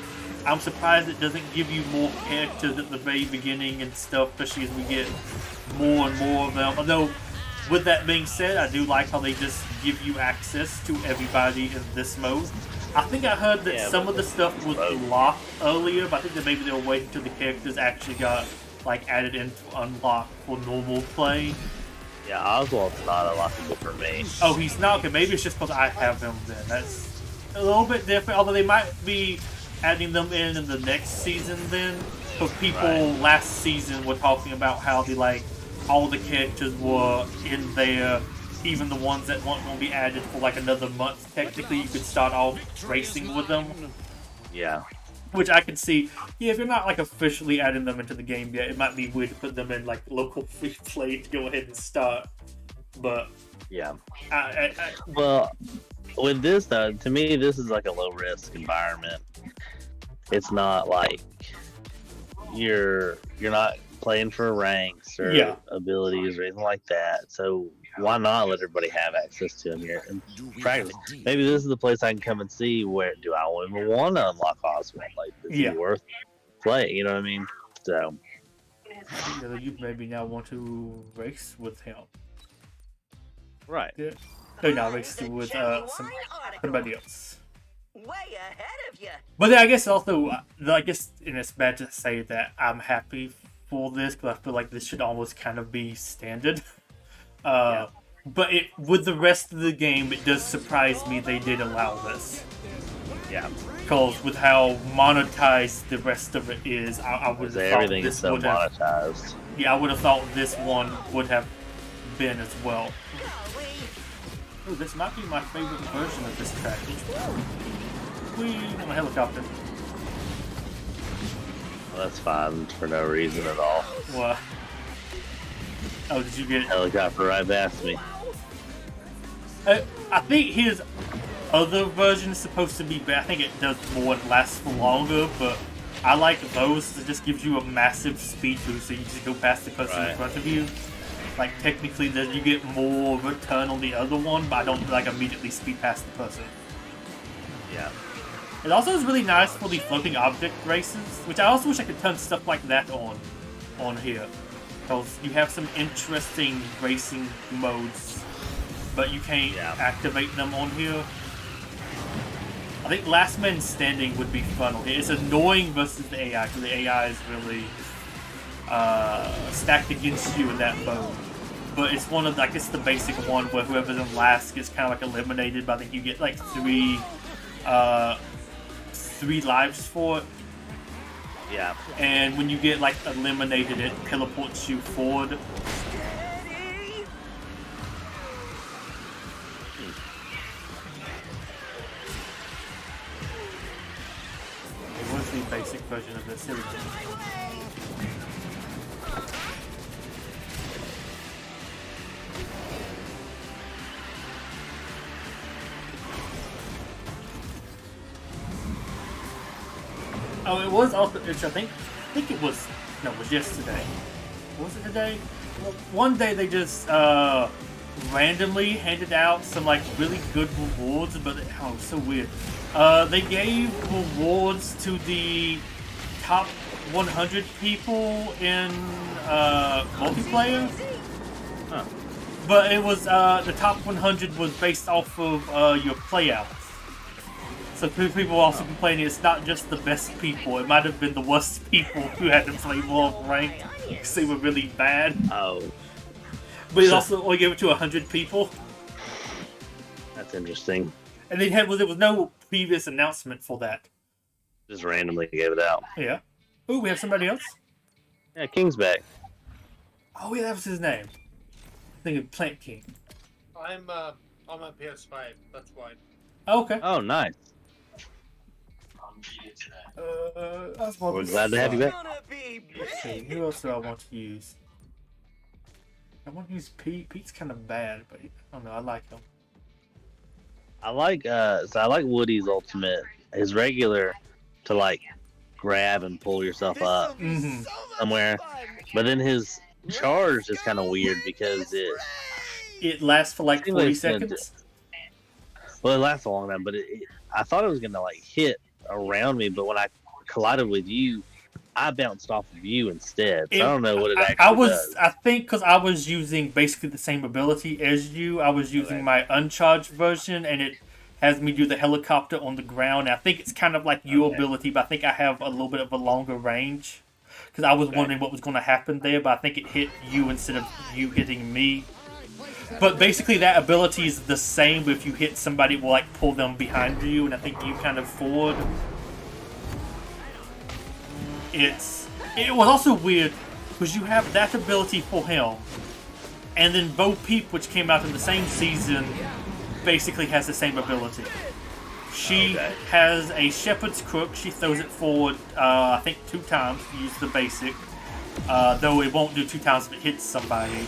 I'm surprised it doesn't give you more characters at the very beginning and stuff, especially as we get more and more of them. Although, with that being said, I do like how they just give you access to everybody in this mode. I think I heard that some of the stuff was locked earlier, but I think that maybe they were waiting until the characters actually got like added in to unlock for normal play. Yeah, Oswald's not unlockable for me. Oh, he's not? Okay, maybe it's just because I have him then. That's a little bit different, although they might be adding them in the next season then. Because people last season were talking about how they like all the characters were in there, even the ones that won't be added for like another month. Technically, you could start off racing with them. Yeah. Which I can see, yeah, if you're not like officially adding them into the game yet, it might be weird to put them in like local free play to go ahead and start. But yeah, well, with this though, to me, this is like a low risk environment. It's not like you're not playing for ranks or abilities or anything like that. So why not let everybody have access to them here? And practically, maybe this is the place I can come and see where do I even want to unlock Oswald? Like, is he worth playing? You know what I mean? So you maybe now want to race with him, right? Yeah. No, not race with somebody else. Way ahead of you. But then I guess also, I guess it's bad to say that I'm happy for this because I feel like this should almost kind of be standard. But with the rest of the game, it does surprise me they did allow this. Yeah. Because with how monetized the rest of it is, I would have thought this would have. Monetized. Yeah, I would have thought this one would have been as well. Ooh, this might be my favorite version of this track. Whee! On a helicopter. Well, that's fine for no reason at all. What? Oh, did you get helicopter right past me? I think his other version is supposed to be better. I think it does more and lasts for longer, but I like those. It just gives you a massive speed boost, so you just go past the person in front of you. Like technically, you get more return on the other one, but I don't like immediately speed past the person. Yeah. It also is really nice for the floating object races, which I also wish I could turn stuff like that on here. Because you have some interesting racing modes, but you can't activate them on here. I think Last Man Standing would be fun on here. It's annoying versus the AI, because the AI is really stacked against you in that mode. But it's one of, I guess, the basic one where whoever's in last gets kind of like eliminated, but I think you get like three lives for it. Yeah. And when you get like eliminated, it teleports you forward. What's the basic version of this? Here we go. Oh, it was also, which I think it was, no, it was yesterday. Was it today? Well, one day they just randomly handed out some like really good rewards, but oh, so weird. They gave rewards to the top 100 people in multiplayer. Huh. But it was the top 100 was based off of your playouts. So people were also complaining it's not just the best people. It might have been the worst people who had to play more ranked because they were really bad. Oh. But it also only gave it to 100 people. That's interesting. And there was no previous announcement for that. Just randomly gave it out. Yeah. Ooh, we have somebody else? Yeah, King's back. Oh yeah, that was his name. I think of Plant King. I'm on my PS5. That's why. Oh, okay. Oh, nice. We're glad to have you back. Okay, who else do I want to use? I want to use Pete. Pete's kind of bad, but I don't know. I like him. I like Woody's ultimate. His regular to like grab and pull yourself up somewhere, but then his charge is kind of weird because it lasts for like 40 seconds. Well, it lasts a long time, but I thought it was gonna like hit around me, but when I collided with you, I bounced off of you instead. So I don't know what it actually does. I think because I was using basically the same ability as you. I was using my uncharged version, and it has me do the helicopter on the ground. And I think it's kind of like your ability, but I think I have a little bit of a longer range. Because I was wondering what was going to happen there, but I think it hit you instead of you hitting me. But basically that ability is the same, but if you hit somebody, it will like pull them behind you, and I think you kind of forward. It was also weird, because you have that ability for him, and then Bo Peep, which came out in the same season, basically has the same ability. She has a shepherd's crook. She throws it forward, I think 2 times to use the basic. Though it won't do 2 times if it hits somebody.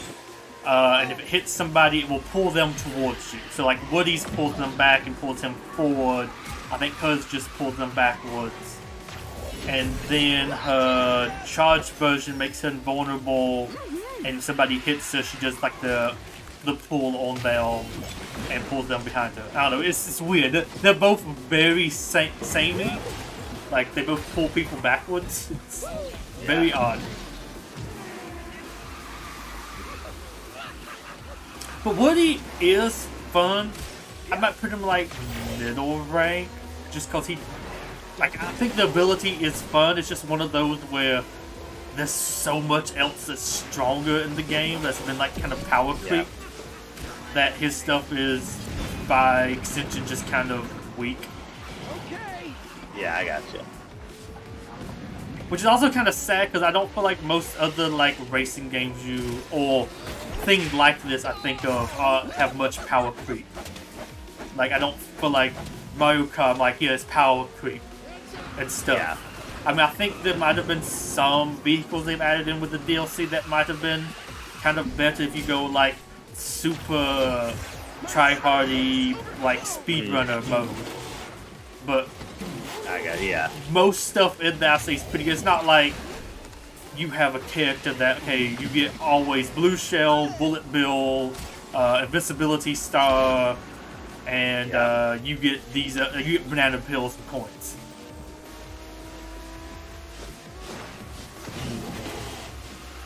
And if it hits somebody, it will pull them towards you. So like Woody's pulls them back and pulls him forward. I think hers just pulls them backwards. And then her charged version makes her invulnerable. And if somebody hits her, she does like the pull on them and pulls them behind her. I don't know, it's weird. They're both very samey. Like, they both pull people backwards. It's very odd. But Woody is fun. I might put him like middle rank, just because he... Like, I think the ability is fun. It's just one of those where there's so much else that's stronger in the game that's been like kind of power creep. That his stuff is, by extension, just kind of weak. Yeah, I got you. Which is also kind of sad because I don't feel like most other like racing games or things like this I think of have much power creep. Like I don't feel like Mario Kart it's power creep and stuff. Yeah. I mean, I think there might have been some vehicles they've added in with the DLC that might have been kind of better if you go like super try-hardy like speedrunner mode. But most stuff in that is pretty good. It's not like you have a character that you get always blue shell, bullet bill, invincibility star, and you get these you get banana pills and coins.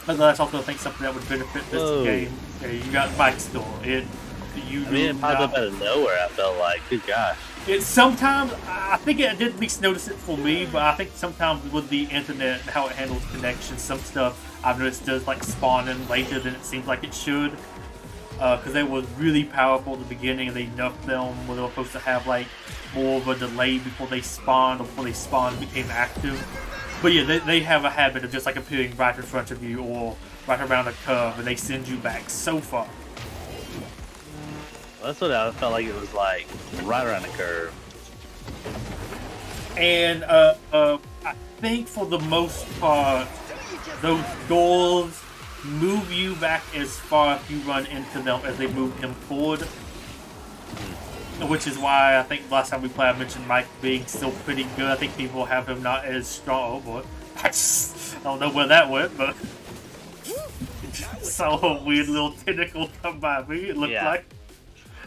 But that's also I think something that would benefit this game. Okay, you got Bike Store. It popped up out of nowhere. I felt like, good gosh. It sometimes I think it didn't at least notice it for me, but I think sometimes with the internet and how it handles connections, some stuff I've noticed does like spawn in later than it seems like it should. Because they were really powerful at the beginning, and they nerfed them where they were supposed to have like more of a delay before they spawned, or before they spawned became active. But yeah, they have a habit of just like appearing right in front of you or right around a curve, and they send you back so far. Well, that's what I felt like. It was like right around the curve. And I think for the most part, those doors move you back as far if you run into them as they move them forward. Which is why I think last time we played I mentioned Mike being still pretty good. I think people have him not as strong. Oh boy. I don't know where that went, but saw a weird little tentacle come by me. It looked Yeah. like.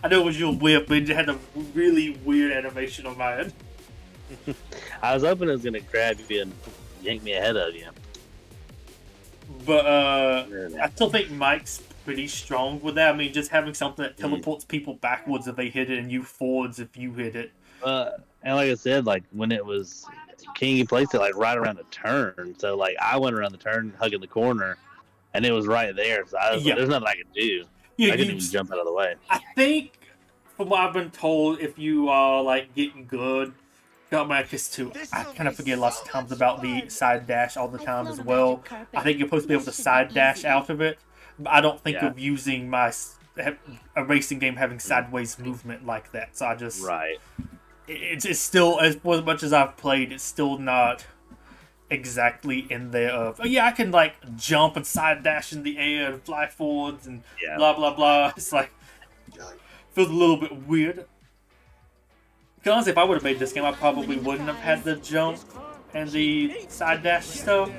I know it was your whip, but it had a really weird animation on my end. I was hoping it was gonna grab you and yank me ahead of you. But I still think Mike's pretty strong with that. I mean, just having something that teleports people backwards if they hit it and you forwards if you hit it. And like I said, like when it was King, he placed it like right around the turn. So like I went around the turn, hugging the corner, and it was right there. So I was like, there's nothing I could do. Yeah, I couldn't even jump out of the way. I think, from what I've been told, if you are like getting good, got Marcus too. I kind of forget lots of times about the side dash all the time as well. I think you're supposed to be able to side dash out of it, but I don't think of using a racing game having sideways movement like that. So I just it's still, as much as I've played, it's still not exactly in there of, oh yeah, I can like jump and side dash in the air and fly forwards and blah blah blah. It's like feels a little bit weird. Because honestly, if I would have made this game, I probably wouldn't have had the jump and the side dash stuff.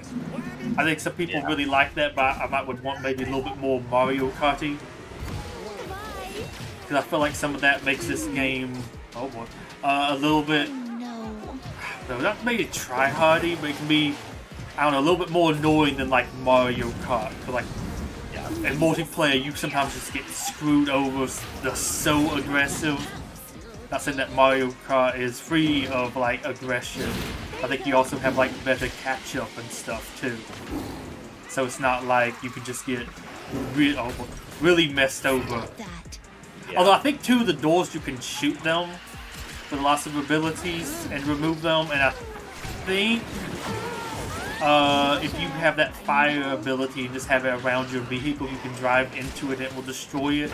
I think some people really like that, but I would want maybe a little bit more Mario Karty. Because I feel like some of that makes this game, a little bit, not maybe try-hardy, but it can be, I don't know, a little bit more annoying than like Mario Kart. But like, in multiplayer, you sometimes just get screwed over. They're so aggressive. Not saying that Mario Kart is free of like aggression. I think you also have like better catch-up and stuff too. So it's not like you can just get really messed over. Although I think too, the doors you can shoot them with lots of abilities and remove them, and I think if you have that fire ability and just have it around your vehicle, you can drive into it and it will destroy it.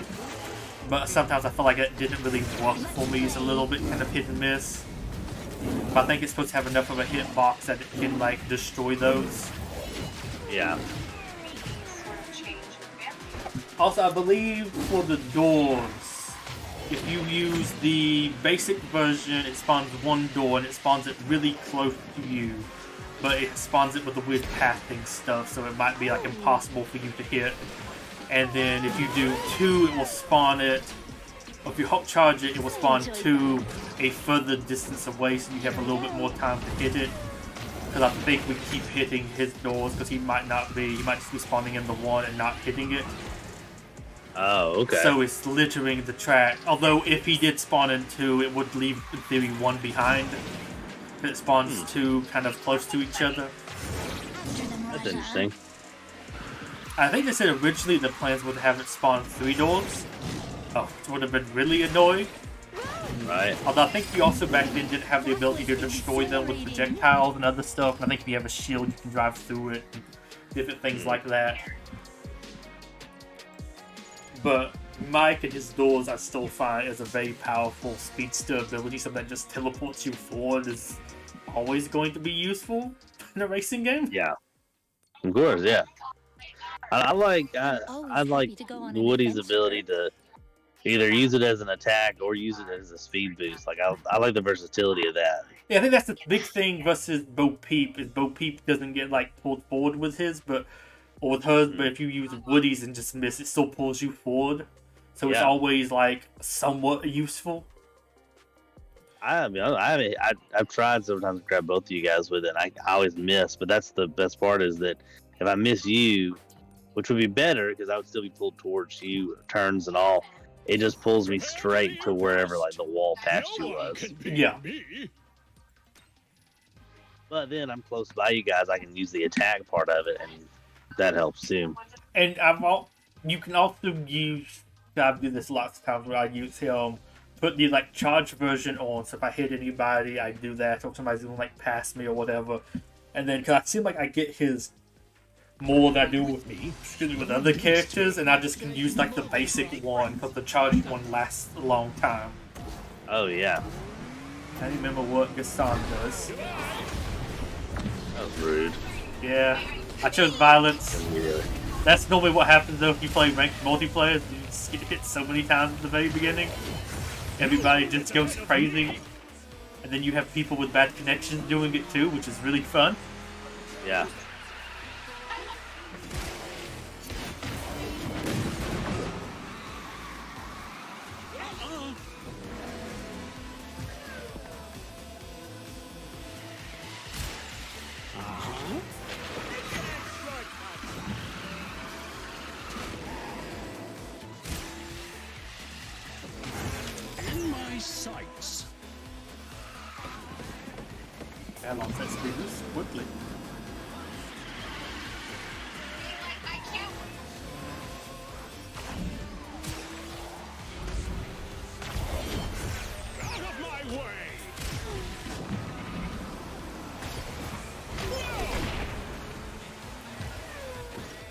But sometimes I feel like it didn't really work for me. It's a little bit kind of hit and miss. But I think it's supposed to have enough of a hitbox that it can like destroy those. Yeah. Also, I believe for the doors, if you use the basic version, it spawns one door and it spawns it really close to you. But it spawns it with the weird pathing stuff, so it might be like impossible for you to hit. And then if you do two, it will spawn it. Or if you hop charge it, it will spawn two a further distance away, so you have a little bit more time to hit it. Because I think we keep hitting his doors, because he might just be spawning in the one and not hitting it. Oh, okay. So it's littering the track. Although if he did spawn in two, it would leave, in theory, one behind. It spawns two kind of close to each other. That's interesting. I think they said originally the plans would have it spawn 3 doors. Oh, it would have been really annoying. Right. Although I think you also back then didn't have the ability to destroy them with projectiles and other stuff. And I think if you have a shield, you can drive through it and different things like that. But Mike and his doors I still find as a very powerful speedster ability. Something that just teleports you forward is always going to be useful in a racing game. Yeah. Of course, yeah. I like Woody's ability to either use it as an attack or use it as a speed boost. Like I like the versatility of that. Yeah, I think that's the big thing versus Bo Peep. Is Bo Peep doesn't get like pulled forward with his, or with hers. But if you use Woody's and just miss, it still pulls you forward. So it's always like somewhat useful. I mean, I've tried sometimes to grab both of you guys with it. And I always miss, but that's the best part is that if I miss you, which would be better because I would still be pulled towards you, turns and all. It just pulls me straight to wherever like the wall past you was. Yeah. But then I'm close by you guys. I can use the attack part of it, and that helps too. And you can also use. I've done this lots of times where I use him. Put the like charge version on. So if I hit anybody, I do that. Or somebody's gonna like pass me or whatever. And then, cause I seem like I get his more than I do with other characters, and I just can use like the basic one because the charged one lasts a long time. Oh yeah. I don't remember what Gaston does. That was rude. Yeah, I chose violence. That's normally what happens though if you play ranked multiplayer. You just get hit so many times at the very beginning. Everybody just goes crazy, and then you have people with bad connections doing it too, which is really fun. Yeah. lost that speed boost quickly. Out of my way!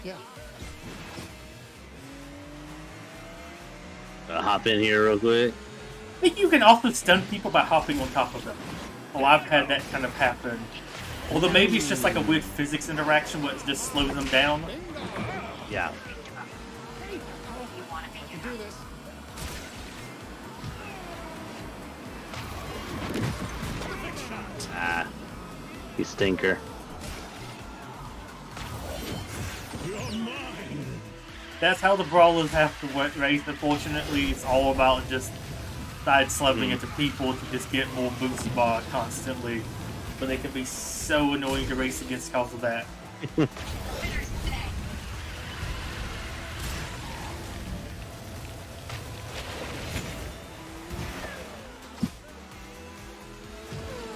Yeah. Hop in here real quick. I think you can also stun people by hopping on top of them. Oh, I've had that kind of happen. Although maybe it's just like a weird physics interaction where it just slows them down. Yeah. Do this. Ah, you stinker. That's how the brawlers have to race. Unfortunately, it's all about just side-slumming into people to just get more boost bar constantly. But they can be so annoying to race against because of that.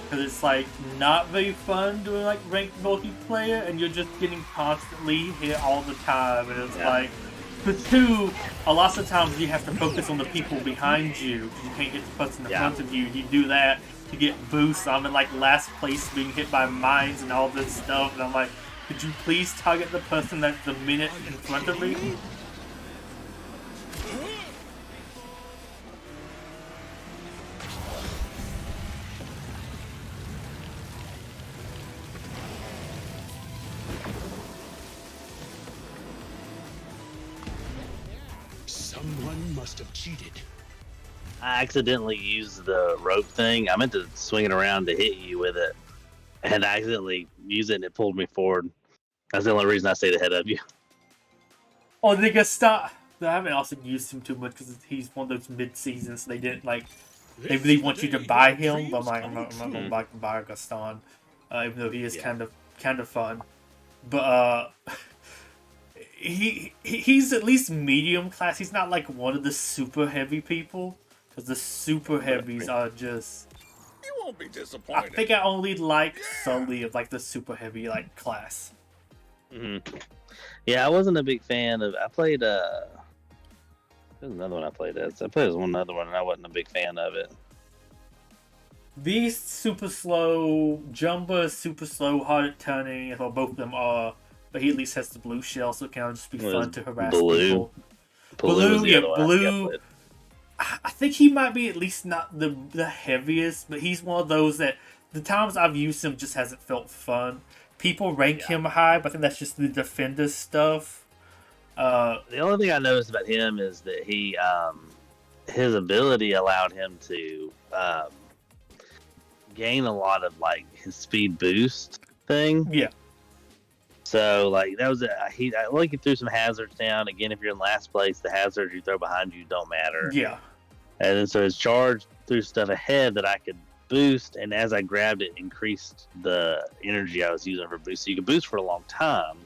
Because it's like not very fun doing like ranked multiplayer, and you're just getting constantly hit all the time, and it's like, for two, a lot of times you have to focus on the people behind you because you can't get the person in front of you. You do that to get boosts. I'm in like last place being hit by mines and all this stuff, and I'm like, could you please target the person that's a minute in front of me? Someone must have cheated. I accidentally used the rope thing. I meant to swing it around to hit you with it, and I accidentally used it and it pulled me forward. That's the only reason I stayed ahead of you. Oh, they get start. I haven't also used him too much because he's one of those mid-seasons. They didn't like. They really want you to buy him, but I'm like, I'm not gonna buy Gaston, even though he is kind of fun. But he's at least medium class. He's not like one of the super heavy people, because the super heavies are just. You won't be disappointed. I think I only like Sully of like the super heavy like class. Yeah, I wasn't a big fan of. I played there's another one I played as. I played as one other one, and I wasn't a big fan of it. These super slow. Jumba is super slow, hard at turning. Well, both of them are. But he at least has the blue shell, so it can just be fun to harass people. Blue. I think he might be at least not the heaviest, but he's one of those that the times I've used him just hasn't felt fun. People rank him high, but I think that's just the defender stuff. The only thing I noticed about him is that he, his ability allowed him to gain a lot of like his speed boost thing. Yeah. So like that was he threw some hazards down. Again, if you're in last place, the hazards you throw behind you don't matter. Yeah. And then so his charge threw stuff ahead that I could boost, and as I grabbed it, increased the energy I was using for boost. So you can boost for a long time.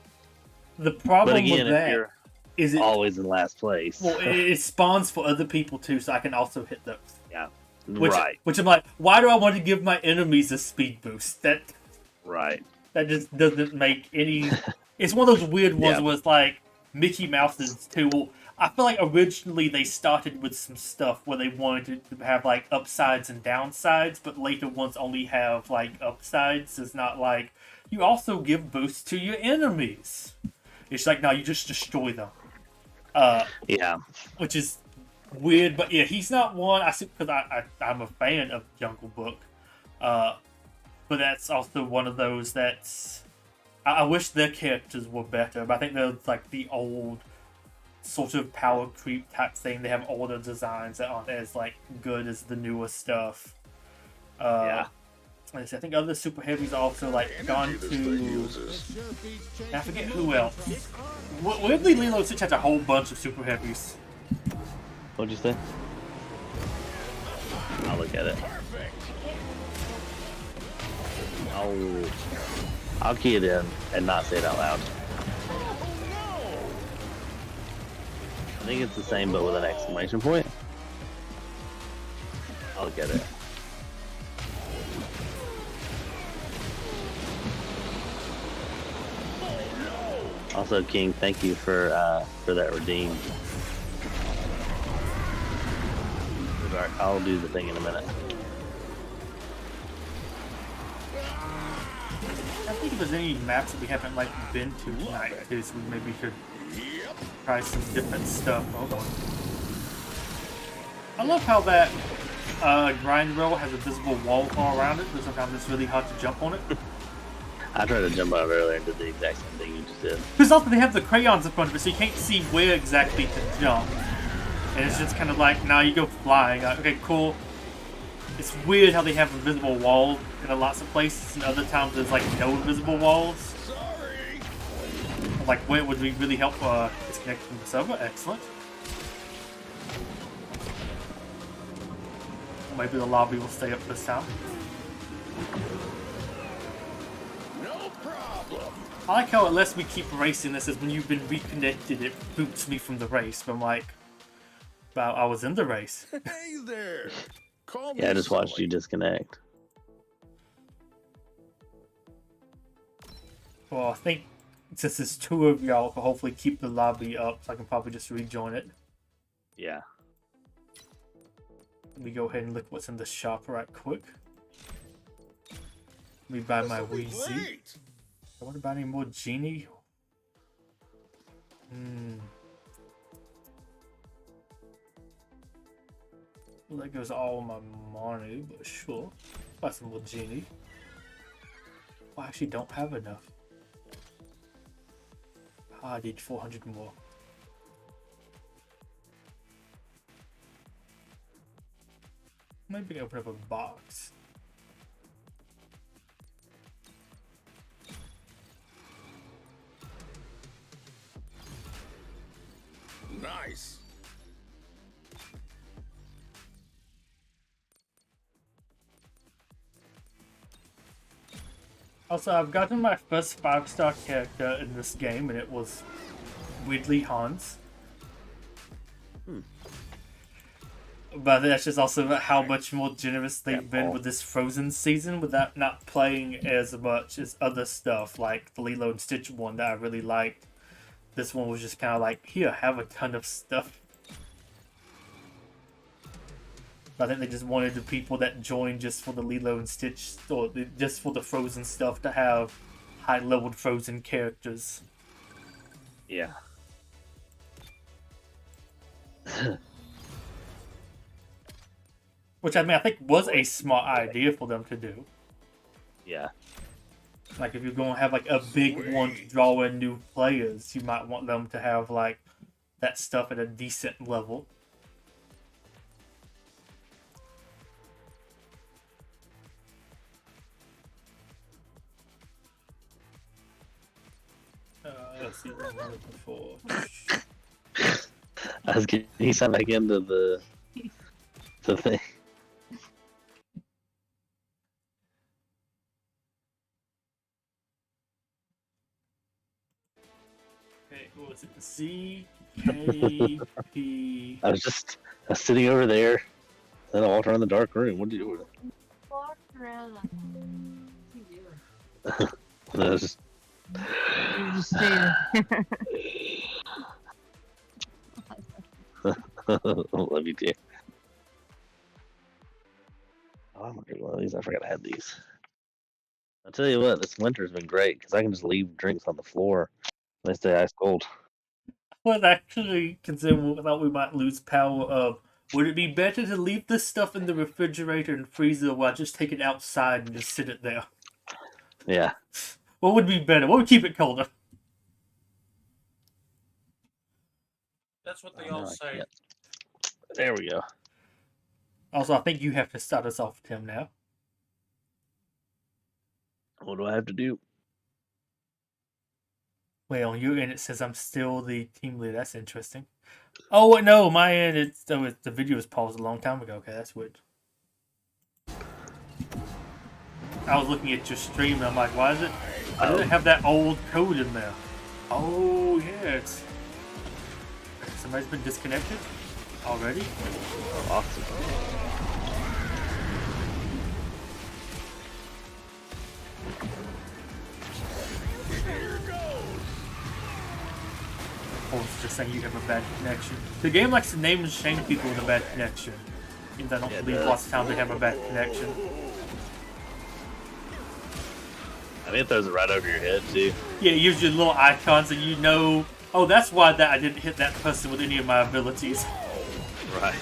The problem again, with that is it always in last place. Well, it spawns for other people too, so I can also hit those. Yeah. Which I'm like, why do I want to give my enemies a speed boost? That just doesn't make any. It's one of those weird ones where it's like Mickey Mouse's too. Well, I feel like originally they started with some stuff where they wanted to have like upsides and downsides, but later ones only have like upsides. It's not like you also give boosts to your enemies. It's like, no, you just destroy them. Which is weird, but yeah, he's not one. I see, because I'm a fan of Jungle Book, but that's also one of those that's. I wish their characters were better, but I think they're like the old sort of power creep type thing. They have older designs that aren't as like good as the newer stuff. I think other super heavies also like gone to. I forget who else. Weirdly, Lilo & Stitch has a whole bunch of super heavies. What'd you say? I'll look at it. I'll key it in and not say it out loud. I think it's the same, but with an exclamation point. I'll get it. Also, King, thank you for that redeem. Alright, I'll do the thing in a minute. I think if there's any maps that we haven't like been to tonight, too, so we maybe should try some different stuff. Hold on. I love how that grind rail has a visible wall all around it, but sometimes it's really hard to jump on it. I tried to jump on it earlier and did the exact same thing you just did. Because also they have the crayons in front of it, so you can't see where exactly to jump. And it's just kind of like, now you go flying. Like, okay, cool. It's weird how they have invisible walls in lots of places, and other times there's like no invisible walls. Like, where would we really help disconnect from the server? Excellent. Maybe the lobby will stay up this time. No problem. I like how unless we keep racing, this is when you've been reconnected, it boots me from the race. But I'm like, wow, I was in the race. Hey there. Call me Yeah, I just watched silly. you disconnect. Well, I think since there's two of y'all, I can hopefully keep the lobby up, so I can probably just rejoin it. Yeah. Let me go ahead and look what's in the shop right quick. Let me buy my BoiZ. I want to buy any more genie. Well, that goes all my money, but sure. Buy some more genie. Oh, I actually don't have enough. I need 400 more. Maybe open up a box. Nice. Also, I've gotten my first 5-star character in this game, and it was weirdly Hans. But that's just also how much more generous they've been with this Frozen season, without not playing as much as other stuff, like the Lilo and Stitch one that I really liked. This one was just kind of like, here, have a ton of stuff. I think they just wanted the people that joined just for the Lilo and Stitch, or just for the Frozen stuff, to have high-leveled Frozen characters. Yeah. Which, I mean, I think was a smart idea for them to do. Yeah. Like, if you're going to have, like, a big one to draw in new players, you might want them to have, like, that stuff at a decent level. Let's see what I'm looking for. I was getting signed back into the thing. Okay, what was it? Z K P. I was sitting over there, then I walked around the dark room. What did you do? Walk around. What you doing? I was just. You just stay there. Love you too. Oh, I'm gonna get one of these. I forgot I had these. I'll tell you what, this winter's been great because I can just leave drinks on the floor. They stay ice cold. Was actually considering that we might lose power of. Would it be better to leave this stuff in the refrigerator and freezer while I just take it outside and just sit it there? Yeah. What would be better? What would keep it colder? That's what they all say. There we go. Also, I think you have to start us off, Tim, now. What do I have to do? Well, on your end, it says I'm still the team leader. That's interesting. Oh, wait, no, my end, the video was paused a long time ago. Okay, that's weird. I was looking at your stream, and I'm like, why is it... I didn't have that old code in there. Oh, yeah, it's... Somebody's been disconnected already? Oh, awesome. Here goes. opposed to just saying you have a bad connection. The game likes to name and shame people with a bad connection. And I don't believe lots of times they have a bad connection. I think it throws it right over your head, too. Yeah, it gives you little icons and you know, oh, that's why that I didn't hit that person with any of my abilities. Right.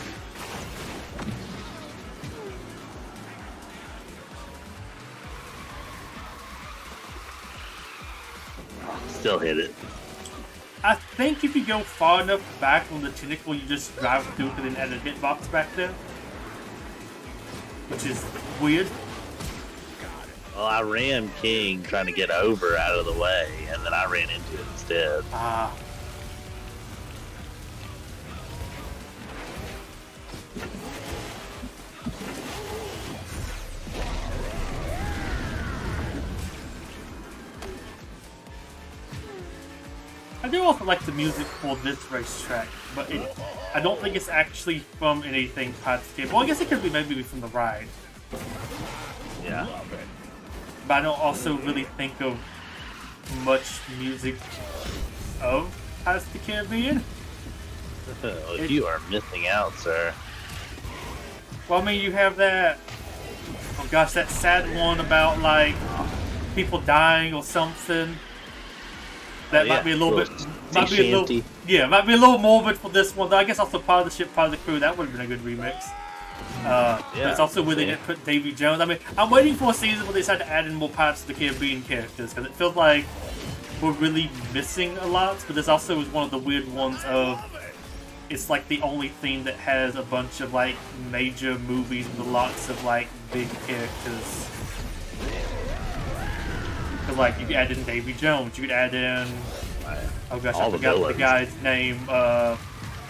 Still hit it. I think if you go far enough back on the tentacle, you just drive through it and then add a hitbox back there. Which is weird. Well, I ran King trying to get over out of the way, and then I ran into it instead. Ah. I do also like the music for this racetrack, but I don't think it's actually from anything Pirates of the Caribbean. Well, I guess it could be maybe from the ride. Yeah. But I don't also really think of much music of Pirates of the Caribbean. You are missing out, sir. Well, I mean, you have that, oh gosh, that sad one about, like, people dying or something. That might be a little bit, might be a little morbid for this one. Though I guess also part of the ship, part of the crew. That would have been a good remix. But it's also where they didn't put Davy Jones. I mean, I'm waiting for a season where they decide to add in more Pirates of the Caribbean characters because it feels like we're really missing a lot. But this also is one of the weird ones of it's like the only thing that has a bunch of like major movies with lots of like big characters. Cause like you could add in Davy Jones, you could add in oh gosh, I forgot the guy's name.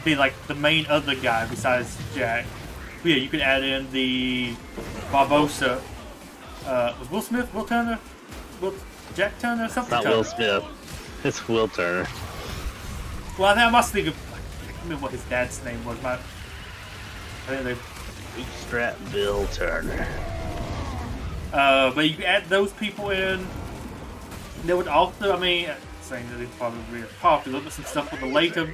Be like the main other guy besides Jack. But yeah, you could add in the Barbosa. Was Will Smith, Will Turner, Jack Turner, something? It's not Will Smith. It's Will Turner. Well, I think I must think of. I can't remember what his dad's name was. I think they. Bootstrap Bill Turner. But you could add those people in. They would also, I mean, saying that they probably are popular, but some stuff with the later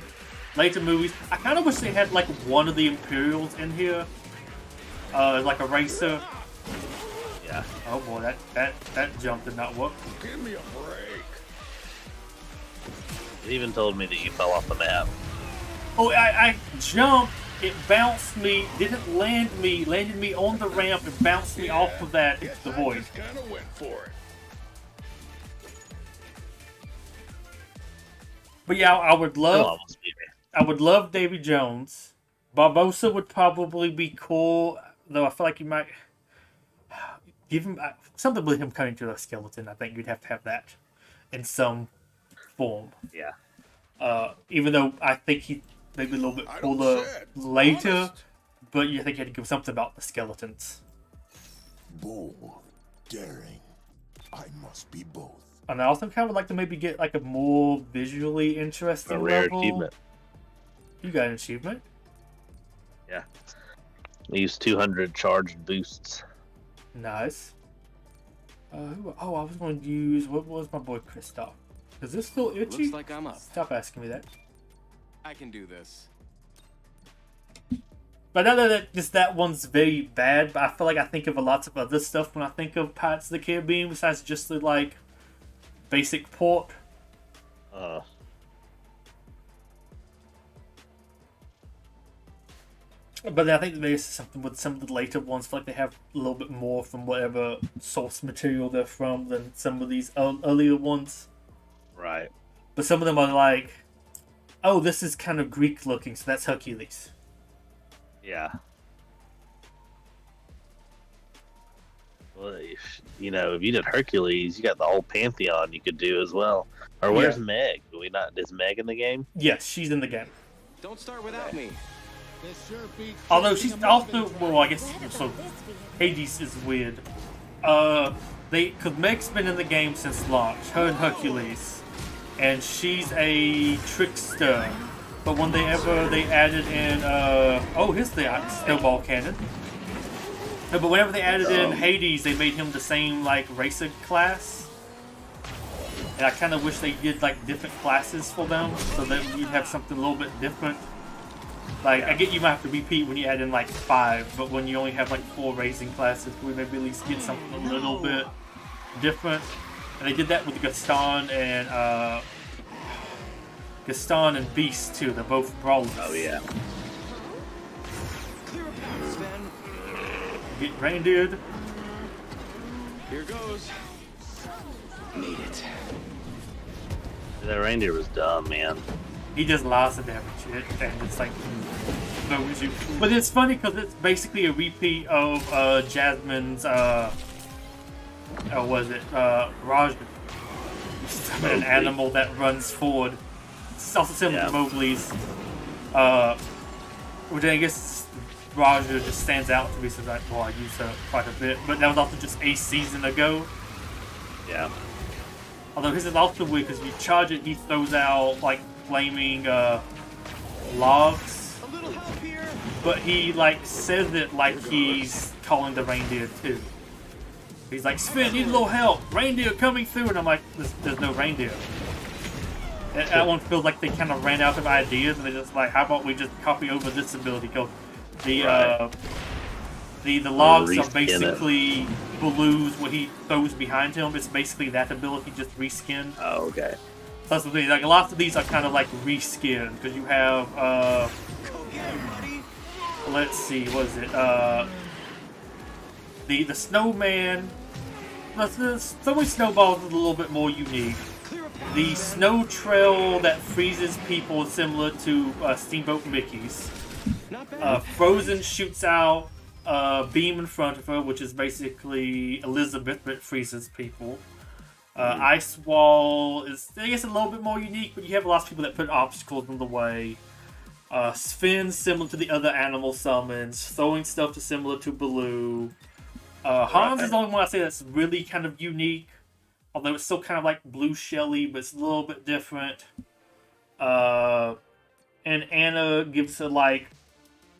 movies. I kind of wish they had like one of the Imperials in here, like a racer. Yeah. Oh boy, that jump did not work. Give me a break. It even told me that you fell off the map. Oh, I jumped. It bounced me, didn't land me, landed me on the ramp and bounced me off of that into the void. Kind of went for it. But yeah, I would love Davy Jones. Barbosa would probably be cool, though I feel like you might give him something with him cutting to a skeleton. I think you'd have to have that in some form. Yeah. Even though I think he maybe a little bit cooler later, but you think you had to give something about the skeletons. Bold, daring. I must be both. And I also kind of would like to maybe get like a more visually interesting rare level. achievement. You got an achievement? Yeah. Use 200 charged boosts. Nice. I was going to use what was my boy Kristoff? Is this still itchy? Looks like I'm up. Stop asking me that. I can do this. But I know that just that one's very bad. But I feel like I think of a lot of other stuff when I think of Pirates of the Caribbean, besides just the like basic port. But I think there's something with some of the later ones. I feel like they have a little bit more from whatever source material they're from than some of these earlier ones. Right. But some of them are like, oh, this is kind of Greek looking, so that's Hercules. Yeah. Well, if you did Hercules, you got the whole pantheon you could do as well. Or where's Meg? Is Meg in the game? Yes, she's in the game. Don't start without me. Although she's also, well, I guess, so Hades is weird. Because Meg's been in the game since launch, her and Hercules. And she's a trickster. But when they added in, here's the snowball cannon. No, but whenever they added in Hades, they made him the same, like, racer class. And I kind of wish they did like different classes for them, so that you'd have something a little bit different. Like, I get you might have to repeat when you add in like 5, but when you only have like 4 racing classes, we maybe at least get something a little bit different. And they did that with Gaston and Beast too. They're both Brawls. Oh yeah. Get reindeered. Here goes. Need it. That reindeer was dumb, man. He does lots of damage, and it's like throws you. But it's funny because it's basically a repeat of Jasmine's. Was it Raj? An animal that runs forward. It's also similar to Mowgli's. Which I guess Raja just stands out to me, so like, well, I use her quite a bit. But that was also just a season ago. Yeah. Although his is also weird because you charge it, he throws out like flaming logs. A little help here. But he like says it like he's calling the reindeer too. He's like, Sven, need a little help. Reindeer coming through, and I'm like, there's no reindeer. And that one feels like they kind of ran out of ideas, and they're just like, how about we just copy over this ability? Because the logs are basically balloons what he throws behind him. It's basically that ability just reskinned. Oh, okay. So that's the thing. Like, lots of these are kind of like reskinned because you have let's see, what is it? The snowman. The throwing snowballs is a little bit more unique. The snow trail that freezes people is similar to Steamboat Mickey's. Frozen shoots out a beam in front of her, which is basically Elizabeth, but it freezes people. Ice Wall is, I guess, a little bit more unique, but you have lots of people that put obstacles in the way. Sven, similar to the other animal summons. Throwing stuff is similar to Baloo. Hans is the only one I say that's really kind of unique. Although it's still kind of like Blue Shelly, but it's a little bit different. And Anna gives her like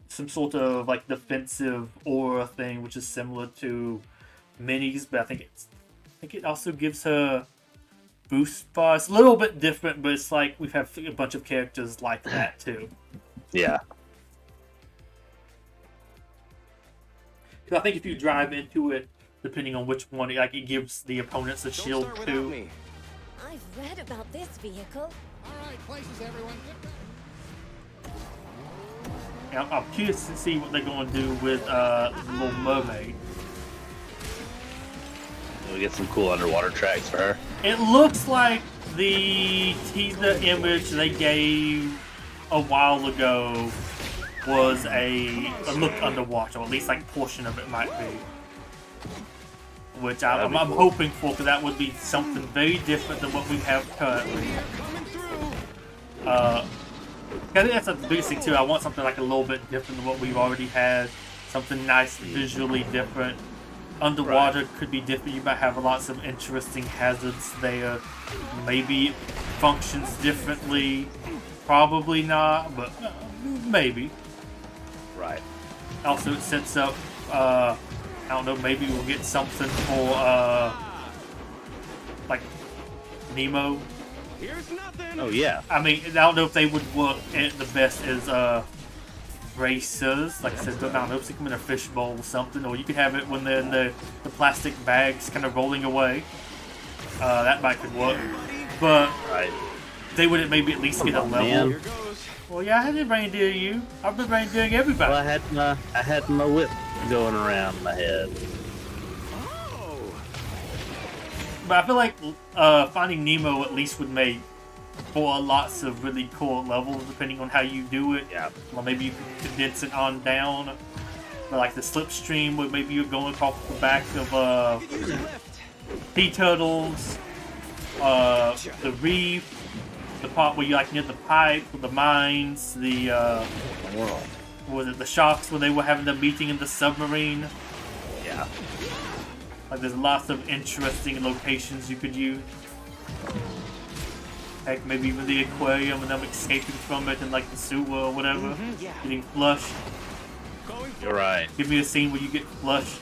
some sort of like defensive aura thing, which is similar to Minnie's, but I think it also gives her boost bar. It's a little bit different, but it's like we've had a bunch of characters like that too. Yeah. Because I think if you drive into it, depending on which one, like it gives the opponents a shield too. I've read about this vehicle. All right, places, everyone. I'm curious to see what they're going to do with Little Mermaid. We get some cool underwater tracks for her. It looks like the teaser image they gave a while ago was a look underwater, or at least like portion of it might be. Which I'm hoping for, because that would be something very different than what we have currently. I think that's the biggest thing too. I want something like a little bit different than what we've already had. Something nice, visually different. Underwater could be different. You might have lots of interesting hazards there. Maybe it functions differently. Probably not, but maybe. Right. Also, it sets up. I don't know. Maybe we'll get something for like Nemo. Here's nothing. Oh yeah. I mean, I don't know if they would work at the best as racers. Like I said, I don't know, stick them in a fishbowl or something, or you could have it when they're in the plastic bags, kind of rolling away. That might could work, but they would maybe at least get a level. Here goes. Well, yeah, I did reindeer you. I've been reindeering everybody. Well, I had my whip going around my head. But I feel like Finding Nemo at least would make for lots of really cool levels, depending on how you do it. Yeah. Well, maybe you could condense it on down. But like the slipstream, where maybe you're going off the back of sea turtles, the reef, the part where you like near the pipe, with the mines, the was it the sharks when they were having the meeting in the submarine? Yeah. Like there's lots of interesting locations you could use. Heck, maybe even the aquarium and them escaping from it and like the sewer or whatever. Getting flushed. You're right. Give me a scene where you get flushed.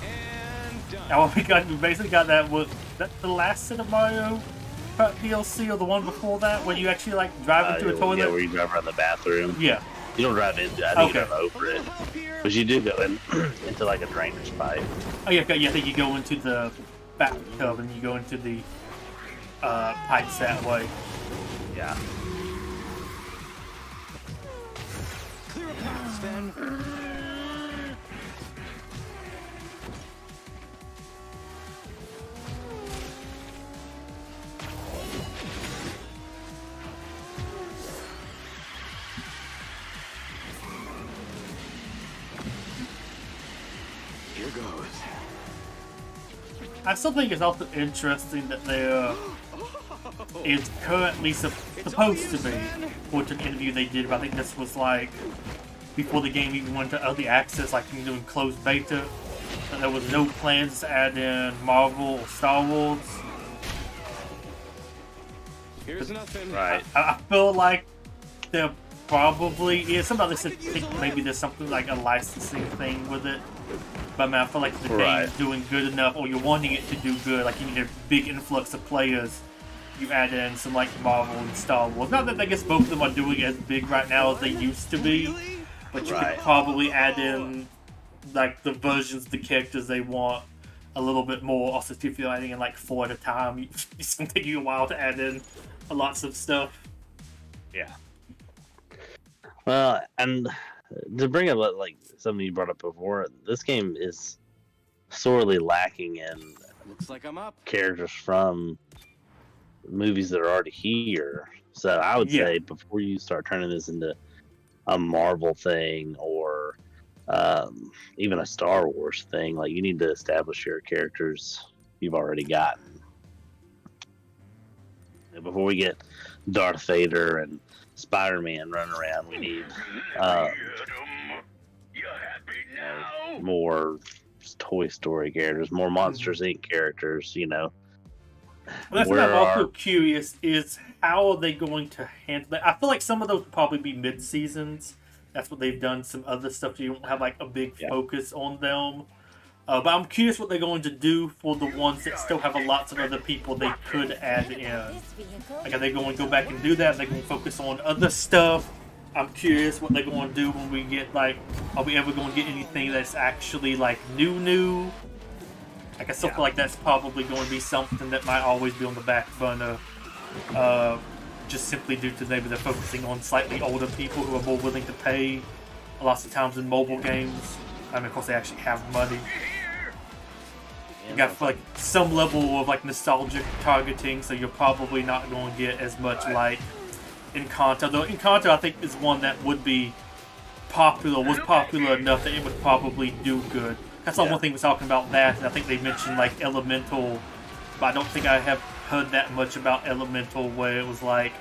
And done. We basically got that with that the last set of Mario Kart DLC or the one before that, where you actually like drive into a toilet? Yeah, where you drive around the bathroom. Yeah. You don't drive into it. I think Okay. you drive over it. But you do go in into like a drainage pipe. Oh yeah, I think you go into the bathtub and you go into the pipes that way. Yeah. Clear a path, Sven. Here goes. I still think it's also interesting that there is currently supposed to be, according to an interview they did, but I think this was like before the game even went to early access, like doing closed beta, and there was no plans to add in Marvel or Star Wars. Here's nothing. Right. I feel like there probably is. Somebody said think maybe there's something like a licensing thing with it. But I mean, I feel like the game's doing good enough, or you're wanting it to do good, like you need a big influx of players, you add in some like Marvel and Star Wars. Not that I guess both of them are doing as big right now as they used to be, but you could probably add in like the versions of the characters they want a little bit more. Also, if you're adding in like 4 at a time, it's gonna take you a while to add in lots of stuff. Yeah. Well, and to bring up like something you brought up before, this game is sorely lacking in Looks like I'm up. characters from movies that are already here. So I would say before you start turning this into a Marvel thing or even a Star Wars thing, like you need to establish your characters you've already gotten. And before we get Darth Vader and Spider-Man running around, we need more Toy Story characters, more Monsters Inc. characters, you know. Well, that's what I'm also curious is how are they going to handle that? I feel like some of those will probably be mid-seasons. That's what they've done. Some other stuff, so you don't have like a big focus on them. But I'm curious what they're going to do for the ones that still have lots of other people they could add in. Like, are they going to go back and do that? Are they going to focus on other stuff? I'm curious what they're going to do when we get, like, are we ever going to get anything that's actually, like, new? Like, I still feel like that's probably going to be something that might always be on the back burner. Just simply due to maybe they're focusing on slightly older people who are more willing to pay. Lots of times in mobile games. I mean, of course, they actually have money. You got like some level of like nostalgic targeting, so you're probably not going to get as much like Encanto. Though Encanto, I think, is one that would be popular, was popular enough that it would probably do good. That's not one thing we're talking about that, and I think they mentioned like Elemental, but I don't think I have heard that much about Elemental, where it was like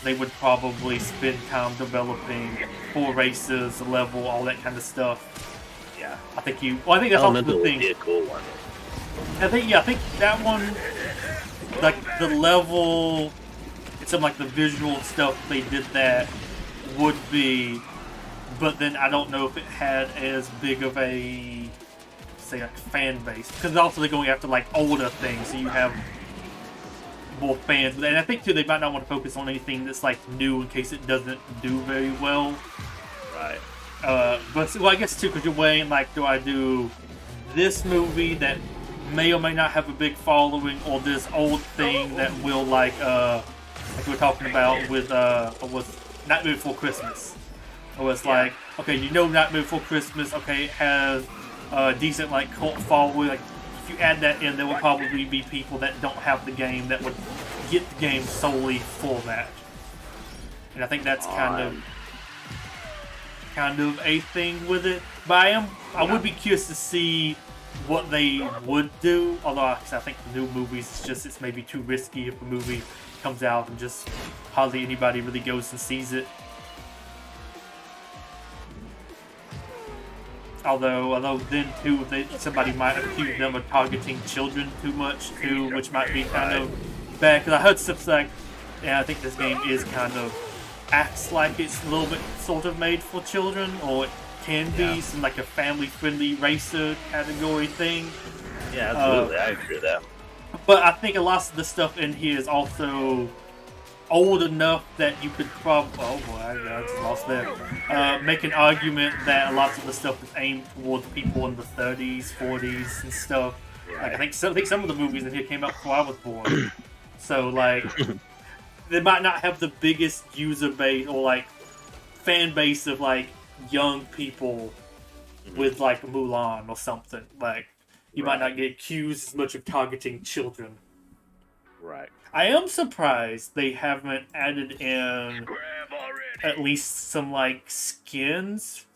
they would probably spend time developing 4 races, a level, all that kind of stuff. Yeah, I think you. Well, I think that's also the thing. Be a cool one. I think that one, like the level, and some like the visual stuff they did that would be, but then I don't know if it had as big of a, say, like fan base, because also they're going after like older things, so you have more fans. And I think too they might not want to focus on anything that's like new in case it doesn't do very well. Right. But well, I guess too, because you're weighing like, do I do this movie that may or may not have a big following, or this old thing that will like we were talking about with was Nightmare Before Christmas. Or it's like, okay, you know, Nightmare Before Christmas, okay, it has a decent like cult following. Like, if you add that in, there will probably be people that don't have the game that would get the game solely for that. And I think that's kind of a thing with it. But I would be curious to see what they would do. Although I think the new movies, it's maybe too risky if a movie comes out and just hardly anybody really goes and sees it. Although then too, somebody might accuse them of targeting children too much too, which might be kind of bad. Because I heard stuff like, I think this game is kind of acts like it's a little bit sort of made for children, or it can be some like a family-friendly racer category thing. Yeah, absolutely, I agree with that. But I think a lot of the stuff in here is also old enough that you could probably, oh boy, I just lost there. Make an argument that a lot of the stuff is aimed towards people in the 30s, 40s, and stuff. Like I think some of the movies in here came out before I was born. So like, they might not have the biggest user base or like fan base of like young people with like Mulan or something. Like, you might not get accused as much of targeting children. Right. I am surprised they haven't added in at least some like skins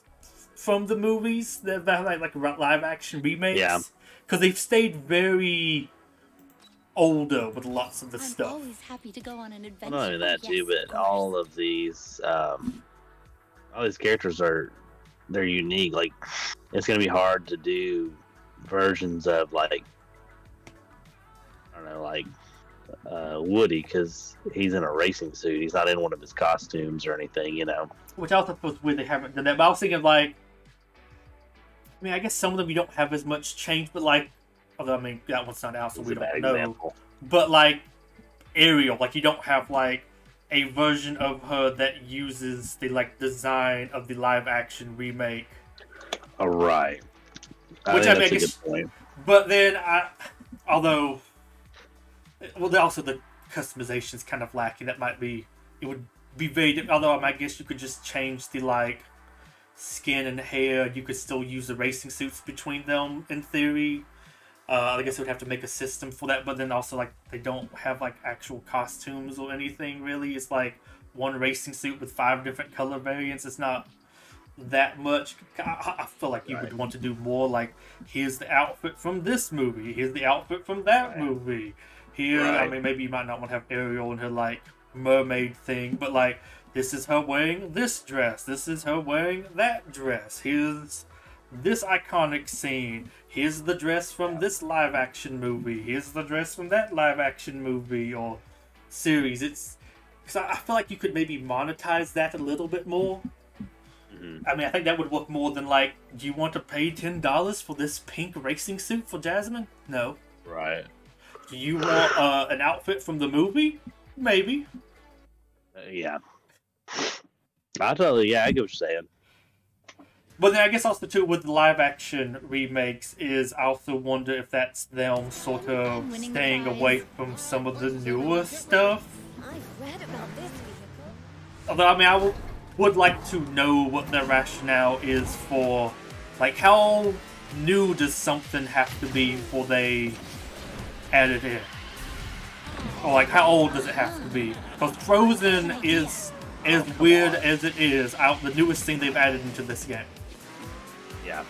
from the movies that like live action remakes. Yeah. Because they've stayed very older with lots of the stuff. Always happy to go on an adventure. Not only that Yes, too, but all of these characters they're unique. Like, it's gonna be hard to do versions of like, I don't know, like Woody, because he's in a racing suit. He's not in one of his costumes or anything, you know. Which I also thought was weird they haven't done that. But I was thinking like, I mean, I guess some of them you don't have as much change, but like, although I mean that one's not out, so we don't know. Example. But like Ariel, like you don't have like a version of her that uses the like design of the live action remake. All right. Which I think mean, that's a good point. But then although, well, also the customization's kind of lacking. That might be, it would be very. Although I guess you could just change the like skin and hair. You could still use the racing suits between them in theory. I guess they would have to make a system for that, but then also like they don't have like actual costumes or anything really. It's like one racing suit with 5 different color variants. It's not that much. I feel like you would want to do more like, here's the outfit from this movie, here's the outfit from that movie. Here, I mean, maybe you might not want to have Ariel in her like mermaid thing, but like, this is her wearing this dress, this is her wearing that dress, here's this iconic scene, here's the dress from this live action movie, here's the dress from that live action movie or series. It's because I feel like you could maybe monetize that a little bit more. I mean, I think that would work more than like, do you want to pay $10 for this pink racing suit for Jasmine? No. Right. Do you want an outfit from the movie? Maybe. Yeah. I get what you're saying. But then I guess also too with the live action remakes is I also wonder if that's them sort of staying away from some of the newer stuff. I've read about this vehicle. Although I mean I would like to know what their rationale is for, like, how new does something have to be before they add it in? Or like, how old does it have to be? Because Frozen is as weird as it is out the newest thing they've added into this game. Yeah.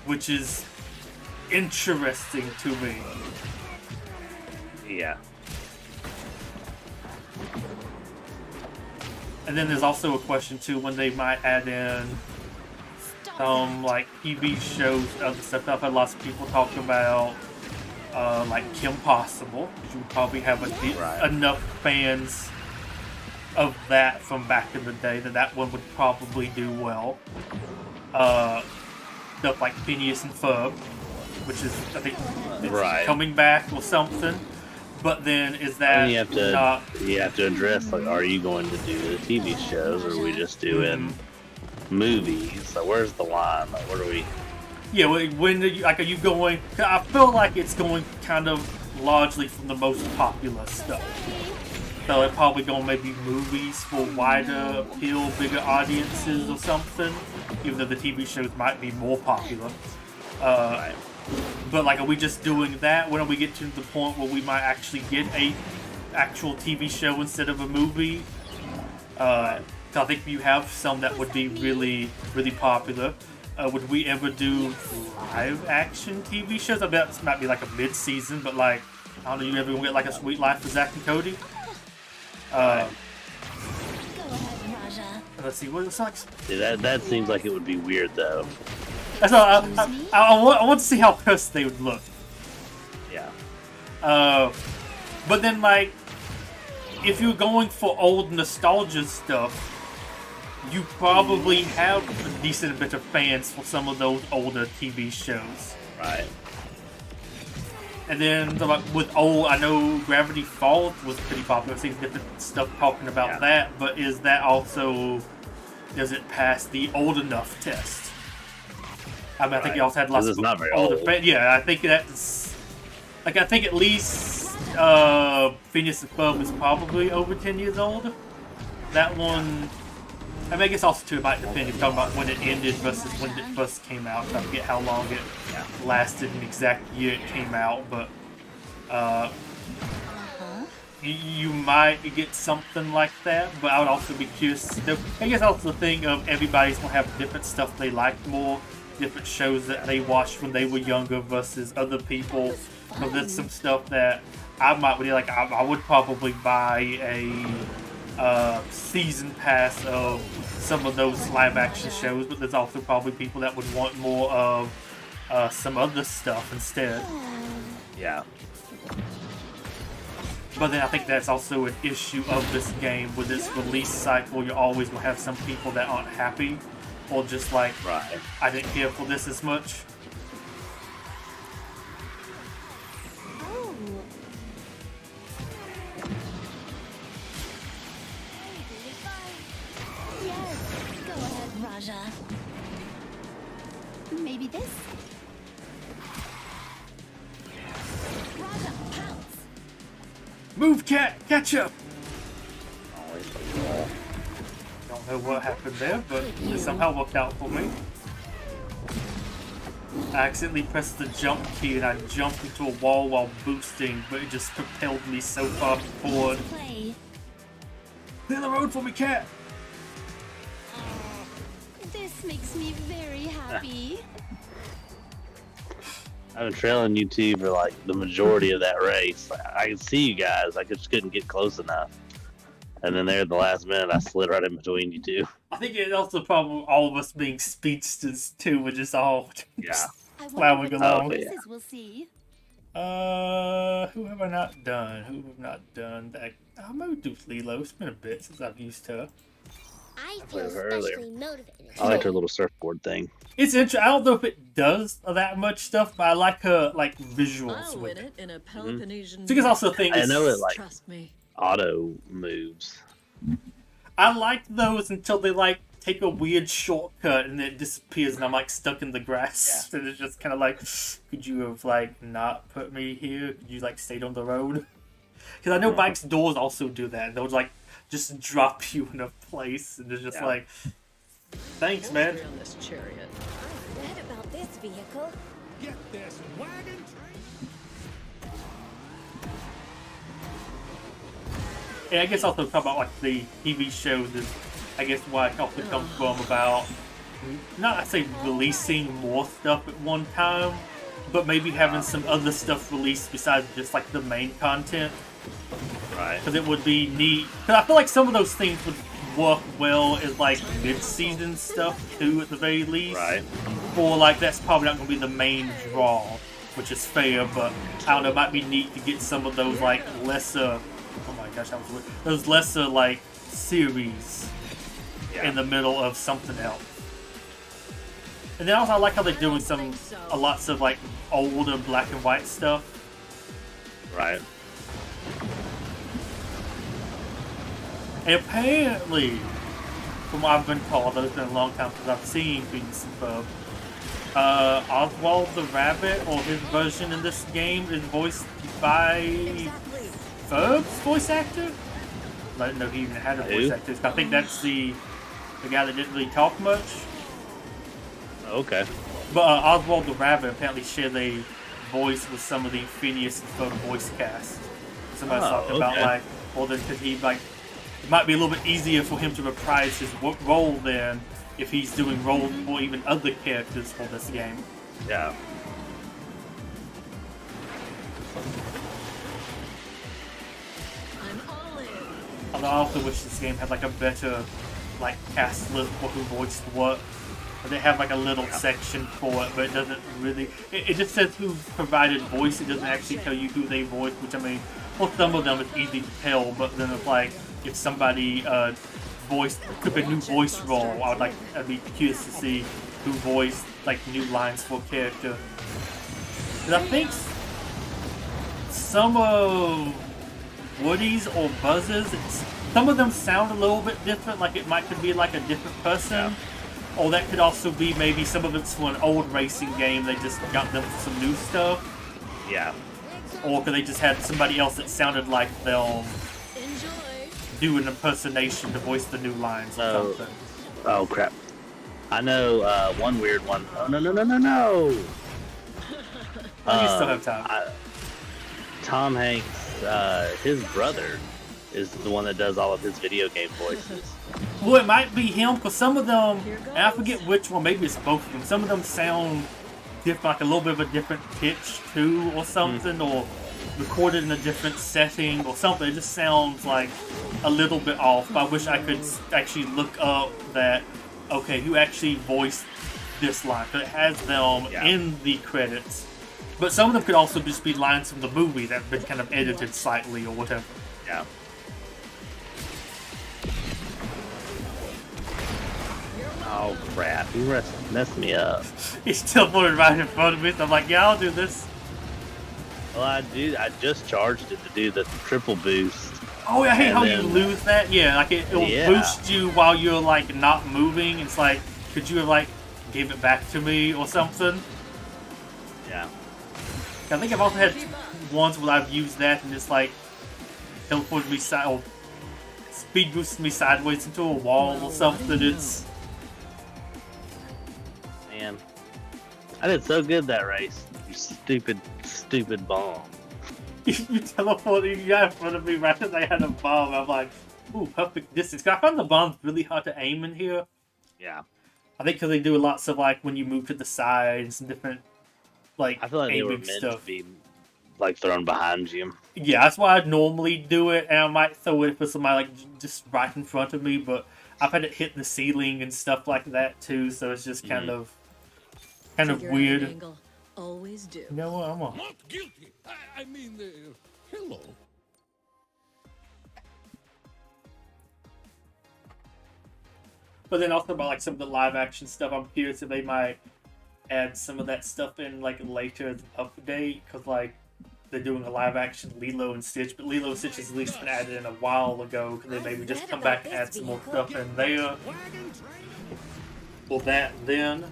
Which is interesting to me. Yeah. And then there's also a question too when they might add in some like TV shows, other stuff. I've had lots of people talk about like Kim Possible. You would probably have enough fans of that from back in the day that one would probably do well. Stuff like Phineas and Ferb, which is I think coming back or something. But then is that you have to address, like, are you going to do the TV shows or are we just doing movies? So where's the line? Like, what are we? Yeah, when are you going? I feel like it's going kind of largely from the most popular stuff. So they're probably going maybe movies for wider appeal, bigger audiences or something. Even though the TV shows might be more popular. But like, are we just doing that? When are we get to the point where we might actually get a actual TV show instead of a movie? So I think you have some that would be really, really popular. Would we ever do live action TV shows? I bet this might be like a mid-season, but like, I don't know, you ever gonna get like a Sweet Life of Zack and Cody? Let's see, what it sucks. That seems like it would be weird though. That's all, I want to see how pissed they would look. Yeah. But then, like, if you're going for old nostalgia stuff, you probably have a decent bit of fans for some of those older TV shows. Right. And then like with old, I know Gravity Falls was pretty popular. I've seen different stuff talking about that, but is that also, does it pass the old enough test? I mean, I think you also had lots of older fans. Yeah, I think that's like, I think at least Phineas and Ferb is probably over 10 years old. That one, I mean, I guess also too, it might depend if you're talking about when it ended versus when it first came out. I forget how long it lasted, an exact year it came out, but you might get something like that. But I would also be curious. I guess also the thing of everybody's gonna have different stuff they like more, different shows that they watched when they were younger versus other people. So there's some stuff that I might really like. I would probably buy a season pass of some of those live action shows, but there's also probably people that would want more of some other stuff instead. Yeah. But then I think that's also an issue of this game with its release cycle. You're always gonna have some people that aren't happy, or just like, I didn't care for this as much. Maybe this? Move, cat! Catch up! Don't know what happened there, but it somehow worked out for me. I accidentally pressed the jump key and I jumped into a wall while boosting, but it just propelled me so far forward. Clear the road for me, cat! This makes me very happy. I've been trailing you two for like the majority of that race. I could see you guys, I just couldn't get close enough. And then there at the last minute, I slid right in between you two. I think it's also the problem with all of us being speedsters too, we're just all plowing along. We'll see. Who have I not done? Who have not done that? I'm gonna do Lilo. It's been a bit since I've used her. I played her earlier. motivated. I liked her little surfboard thing. It's interesting. I don't know if it does that much stuff, but I like her like visuals with it. In a Peloponnesian. I think it's also a thing. I know it like Trust me. auto moves. I like those until they like take a weird shortcut and it disappears, and I'm like stuck in the grass. And it's just kind of like, could you have like not put me here? Could you like stayed on the road? Because I know bikes doors also do that. They'll like just drop you in a place, and it's just like, thanks, man. On this chariot. I read about this vehicle. Get this wagon train. And I guess also talk about like the TV shows is, I guess, why it also comes from about, not I say releasing more stuff at one time, but maybe having some other stuff released besides just like the main content. Right. Because it would be neat. Because I feel like some of those things would work well as like mid-season stuff too, at the very least. Right. Or like that's probably not going to be the main draw, which is fair. But I don't know, it might be neat to get some of those like lesser. Oh my gosh, that was weird. Those lesser like series in the middle of something else. And then also I like how they're doing lots of like older black and white stuff. Right. And apparently, from what I've been told, though it's been a long time since I've seen Phineas and Ferb, Oswald the Rabbit, or his version in this game, is voiced by Ferb's voice actor? I didn't know he even had a voice actor. I think that's the guy that didn't really talk much. Okay. But Oswald the Rabbit apparently shared a voice with some of the Phineas and Ferb voice cast. Somebody's talking about like, well then could he like, it might be a little bit easier for him to reprise his role then if he's doing roles for even other characters for this game. Yeah. Although I also wish this game had like a better like cast list for who voiced what. But they have like a little section for it, but it doesn't really. It just says who provided voice. It doesn't actually tell you who they voiced, which I mean, well, some of them it's easy to tell, but then it's like if somebody took a new voice role, I'd be curious to see who voiced like new lines for a character. And I think some of Woody's or Buzz's, some of them sound a little bit different, like it could be like a different person. Or that could also be maybe some of it's for an old racing game, they just got them for some new stuff. Yeah. Or could they just had somebody else that sounded like they'll do an impersonation to voice the new lines or something. Oh crap. I know one weird one. Oh no. You still have time. Tom Hanks, his brother, is the one that does all of his video game voices. Well, it might be him, because some of them, and I forget which one, maybe it's both of them, some of them sound different, like a little bit of a different pitch too, or something, or recorded in a different setting, or something. It just sounds like a little bit off. I wish I could actually look up that, okay, who actually voiced this line, because it has them in the credits. But some of them could also just be lines from the movie that have been kind of edited slightly, or whatever. Yeah. Oh crap, he messed me up. He's still put it right in front of me, so I'm like, yeah, I'll do this. Well, I just charged it to do the triple boost. Oh, I hate how you lose that. Yeah, like it'll boost you while you're like not moving. It's like, could you have like gave it back to me or something? Yeah. I think I've also had ones where I've used that and just like teleported me or speed boosted me sideways into a wall or something. It's man, I did so good that race. You stupid bomb. You teleported you got in front of me right as I had a bomb. I'm like, ooh, perfect distance. I find the bombs really hard to aim in here. Yeah. I think because they do lots of like when you move to the sides and different like I feel like they were meant to be like thrown behind you. Yeah, that's why I'd normally do it, and I might throw it for somebody like just right in front of me, but I've had it hit the ceiling and stuff like that too, so it's just kind of weird. Always do. You know what? I'm on. Not guilty. I mean, hello. But then also about like some of the live action stuff, I'm curious if they might add some of that stuff in like later in the update, because like they're doing a live action Lilo and Stitch, but Lilo and Stitch has at least been added in a while ago, because they maybe just come back and add some more stuff in there. Well, that then.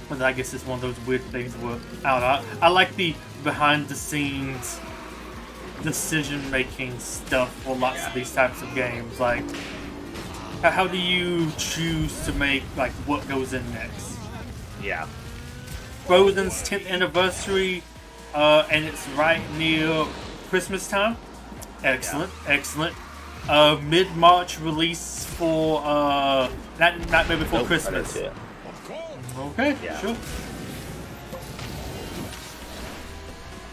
But I guess it's one of those weird things where, I don't know, I like the behind the scenes decision making stuff for lots of these types of games. Like, how do you choose to make like what goes in next? Yeah. Frozen's 10th anniversary, and it's right near Christmas time. Excellent, excellent. Mid-March release for not maybe before Christmas. Okay, sure.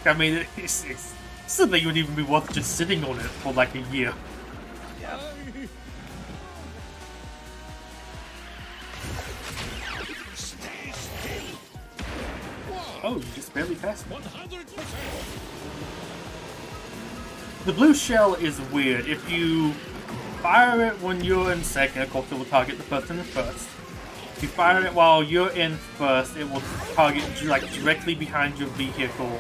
I mean, it's something you would even be worth just sitting on it for like a year. Yeah. Oh, you just barely passed me. 100%. The blue shell is weird. If you fire it when you're in second, of course it will target the person in first. If you fire it while you're in first, it will target like directly behind your vehicle.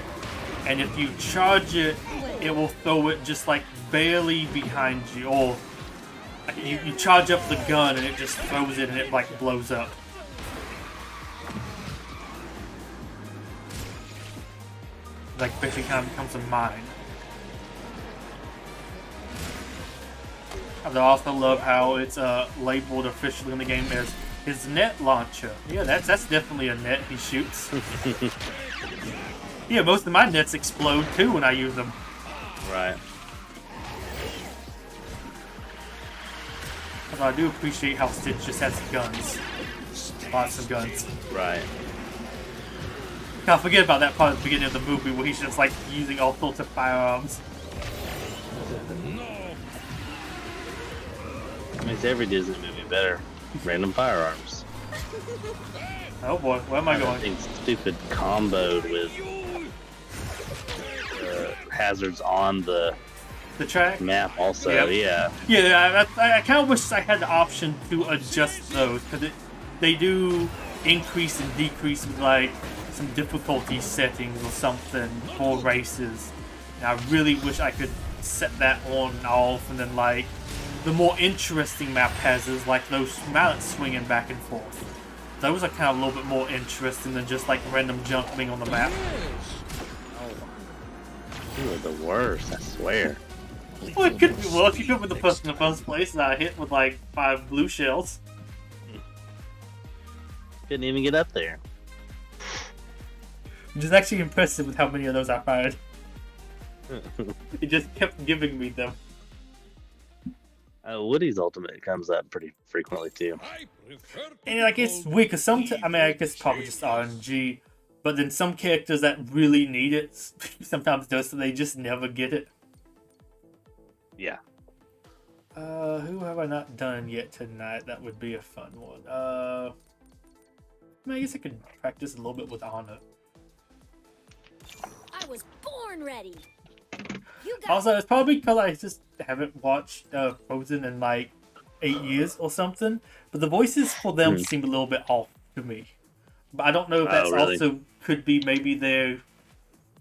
And if you charge it, it will throw it just like barely behind you. Or like, you charge up the gun and it just throws it and it like blows up. Like basically kind of becomes a mine. I also love how it's labeled officially in the game as his net launcher. Yeah, that's definitely a net he shoots. Yeah, most of my nets explode too when I use them. Right. Although I do appreciate how Stitch just has guns. Lots of guns. Right. Can't forget about that part at the beginning of the movie where he's just like using all sorts of firearms. Makes every Disney movie better. Random firearms. Oh boy, where am I going? Everything's stupid comboed with hazards on the track map. Also, yep. Yeah. I kind of wish I had the option to adjust those, because they do increase and decrease with like some difficulty settings or something for races. And I really wish I could set that on and off, and then like the more interesting map hazards, like those mallets swinging back and forth. Those are kind of a little bit more interesting than just like random junk being on the map. You are the worst, I swear. Well, it could be worse. You could be the person in the first place that I hit with like 5 blue shells. Couldn't even get up there. Which is actually impressive with how many of those I fired. It just kept giving me them. Woody's ultimate comes up pretty frequently too. And like it's weird because I mean, I guess it's probably just RNG, but then some characters that really need it sometimes does, so they just never get it. Yeah. Who have I not done yet tonight? That would be a fun one. I mean, I guess I could practice a little bit with Anna. I was born ready. You got Also, it's probably because I just haven't watched Frozen in like 8 years or something. But the voices for them seem a little bit off to me. But I don't know if that's really? also could be maybe their.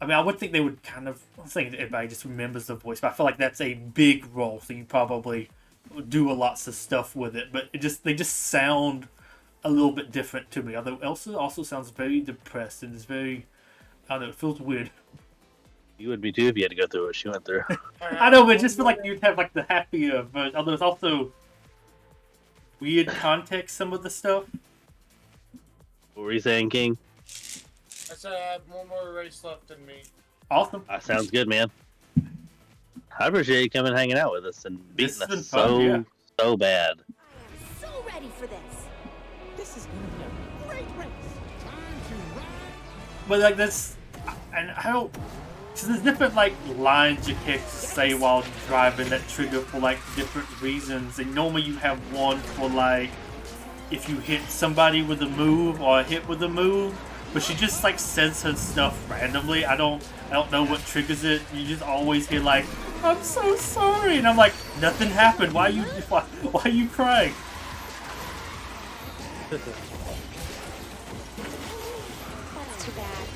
I mean, I would think they would kind of. I'm saying that everybody just remembers the voice, but I feel like that's a big role, so you probably do lots of stuff with it. But they just sound a little bit different to me. Although Elsa also sounds very depressed and is very. I don't know. It feels weird. You would be too if you had to go through what she went through. I know, but I just feel like you'd have like the happier version. Although it's also weird context, some of the stuff. What were you saying, King? I said I have one more race left in me. Awesome. That sounds good, man. I appreciate you coming and hanging out with us and beating This has us been fun, so bad. so ready for this. This is gonna be a great race. But like that's, and I don't. So there's different like lines your characters say while driving that trigger for like different reasons. And normally you have one for like if you hit somebody with a move or a hit with a move. But she just like says her stuff randomly. I don't know what triggers it. You just always hear like, "I'm so sorry," and I'm like, "Nothing happened. Why are you crying?" That's too bad.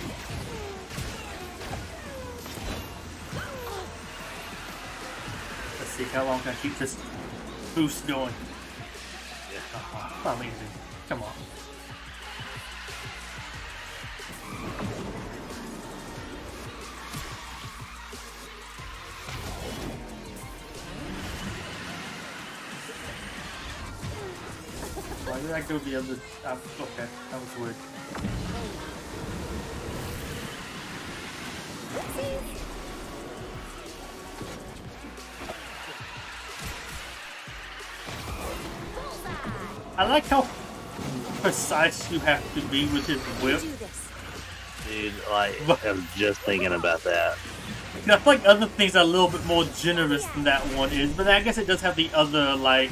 Let's see how long can I keep this boost going. Amazing. Come on. Why did I go the other? Okay, that was weird. I like how precise you have to be with his whip. Dude, like, I was just thinking about that. I feel like other things are a little bit more generous than that one is, but I guess it does have the other, like,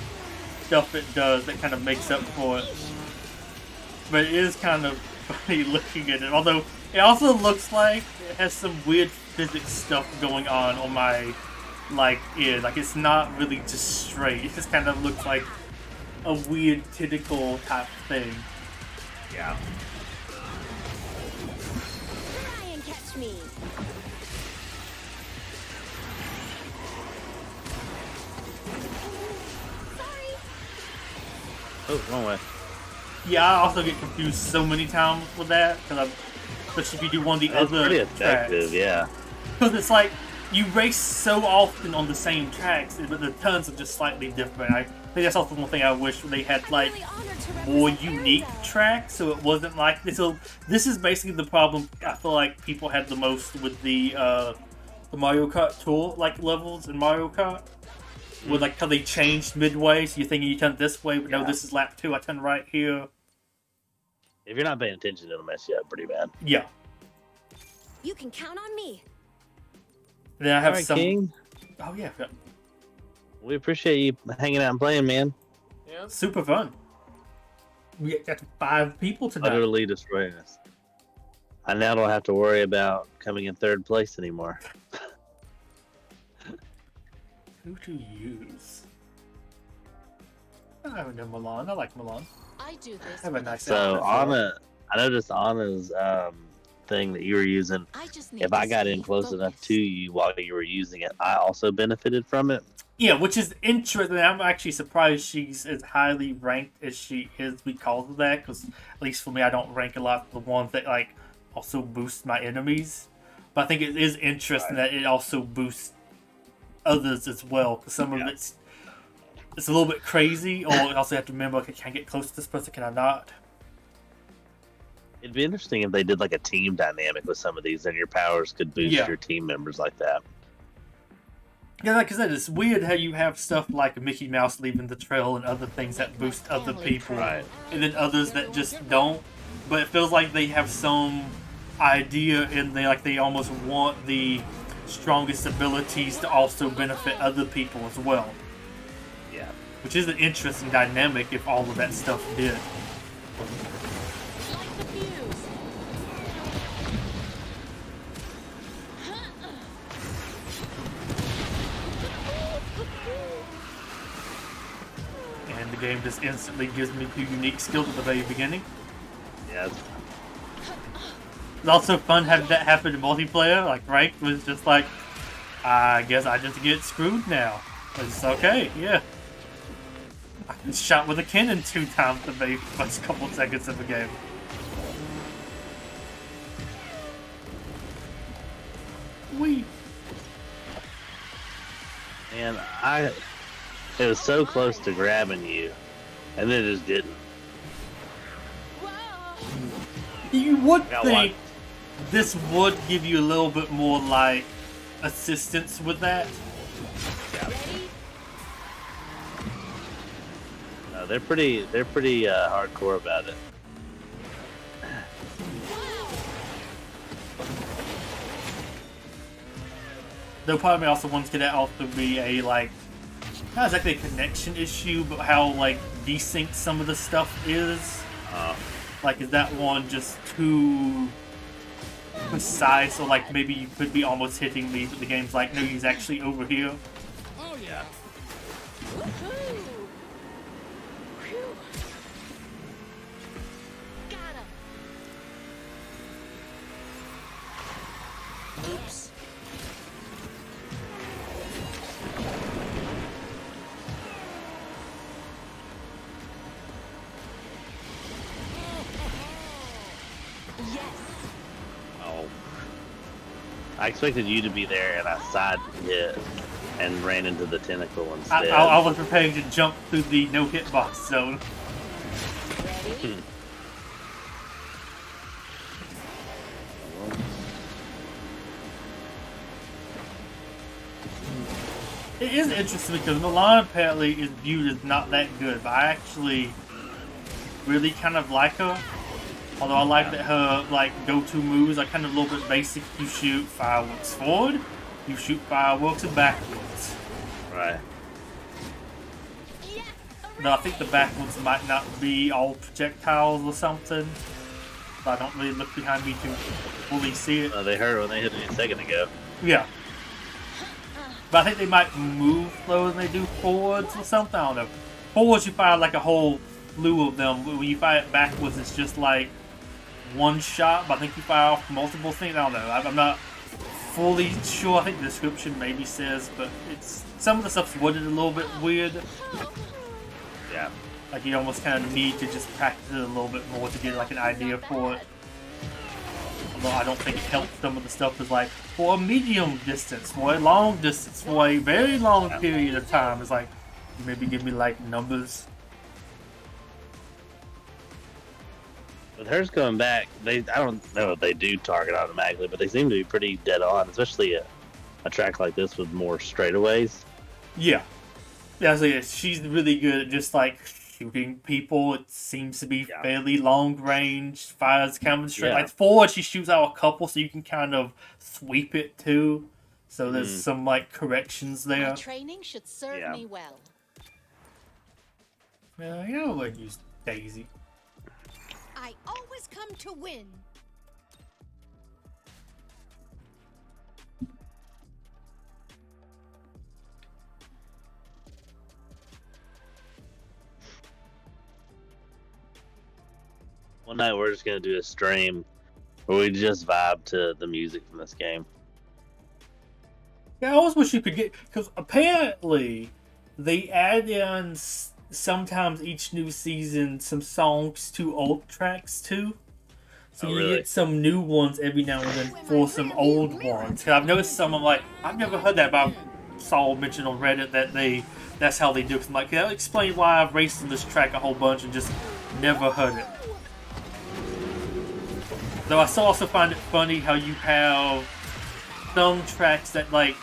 stuff it does that kind of makes up for it. But it is kind of funny looking at it, although it also looks like it has some weird physics stuff going on my, like, ear. Like, it's not really just straight. It just kind of looks like a weird tentacle type thing. Yeah. Try and catch me. Oh, wrong way. Yeah, I also get confused so many times with that, because especially if you do one of the That's other pretty effective, tracks. yeah. Because it's like, you race so often on the same tracks, but the turns are just slightly different. I think that's also one thing I wish they had, like, more unique tracks, so it wasn't like this. So this is basically the problem I feel like people had the most with the Mario Kart Tour, like, levels in Mario Kart. With, like, how they changed midway, so you're thinking you turn this way, but no, this is lap 2, I turn right here. If you're not paying attention, it'll mess you up pretty bad. Yeah. You can count on me. Then I have Alright, some. King. Oh yeah, We appreciate you hanging out and playing, man. Yeah. super fun. We got 5 people tonight. Utterly destroying us. I now don't have to worry about coming in 3rd place anymore. Who to use? I haven't done Milan. I like Milan. I I do this. Have a nice So outfit for it. Anna, I noticed Anna's thing that you were using. I just need If to I got in stay close enough focused. to you while you were using it, I also benefited from it. Yeah, which is interesting. I'm actually surprised she's as highly ranked as she is because of that. Because at least for me, I don't rank a lot of the ones that like also boost my enemies. But I think it is interesting that it also boosts others as well. Because some of it's a little bit crazy. Or you also have to remember, okay, can I get close to this person? Can I not? It'd be interesting if they did like a team dynamic with some of these, and your powers could boost your team members like that. Yeah, like I said, it's weird how you have stuff like Mickey Mouse leaving the trail and other things that boost other people, and then others that just don't. But it feels like they have some idea in there, like they almost want the strongest abilities to also benefit other people as well. Yeah. Which is an interesting dynamic if all of that stuff did. And the game just instantly gives me 2 unique skills at the very beginning. Yeah. It's also fun having that happen in multiplayer. Like ranked was just like, I guess I just get screwed now. It's okay, yeah. I got shot with a cannon 2 times the very first couple seconds of the game. Wee. And it was so close to grabbing you, and then it just didn't. You would Now think this would give you a little bit more like assistance with that. Yeah. No, they're pretty hardcore about it. Though part of me also wants to also be a like, not exactly a connection issue, but how like desynced some of the stuff is. Like, is that one just too precise, or like maybe you could be almost hitting me, but the game's like, no, he's actually over here. Oh yeah. Oops. Oh. I expected you to be there, and I side hit and ran into the tentacle instead. I was preparing to jump through the no hitbox zone. It is interesting because Milan apparently is viewed as not that good, but I actually really kind of like her. Although I like that her like go-to moves are kind of a little bit basic. You shoot fireworks forward, you shoot fireworks backwards. Right. No, I think the backwards might not be all projectiles or something. So I don't really look behind me to fully see it. They hurt when they hit me a second ago. Yeah. But I think they might move slower than they do forwards or something. I don't know. Forwards, you fire like a whole slew of them. When you fire it backwards, it's just like one shot. But I think you fire off multiple things. I don't know. I'm not fully sure. I think the description maybe says, but it's some of the stuff's worded a little bit weird. Yeah. Like you almost kind of need to just practice it a little bit more to get like an idea for it. Although I don't think it helps. Some of the stuff is like for a medium distance, for a long distance, for a very long period of time. It's like maybe give me like numbers. With hers going back, I don't know if they do target automatically, but they seem to be pretty dead on, especially a track like this with more straightaways. Yeah. Yeah, so yeah, she's really good at just like shooting people. It seems to be fairly long range, fires coming straight. Like forward, she shoots out a couple, so you can kind of sweep it too. So there's some like corrections there. My training should serve me well. Yeah, you know, like use Daisy. I always come to win. One night we're just gonna do a stream where we just vibe to the music from this game. Yeah, I always wish you could get, because apparently they add in sometimes each new season some songs to old tracks too. So you get some new ones every now and then for some old ones. Cause I've noticed some I'm like, I've never heard that, but I saw mentioned on Reddit that that's how they do it. I'm like, can I explain why I've raced on this track a whole bunch and just never heard it? Though I still also find it funny how you have some tracks that like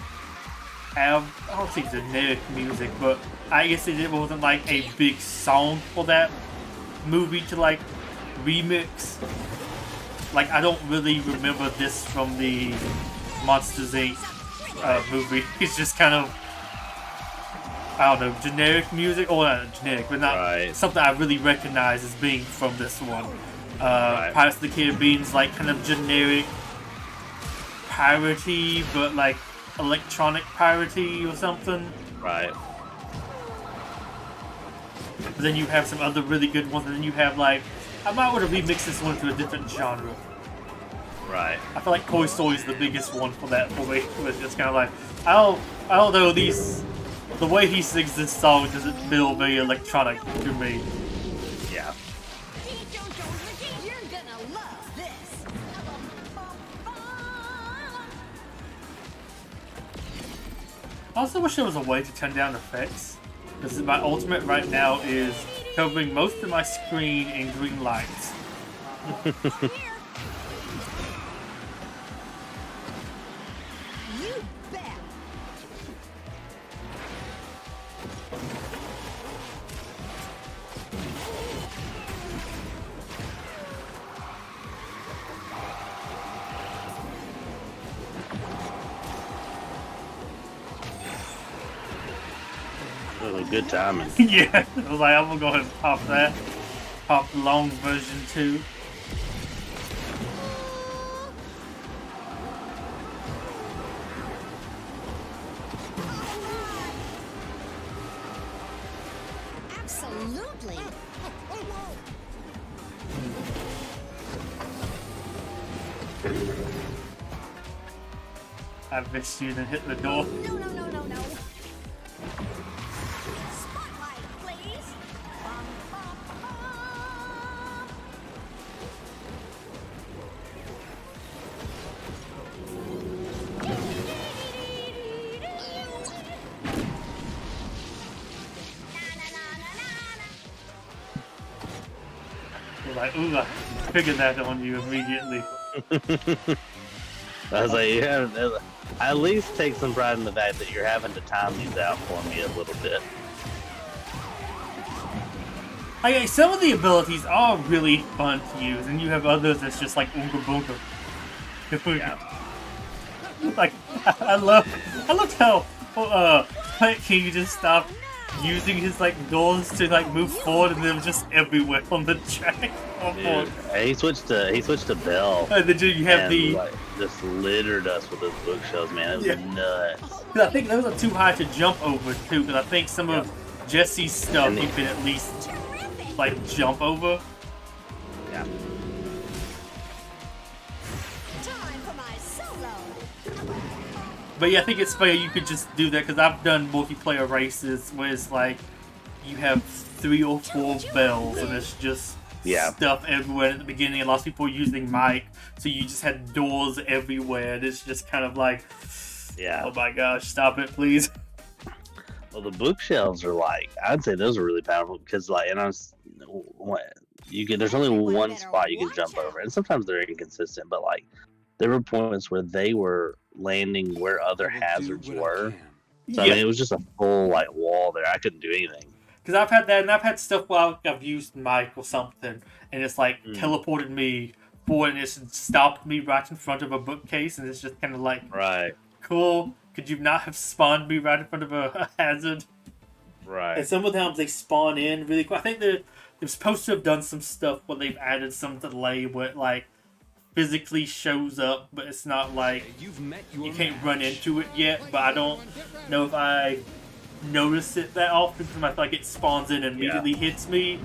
have, I don't say generic music, but I guess it wasn't like a big song for that movie to like remix. Like, I don't really remember this from the Monsters Inc. Movie. It's just kind of, I don't know, generic music, or not generic, but not something I really recognize as being from this one. Pirates of the Caribbean's like kind of generic piratey, but like electronic piratey or something. Right. But then you have some other really good ones, and then you have like, I might want to remix this one to a different genre. Right. I feel like Toy Story is the biggest one for that for me. It's just kind of like, I don't know, the way he sings this song doesn't feel very electronic to me. Yeah. You're gonna love this. I also wish there was a way to turn down effects, because my ultimate right now is covering most of my screen in green lights. You bet. Good timing. Yeah, I was like, I'm gonna go ahead and pop that. Pop the long version too. Absolutely. I missed you, then hit the door. No. Spotlight, please. You're like, ooh, I figured that on you immediately. I was like, I at least take some pride in the fact that you're having to time these out for me a little bit. Okay, some of the abilities are really fun to use, and you have others that's just like oonga boonga. Yeah. Like, I loved how Plant King just stopped using his like doors to like move forward, and they were just everywhere on the track. Dude, he switched to Bell. And then you have like, just littered us with those bookshelves, man. It was nuts. Because I think those are too high to jump over too. Because I think some of Jesse's stuff you can at least like jump over. Yeah. Time for my solo. But yeah, I think it's fair you could just do that, because I've done multiplayer races where it's like you have 3 or 4 bells and it's just stuff everywhere at the beginning. A lot of people are using mic, so you just had doors everywhere. And it's just kind of like, oh my gosh, stop it, please. Well, the bookshelves are like, I'd say those are really powerful because, like, and there's only one spot you can jump over, and sometimes they're inconsistent, but like, there were points where they were landing where other hazards were. So I mean, it was just a full like wall there. I couldn't do anything. Because I've had that, and I've had stuff where I've used mic or something, and it's like teleported me forward, and it's stopped me right in front of a bookcase, and it's just kind of like, cool. Could you not have spawned me right in front of a hazard? Right. And some of the times they spawn in really quick. I think they're supposed to have done some stuff where they've added some delay where it like physically shows up, but it's not like you can't run into it yet. But I don't know if I notice it that often, because I feel like it spawns in and immediately hits me.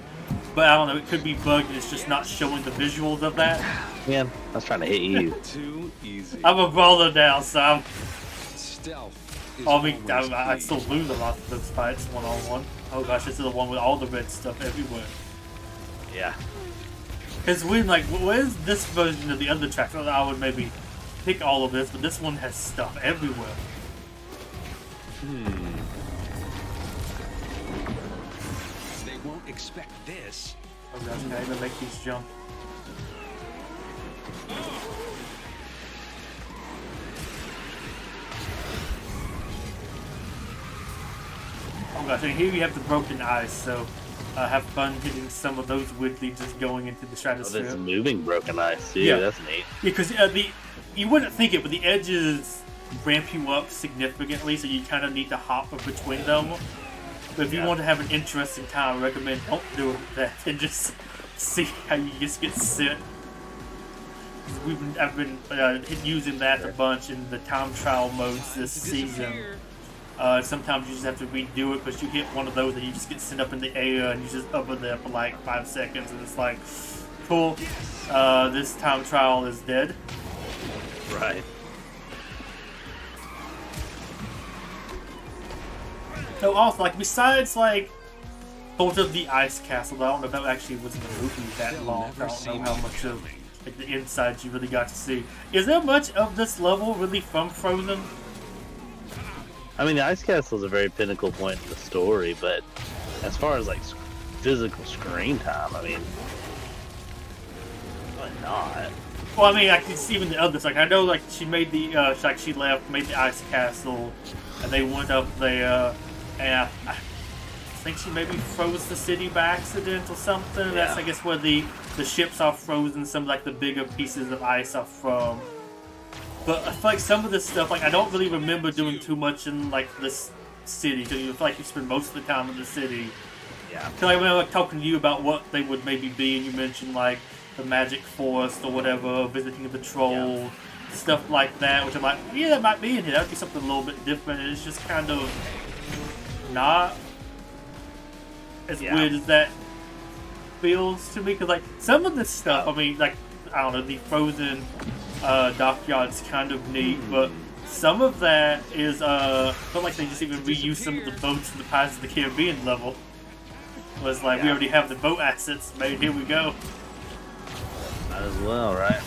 But I don't know, it could be bugged and it's just not showing the visuals of that. Man, I was trying to hit you. Too easy. I'm a brawler now, so I'm... Stealth is I mean, always I key. still lose a lot of those fights one-on-one. Oh gosh, this is the one with all the red stuff everywhere. Yeah. Because we're like, where's this version of the other tracks? I would maybe pick all of this, but this one has stuff everywhere. They won't expect this. Oh gosh, can I even make these jump? Oh gosh, and here you have the broken ice, so have fun hitting some of those weirdly just going into the Oh, stratosphere. there's moving broken ice too. Yeah. That's neat. Yeah, because you wouldn't think it, but the edges ramp you up significantly, so you kind of need to hop in between them. But if you want to have an interesting time, I recommend don't do that and just see how you just get sent. I've been using that a bunch in the time trial modes this season. Sometimes you just have to redo it because you hit one of those and you just get sent up in the air and you just hover there for like 5 seconds and it's like, cool, this time trial is dead. Right. So also, like, besides like sort of the ice castle, I don't know if that actually was in the movie that long. I don't know how much of like the insides you really got to see. Is there much of this level really from Frozen? I mean, the ice castle is a very pinnacle point in the story, but as far as like physical screen time, I mean, probably not. Well, I mean, I can see even the others. Like, I know, like, she made the, like, she left, made the ice castle, and they went up there, and I think she maybe froze the city by accident or something. Yeah. That's, I guess, where the ships are frozen, some, like, the bigger pieces of ice are from. But I feel like some of this stuff, like, I don't really remember doing too much in, like, this city. So you feel like you spend most of the time in the city. Yeah. Because like, when I was like, talking to you about what they would maybe be, and you mentioned, like, the magic forest or whatever, visiting the troll, stuff like that, which I'm like, yeah, that might be in here. That would be something a little bit different. And it's just kind of not as weird as that feels to me. Because, like, some of this stuff, I mean, like, I don't know, the Frozen dockyard's kind of neat, but some of that is, I feel like they just even reused some of the boats from the Pirates of the Caribbean level. It was like, we already have the boat assets made, here we go. Might as well, right?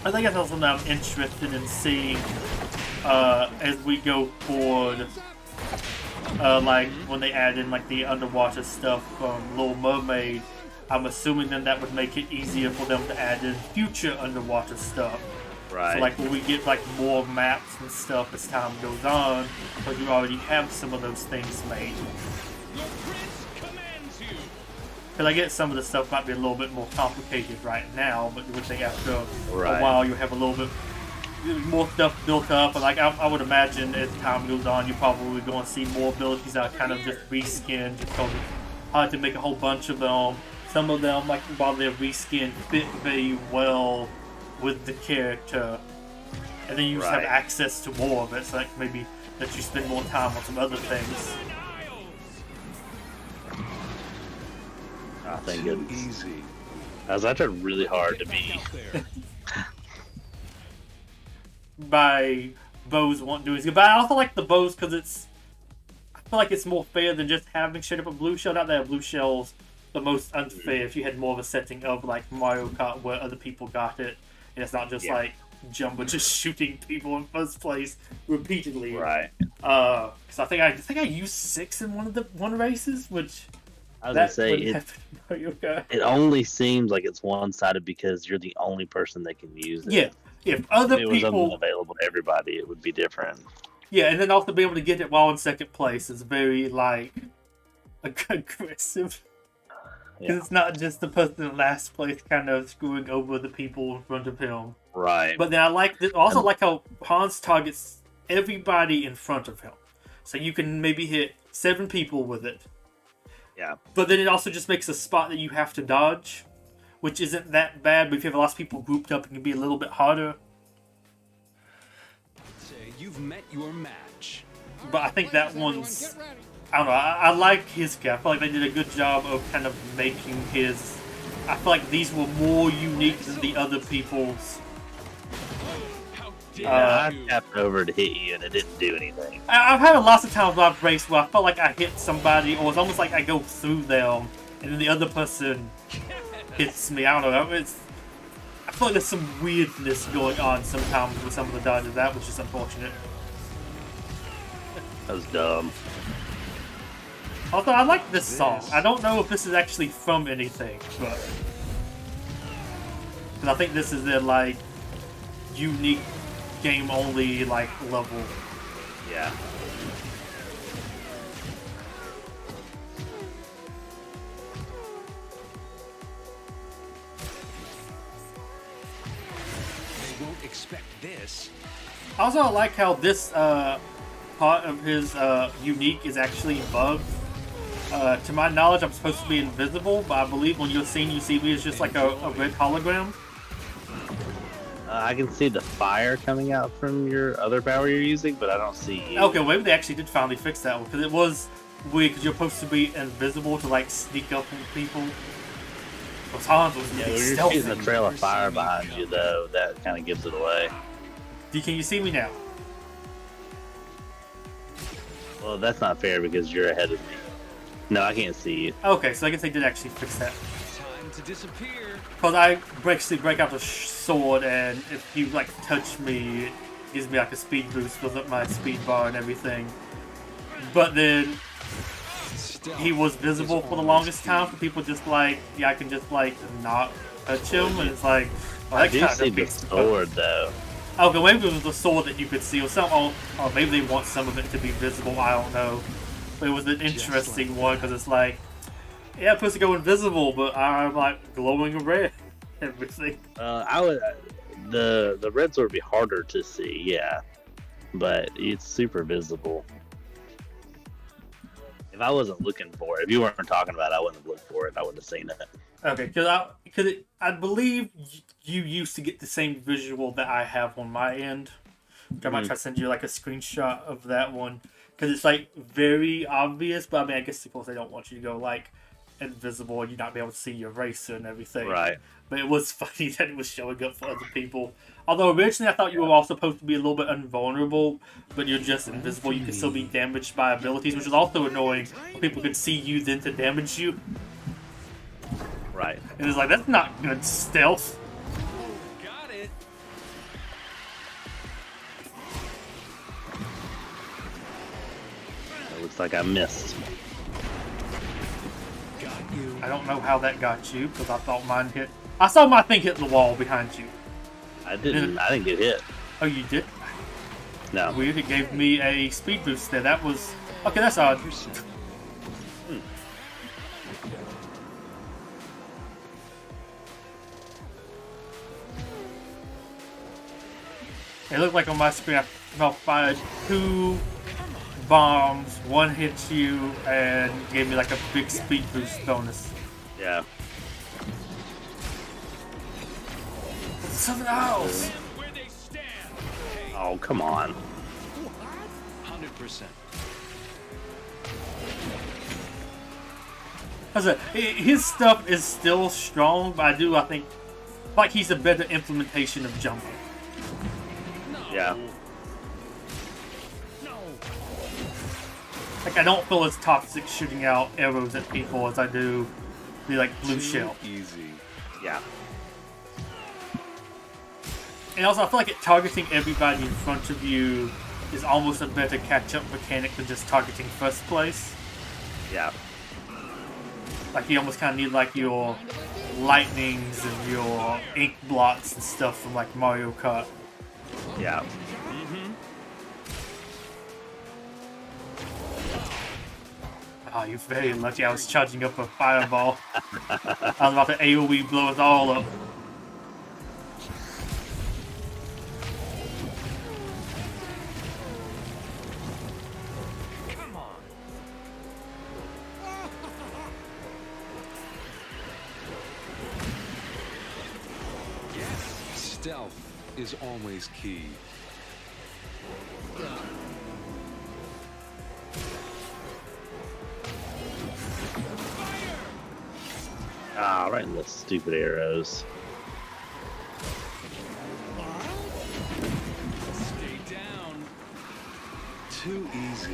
I think that's also something I'm interested in seeing as we go forward. Like when they add in like the underwater stuff from Little Mermaid, I'm assuming then that would make it easier for them to add in future underwater stuff. Right. So like when we get like more maps and stuff as time goes on, because you already have some of those things made. Because I get some of the stuff might be a little bit more complicated right now, but you would think after a while you have a little bit more stuff built up. And like I would imagine as time goes on, you're probably going to see more abilities that are kind of just reskinned, just because it's hard to make a whole bunch of them. Some of them, like while they're reskinned, fit very well with the character, and then you just have access to more of it. So like maybe that you spend more time on some other things. I think it's easy. As I tried really hard to be. By BoiZ won't do it, but I also like the BoiZ because I feel like it's more fair than just having straight up a blue shell. Not that a blue shell's the most unfair. If you had more of a setting of like Mario Kart where other people got it, and it's not just like Jumbo just shooting people in first place repeatedly. Right. Because I think I used 6 in one races, which I was gonna say it only seems like it's one-sided because you're the only person that can use it. Yeah, if other it was people available to everybody, it would be different. Yeah, and then also be able to get it while in second place is very like aggressive. Because it's not just the person in last place kind of screwing over the people in front of him. Right. But then I like also like how Hans targets everybody in front of him. So you can maybe hit 7 people with it. Yeah. But then it also just makes a spot that you have to dodge, which isn't that bad, but if you have lots of people grouped up, it can be a little bit harder. Say you've met your match. But I think that one's I don't know. I like his character. I feel like they did a good job of kind of making his. I feel like these were more unique than the other people's. Yeah, I tapped over to hit you and it didn't do anything. I've had lots of times where I've raced where I felt like I hit somebody, or it's almost like I go through them, and then the other person hits me. I don't know. I feel like there's some weirdness going on sometimes with some of the dodges. That was just unfortunate. That was dumb. Although I like this song. I don't know if this is actually from anything, but because I think this is their like unique game only like level. Yeah. They won't expect this. Also, I like how this part of his unique is actually bugged. To my knowledge, I'm supposed to be invisible, but I believe when you're seeing you see me, it's just like a red hologram. I can see the fire coming out from your other power you're using, but I don't see you. Okay, well, maybe they actually did finally fix that one, because it was weird, because you're supposed to be invisible to like sneak up on people. Those Hans was Yeah, when you're shooting a trail of fire behind you, though, that kind of gives it away. Can you see me now? Well, that's not fair because you're ahead of me. No, I can't see you. Okay, so I guess they did actually fix that. Time to disappear. Because I break out the sword, and if you like touch me, it gives me like a speed boost, fills up my speed bar and everything. But then he was visible for the longest time, so people just like, yeah, I can just like not touch him, and it's like, well, I do see the sword though. Okay, maybe it was the sword that you could see, or some, or maybe they want some of it to be visible. I don't know. But it was an interesting one because it's like, yeah, I'm supposed to go invisible, but I'm like glowing red. Everything. I would. The red sword would be harder to see, yeah, but it's super visible. If I wasn't looking for it, if you weren't talking about it, I wouldn't have looked for it. I wouldn't have seen it. Okay, because I believe you used to get the same visual that I have on my end. I might try to send you like a screenshot of that one because it's like very obvious. But I mean, I guess of course they don't want you to go like invisible and you not be able to see your racer and everything. Right. But it was funny that it was showing up for other people. Although originally I thought you were all supposed to be a little bit invulnerable, but you're just invisible. You can still be damaged by abilities, which is also annoying. People could see you then to damage you. Right. And it's like, that's not good stealth. Got it. It looks like I missed. Got you. I don't know how that got you, because I thought mine hit. I saw my thing hit the wall behind you. I didn't get hit. Oh, you did? No. Weird, it gave me a speed boost there. That was... Okay, that's odd. It looked like on my screen I fired 2 bombs, 1 hit you, and gave me like a big speed boost bonus. Yeah. Something else! Oh, come on. 100%. His stuff is still strong, but I think like he's a better implementation of jumping. Yeah. Like, I don't feel as toxic shooting out arrows at people as I do the like blue shell. Easy. Yeah. And also, I feel like targeting everybody in front of you is almost a better catch-up mechanic than just targeting first place. Yeah. Like, you almost kind of need like your lightnings and your ink blots and stuff from like Mario Kart. Yeah. Oh, you're very lucky I was charging up a fireball. I was about to AoE blow us all up. Come on. Yes, stealth is always key. Ah, right in the stupid arrows. Stay down. Too easy.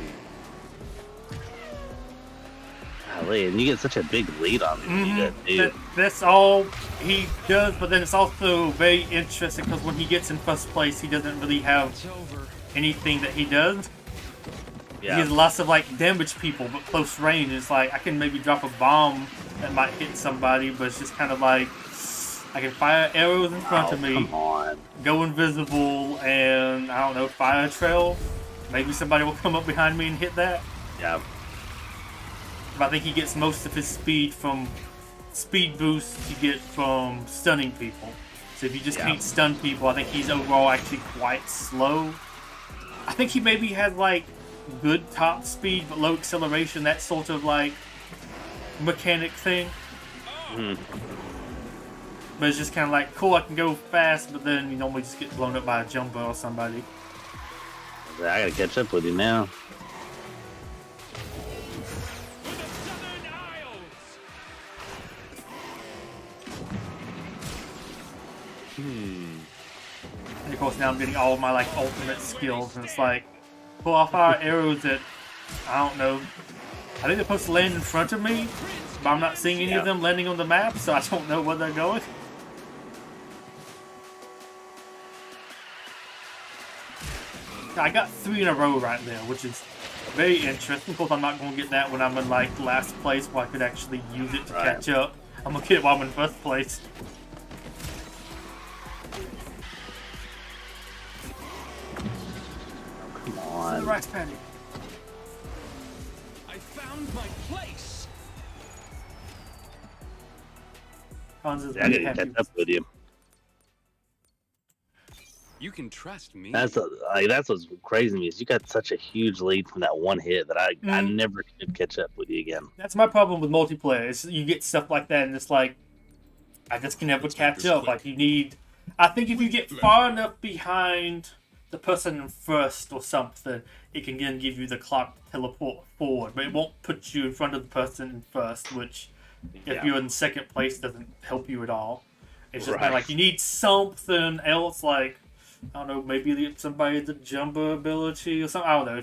Golly, and you get such a big lead on him. You do, dude. That's all he does, but then it's also very interesting because when he gets in first place, he doesn't really have It's over. anything that he does. Yeah. He has lots of like damage people, but close range. It's like I can maybe drop a bomb that might hit somebody, but it's just kind of like I can fire arrows in front of me, Come on. go invisible, and I don't know, fire a trail. Maybe somebody will come up behind me and hit that. Yeah. But I think he gets most of his speed from speed boosts you get from stunning people. So if you just can't stun people, I think he's overall actually quite slow. I think he maybe has like good top speed but low acceleration, that sort of like mechanic thing. But it's just kind of like, cool, I can go fast, but then you normally just get blown up by a jumbo or somebody. I gotta catch up with you now. And of course now I'm getting all of my like ultimate skills, and it's like, pull off our arrows at, I don't know, I think they're supposed to land in front of me, but I'm not seeing any of them landing on the map, so I don't know where they're going. I got 3 in a row right there, which is very interesting. Of course, I'm not going to get that when I'm in like last place, where I could actually use it to catch up. I'm going to get it while I'm in first place. Come on. Rice patty. I found my place. Hans is I gotta happy. catch up with you. You can trust me. That's what's crazy to me is you got such a huge lead from that one hit that I never could catch up with you again. That's my problem with multiplayer. Is you get stuff like that, and it's like I just can never catch up. Like you need, I think if you get far enough behind the person in first or something, it can then give you the clock to teleport forward, but it won't put you in front of the person in first, which if you're in second place doesn't help you at all. It's just kinda like you need something else, like I don't know, maybe somebody the jumbo ability or something. I don't know.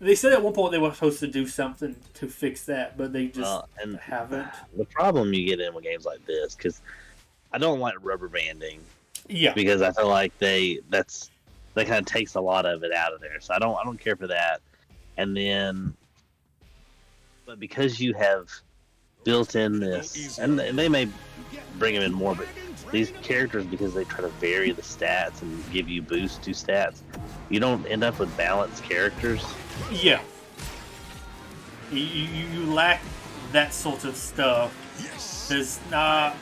They said at one point they were supposed to do something to fix that, but they just haven't. The problem you get in with games like this, because I don't like rubber banding. Yeah. Because I feel like that kind of takes a lot of it out of there. So I don't care for that. And then, but because you have built in this, and they may bring them in more, but these characters, because they try to vary the stats and give you boosts to stats, you don't end up with balanced characters. Yeah. You lack that sort of stuff. There's not...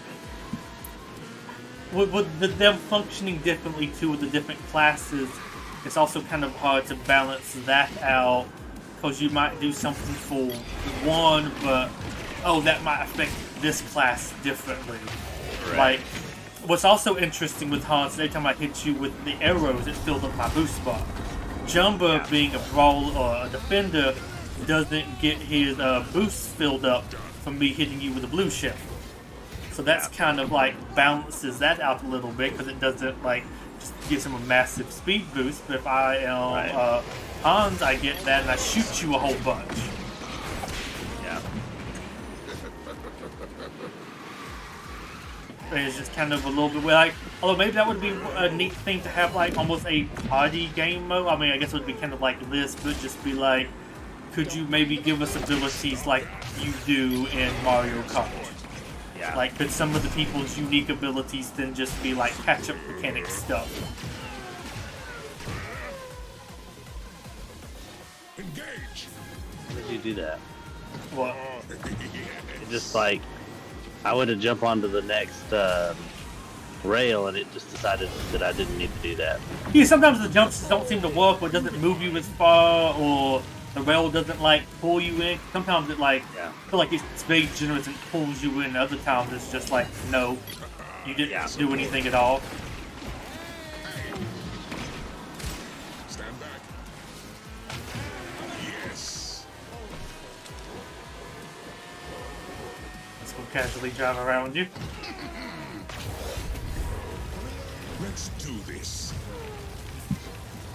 With them functioning differently too with the different classes, it's also kind of hard to balance that out, because you might do something for one, but that might affect this class differently. Like, what's also interesting with Hans, every time I hit you with the arrows, it fills up my boost bar. Jumbo, being a brawl or a defender, doesn't get his boosts filled up from me hitting you with a blue shell. So that's kind of like balances that out a little bit, because it doesn't like just gives him a massive speed boost. But if I am Hans, I get that and I shoot you a whole bunch. Yeah. And it's just kind of a little bit like, although maybe that would be a neat thing to have, like almost a party game mode. I mean, I guess it would be kind of like this, but just be like, could you maybe give us abilities like you do in Mario Kart? Yeah. Like, could some of the people's unique abilities then just be like catch-up mechanic stuff? Engage. How did you do that? What? It just like, I would have jumped onto the next rail, and it just decided that I didn't need to do that. Yeah, sometimes the jumps don't seem to work, or it doesn't move you as far, or the rail doesn't like pull you in. Sometimes it like, I feel like it's very generous and pulls you in. Other times it's just like, no, you didn't do anything at all. Stand back. Yes. So casually drive around you. Let's do this.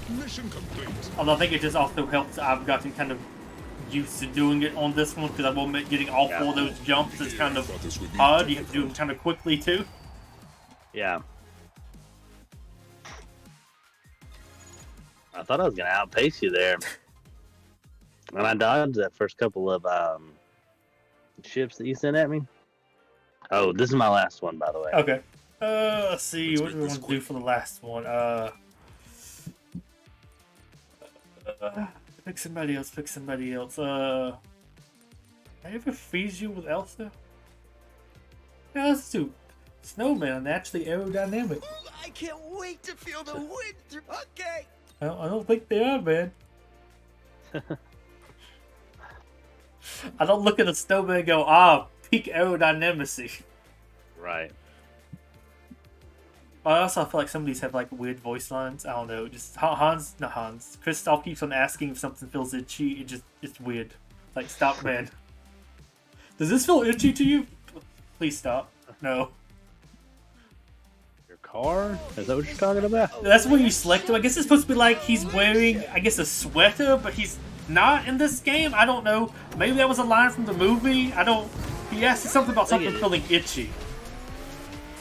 Mission complete. Although I think it just also helps I've gotten kind of used to doing it on this one, because I will admit getting all 4 of those jumps is kind of hard. You have to do them kind of quickly too. Yeah. I thought I was gonna outpace you there. And I dodged that first couple of ships that you sent at me. Oh, this is my last one, by the way. Okay. Let's see. What do we want to do for the last one? Pick somebody else. Pick somebody else. I ever freeze you with Elsa? Yeah, let's do Snowman. Naturally aerodynamic. I can't wait to feel the wind through. Okay. I don't think they are, man. I don't look at a snowman and go, peak aerodynamicy. Right. I also feel like some of these have like weird voice lines. I don't know. Just Kristoff keeps on asking if something feels itchy. It's weird. Like, stop, man. Does this feel itchy to you? Please stop. No. Your car? Is that what you're talking about? That's what you select him. I guess it's supposed to be like he's wearing, I guess, a sweater, but he's not in this game. I don't know. Maybe that was a line from the movie. He asked something about something feeling itchy.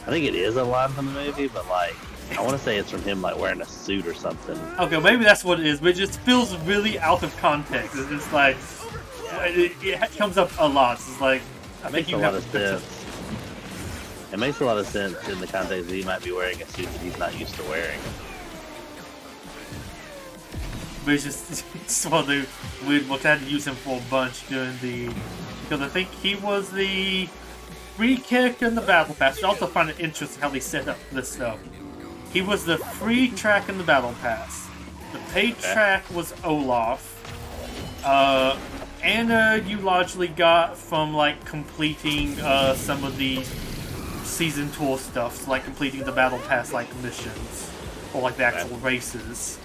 I think it is a line from the movie, but like, I want to say it's from him like wearing a suit or something. Okay, maybe that's what it is, but it just feels really out of context. It's like, it comes up a lot. It's like, I think you have to fix it. It makes a lot of sense in the context that he might be wearing a suit that he's not used to wearing. But it's just one of the weird ones. I had to use him for a bunch because I think he was the free character in the Battle Pass. I also find it interesting how they set up this stuff. He was the free track in the Battle Pass. The paid track was Olaf. Anna you largely got from like completing some of the season tour stuff, so, like completing the Battle Pass like missions or like the actual races.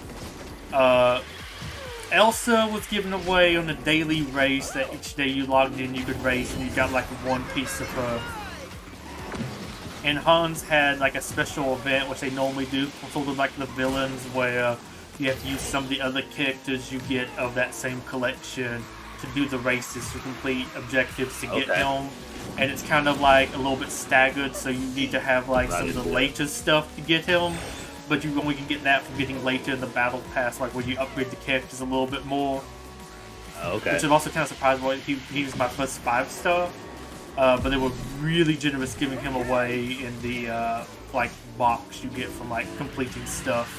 Elsa was given away on a daily race that each day you logged in you could race, and you got like one piece of her. And Hans had like a special event which they normally do for sort of like the villains, where you have to use some of the other characters you get of that same collection to do the races, to complete objectives to get him. And it's kind of like a little bit staggered, so you need to have like some of the later stuff to get him. But you only can get that from getting later in the Battle Pass, like where you upgrade the characters a little bit more. Which I'm also kind of surprised why he was my first 5-star. But they were really generous giving him away in the like box you get from like completing stuff.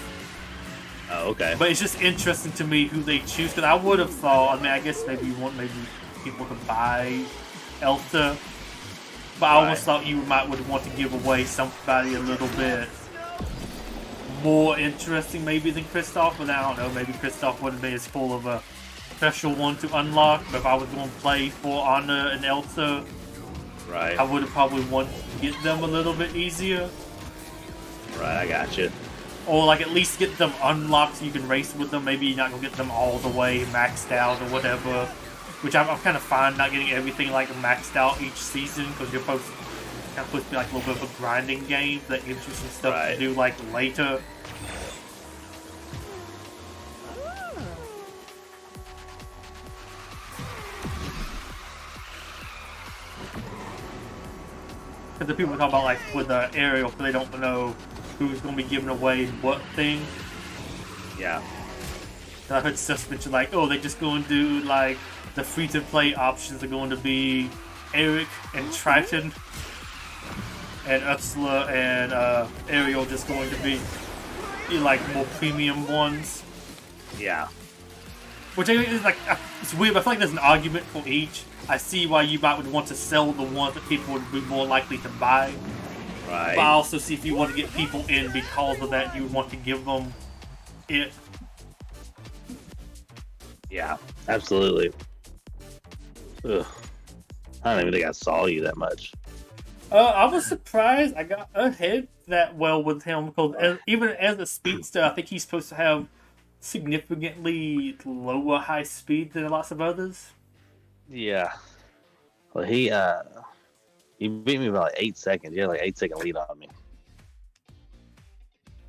But it's just interesting to me who they choose, because I would have thought, I guess maybe people to buy Elsa, but I almost thought you would want to give away somebody a little bit more interesting maybe than Kristoff, but I don't know, maybe Kristoff wouldn't be as full of a special one to unlock. But if I was going to play for Anna and Elsa, I would have probably wanted to get them a little bit easier. I got you. Or like at least get them unlocked so you can race with them. Maybe you're not going to get them all the way maxed out or whatever. Which I'm kind of fine not getting everything like maxed out each season, because you're supposed to be like a little bit of a grinding game that gives you some stuff to do like later. Because the people talk about like with the Ariel, because they don't know who's going to be giving away what thing. Yeah. And I heard stuff mentioned like, oh, they're just going to do like the free-to-play options are going to be Eric and Triton, and Ursula and Ariel just going to be like more premium ones. Yeah. Which I think is like, it's weird, but I feel like there's an argument for each. I see why you might would want to sell the ones that people would be more likely to buy. But I also see if you want to get people in because of that, you would want to give them it. Yeah, absolutely. Ugh. I don't even think I saw you that much. I was surprised I got ahead that well with him, because even as a speedster, I think he's supposed to have significantly lower high speed than lots of others. Yeah. Well, he You beat me by like 8 seconds. You had like 8-second lead on me.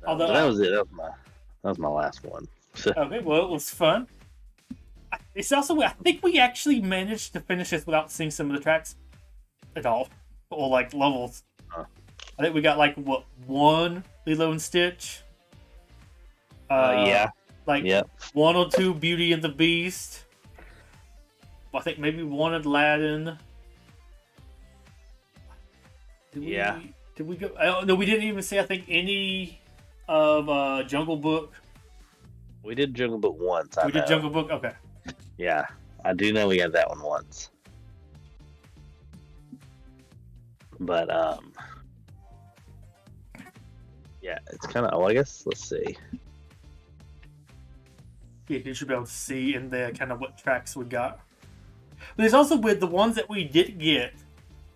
Although But that was it. That was my last one. Okay, well, it was fun. It's also, I think we actually managed to finish this without seeing some of the tracks at all, or like levels. I think we got like what, one Lilo and Stitch. Yeah. Like one or two Beauty and the Beast. I think maybe one Aladdin. Did we go? No, we didn't even see. I think any of Jungle Book. We did Jungle Book once. We did Jungle Book. Okay. Yeah, I do know we had that one once. But yeah, it's kind of. Well, I guess let's see. Yeah, you should be able to see in there kind of what tracks we got. But there's also with the ones that we did get,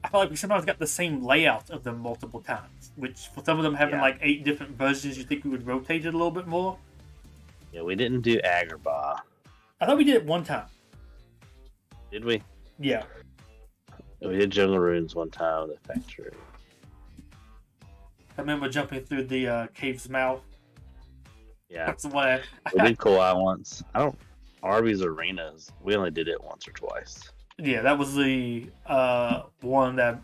I feel like we sometimes got the same layout of them multiple times. Which for some of them having like 8 different versions, you think we would rotate it a little bit more. Yeah, we didn't do Agrabah. I thought we did it one time. Did we? Yeah. We did Jungle Ruins one time with the factory. I remember jumping through the cave's mouth. Yeah. That's what we did Kauai once. Arby's Arenas. We only did it once or twice. Yeah, that was the one that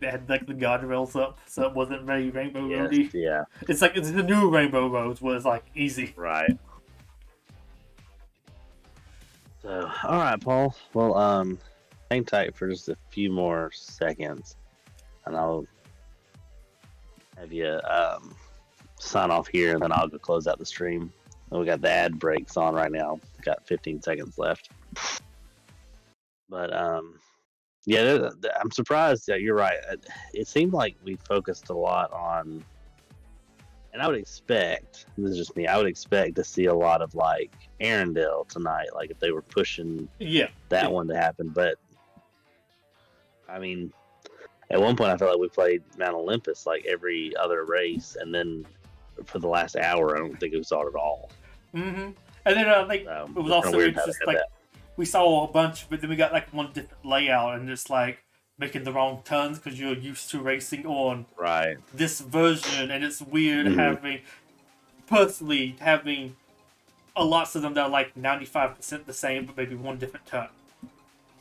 had like the guardrails up, so it wasn't very Rainbow Roady. Yeah. It's like it's the new Rainbow Roads was like easy. Right. So, all right, Paul. Well, hang tight for just a few more seconds, and I'll have you sign off here, and then I'll go close out the stream. We got the ad breaks on right now. Got 15 seconds left. But yeah, I'm surprised that you're right. It seemed like we focused a lot on, and I would expect, this is just me, I would expect to see a lot of like Arendelle tonight, like if they were pushing that one to happen. But I mean, at one point I felt like we played Mount Olympus like every other race, and then for the last hour I don't think we saw it at all. Mm-hmm. And then it was also just like we saw a bunch, but then we got like one different layout and just like making the wrong turns because you're used to racing on this version, and it's weird having a lot of them that are like 95% the same, but maybe one different turn.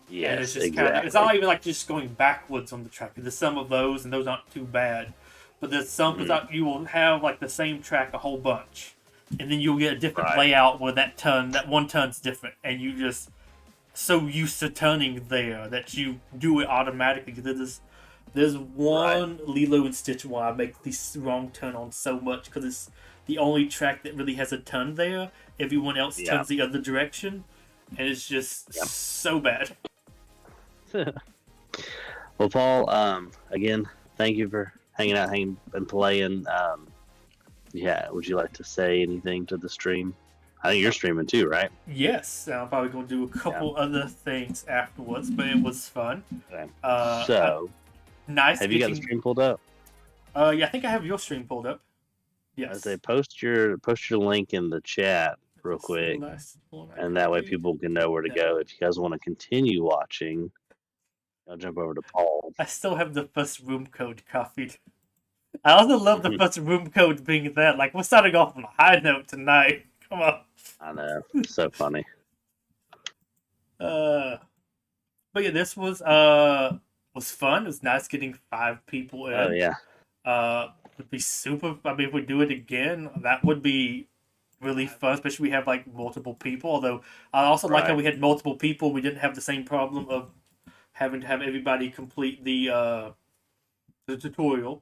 Yeah, and it's just it's not even like just going backwards on the track. There's some of those, and those aren't too bad. But there's some that you will have like the same track a whole bunch, and then you'll get a different layout where that one turn's different, and you just so used to turning there that you do it automatically. There's one Lilo and Stitch where I make the wrong turn on so much because it's the only track that really has a turn there. Everyone else turns the other direction, and it's just so bad. Well, Paul, again, thank you for hanging out, and playing. Would you like to say anything to the stream? I think you're streaming too, right? Yes, I'm probably going to do a couple other things afterwards, but it was fun. Okay. Nice. Have you got the stream pulled up? Yeah, I think I have your stream pulled up. Yes. I say post your link in the chat real quick, and that way people can know where to go. If you guys want to continue watching, I'll jump over to Paul. I still have the first room code copied. I also love the first room code being there. Like, we're starting off on a high note tonight. Come on. I know. So funny. But yeah, this was fun. It was nice getting 5 people in. Oh yeah. Would be super. I mean, if we do it again, that would be really fun, especially if we have like multiple people. Although I also like how we had multiple people. We didn't have the same problem of having to have everybody complete the tutorial,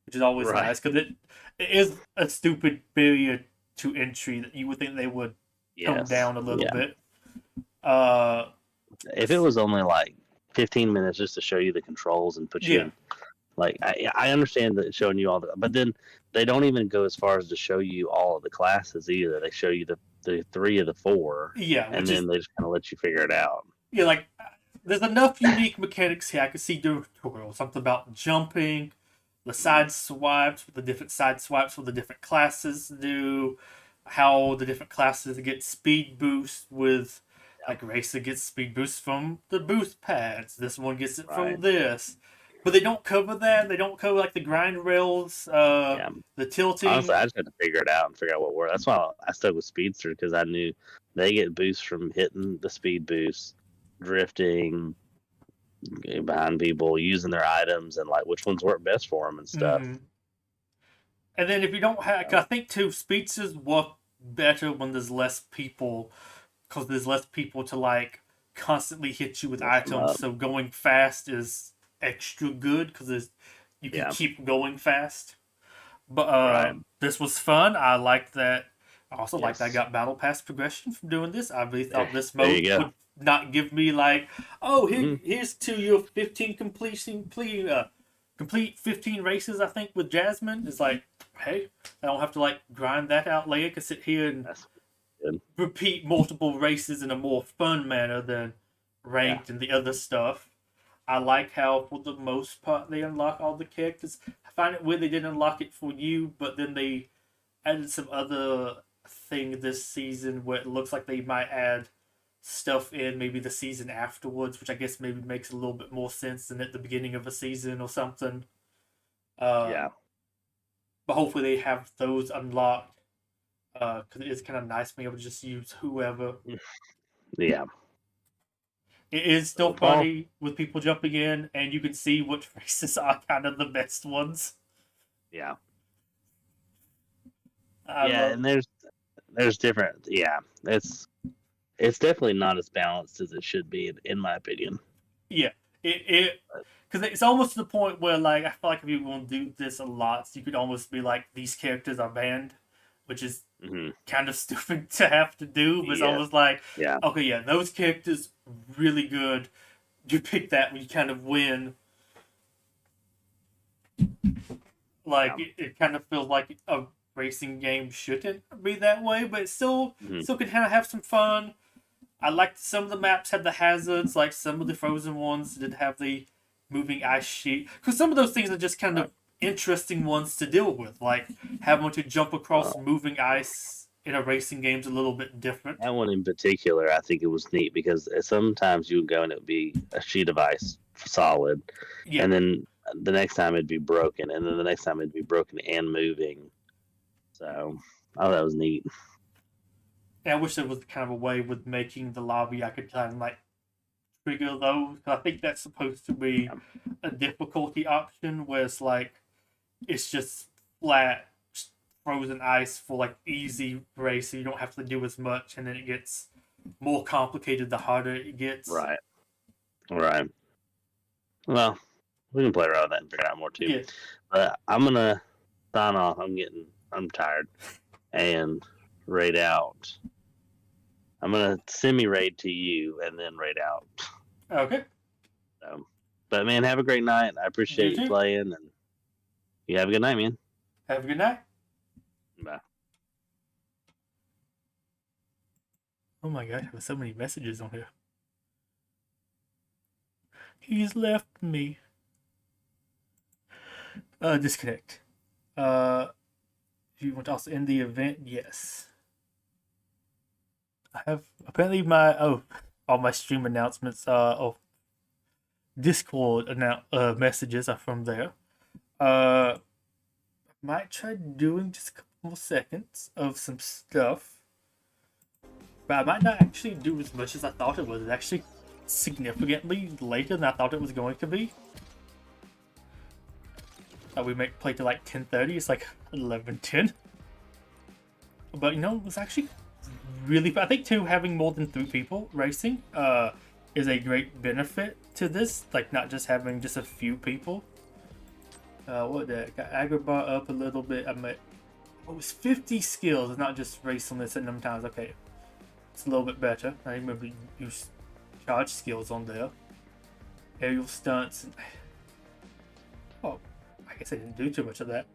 which is always nice because it is a stupid barrier to entry that you would think they would come down a little bit. If it was only like 15 minutes just to show you the controls and put you in, like I understand that it's showing you all but then they don't even go as far as to show you all of the classes either. They show you the 3 of the 4, and then they just kind of let you figure it out. Yeah, like there's enough unique mechanics here. I could see doing a tutorial, something about jumping, the side swipes, the different side swipes for the different classes do, how the different classes get speed boost with, like Racer gets speed boost from the boost pads. This one gets it from this. But they don't cover that. They don't cover like the grind rails, the tilting. Honestly, I just had to figure it out and figure out what worked. That's why I stuck with Speedster, because I knew they get boosts from hitting the speed boost, drifting behind people, using their items, and like which ones work best for them and stuff. Mm-hmm. And then if you don't have, I think too, speedsters work better when there's less people, because there's less people to like constantly hit you with items. So going fast is extra good because you can keep going fast. But this was fun. I liked that. I also liked I got battle pass progression from doing this. I really thought this mode would not give me like, oh, here's to your 15 complete 15 races, I think, with Jasmine. It's like, hey, I don't have to like grind that out later. I can sit here and repeat multiple races in a more fun manner than ranked and the other stuff. I like how, for the most part, they unlock all the characters. I find it weird they didn't unlock it for you, but then they added some other thing this season where it looks like they might add stuff in maybe the season afterwards, which I guess maybe makes a little bit more sense than at the beginning of a season or something. But hopefully they have those unlocked, because it is kind of nice being able to just use whoever. Yeah. It is still funny with people jumping in, and you can see which races are kind of the best ones. Yeah. And there's different. Yeah, it's definitely not as balanced as it should be, in my opinion. Yeah, because it's almost to the point where like I feel like if you want to do this a lot, you could almost be like, these characters are banned, which is kind of stupid to have to do. But it's almost like, okay, those characters really good. You pick that when you kind of win. Like it kind of feels like a racing game shouldn't be that way, but it still can kind of have some fun. I liked some of the maps had the hazards, like some of the frozen ones did have the moving ice sheet. Because some of those things are just kind of interesting ones to deal with, like having to jump across moving ice in a racing game's a little bit different. That one in particular, I think it was neat because sometimes you would go and it would be a sheet of ice solid, and then the next time it'd be broken, and then the next time it'd be broken and moving. So I thought that was neat. Yeah, I wish there was kind of a way with making the lobby I could kind of like trigger those. I think that's supposed to be a difficulty option where it's like it's just flat frozen ice for like easy race, so you don't have to do as much, and then it gets more complicated the harder it gets. Right. Well, we can play around with that and figure it out more too. Yeah. But I'm gonna sign off. I'm tired and raid out. I'm gonna semi-raid to you and then raid out. Okay. So, but man, have a great night. I appreciate you playing, and you have a good night, man. Have a good night. Bye. Oh my gosh, there's so many messages on here. He's left me. Disconnect. Do you want to also end the event? Yes. I have apparently all my stream announcements Discord messages are from there. Might try doing just a couple more seconds of some stuff, but I might not actually do as much as I thought it was. It's actually significantly later than I thought it was going to be. We might play to like 10:30. It's like 11:10. But it's actually really. I think too, having more than 3 people racing is a great benefit to this. Like not just having just a few people. What did got aggro bar up a little bit. I'm at it was 50 skills. It's not just race on this at number times. Okay, it's a little bit better. I remember use charge skills on there. Aerial stunts. Oh, I guess I didn't do too much of that.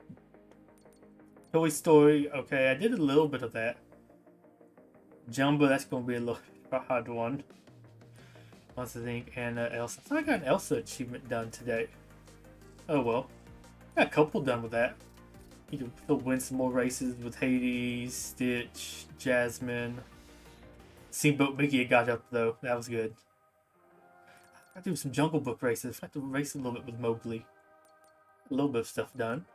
Toy Story. Okay, I did a little bit of that. Jumbo. That's going to be a little hard one. Once I think, and Elsa. So I got an Elsa achievement done today. Oh well. Got a couple done with that. You can still win some more races with Hades, Stitch, Jasmine. Steamboat Mickey got up though. That was good. I do some Jungle Book races. I have to race a little bit with Mowgli. A little bit of stuff done.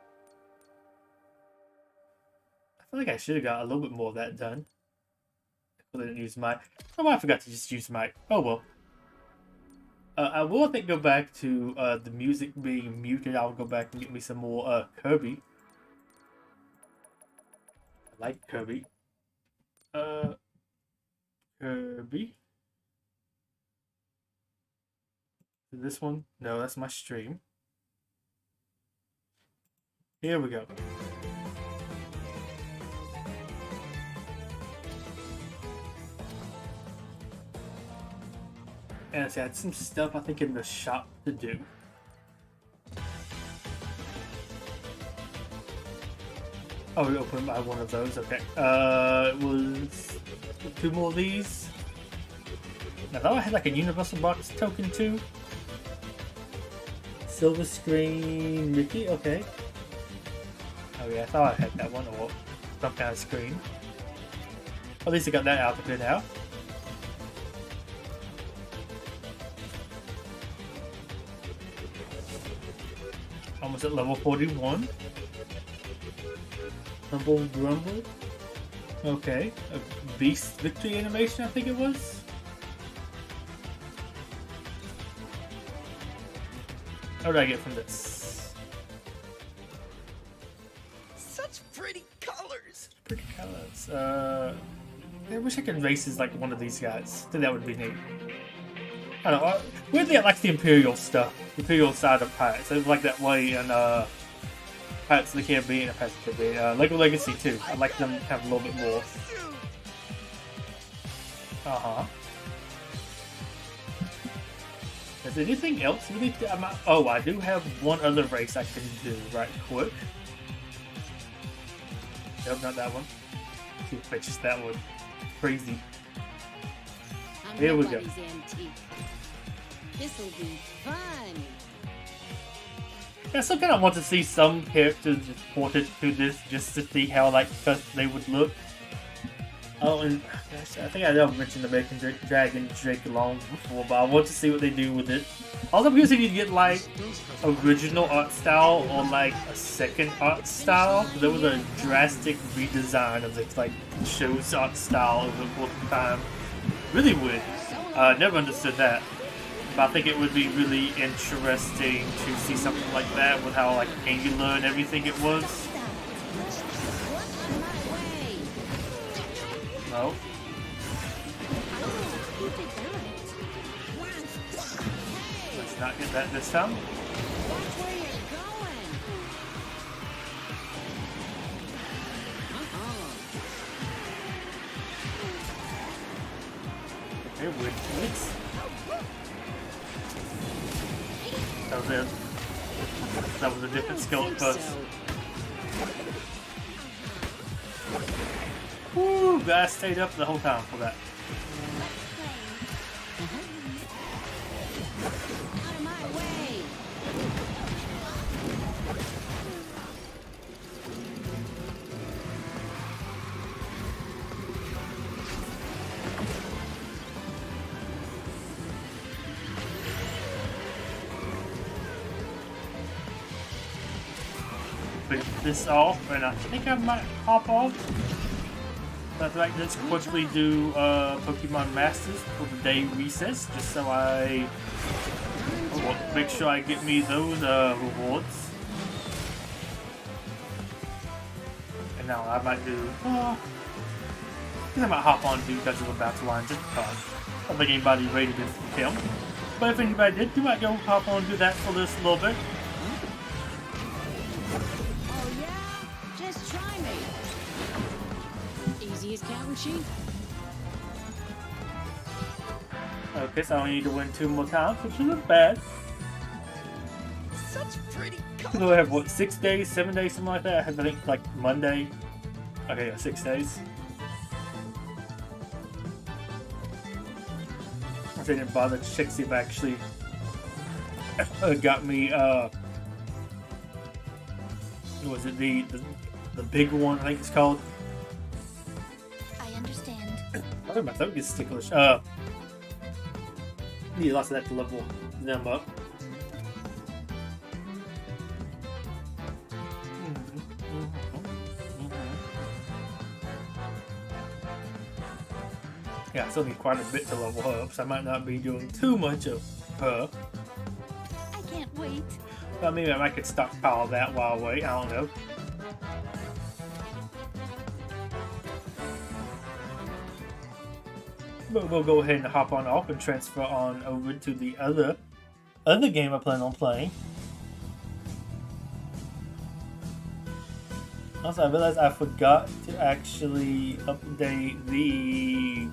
I feel like I should have got a little bit more of that done. I didn't use my... Oh, I forgot to just use my... Oh, well. I will, I think, go back to the music being muted. I'll go back and get me some more Kirby. I like Kirby. Kirby. This one? No, that's my stream. Here we go. And I had some stuff I think in the shop to do. Oh, we opened by one of those. Okay. It was 2 more of these. I thought I had like a Universal Box token too. Silver screen Mickey. Okay. Oh yeah, I thought I had that one, or some kind of screen. At least I got that out of it now. Almost at level 41. Rumble Grumble. Okay. A Beast Victory animation, I think it was. What did I get from this? Such pretty colors. Pretty colors. I wish I could race as like one of these guys. I think that would be neat. I don't know. Weirdly, I like the Imperial stuff. The Imperial side of Pirates. I like that way in Pirates of the Caribbean and Pirates of the Caribbean. Lego Legacy too. I like them to have a little bit more. Is there anything else really? Oh, I do have one other race I can do right quick. Nope, not that one. See if I just that one. Crazy. Here we go. This'll be fun. I still kind of want to see some characters ported to this just to see how like they would look. Oh, and I think I never mentioned the American Dragon Drake Long before, but I want to see what they do with it. Also, I'm curious if you get like original art style or like a second art style. There was a drastic redesign of this like show's art style over the course of time. Really weird. Never understood that. But I think it would be really interesting to see something like that with how like angular and everything it was. No. Let's not get that this time. Okay, wait. That was it. That was a different skill at first. Woo! Guy stayed up the whole time for that. Out of my way. Finish this off, and I think I might hop off. I'd like to quickly do Pokemon Masters for the day recess, just so I make sure I get me those rewards. And now I might do. I think I might hop on and do Godzilla Battle Line just because I don't think anybody rated it for him. But if anybody did, you might go hop on and do that for this a little bit. Oh yeah? Just try me. Easy as counting sheep. Okay, so I only need to win 2 more times, which isn't bad. Such pretty So I have what, 6 days, 7 days, something like that. I have I think like Monday. Okay, yeah, 6 days. I didn't bother to check to see if I actually got me was it the big one, I think it's called. I understand. I think my throat gets ticklish. Need lots of that to level them up. Yeah, I still need quite a bit to level her up, so I might not be doing too much of her. I can't wait. But maybe I could stockpile that while I wait, I don't know. But we'll go ahead and hop on off and transfer on over to the other game I plan on playing. Also, I realized I forgot to actually update the...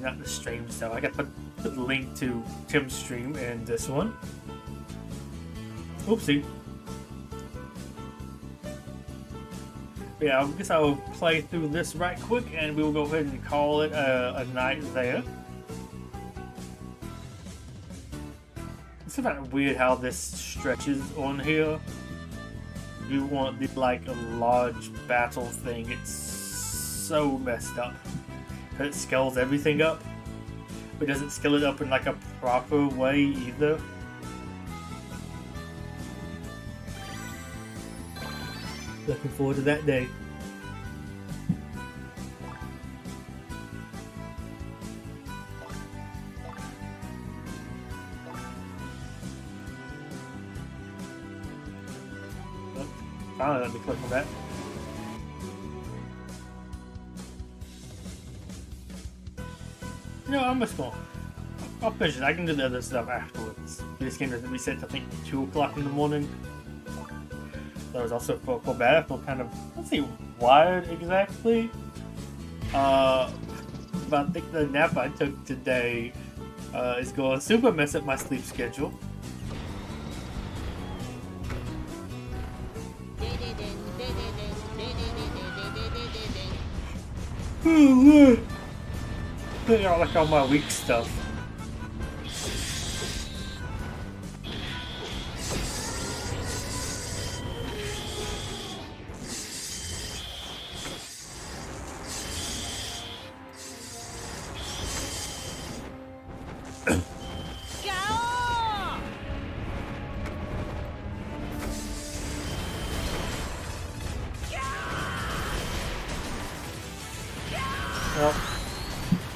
not the stream stuff. I got to put the link to Tim's stream in this one. Oopsie. But yeah, I guess I will play through this right quick and we will go ahead and call it a night there. It's kind of weird how this stretches on here. You want the like a large battle thing, it's so messed up. It scales everything up, but doesn't scale it up in like a proper way either. Looking forward to that day. Finally, let me click on that. No, I'm just going. I'll finish it. I can do the other stuff afterwards. This game doesn't reset until I think 2 o'clock in the morning. So I was also for bad. I feel kind of, let's see, wired exactly. But I think the nap I took today is going to super mess up my sleep schedule. Oh, I like all my weak stuff. Well,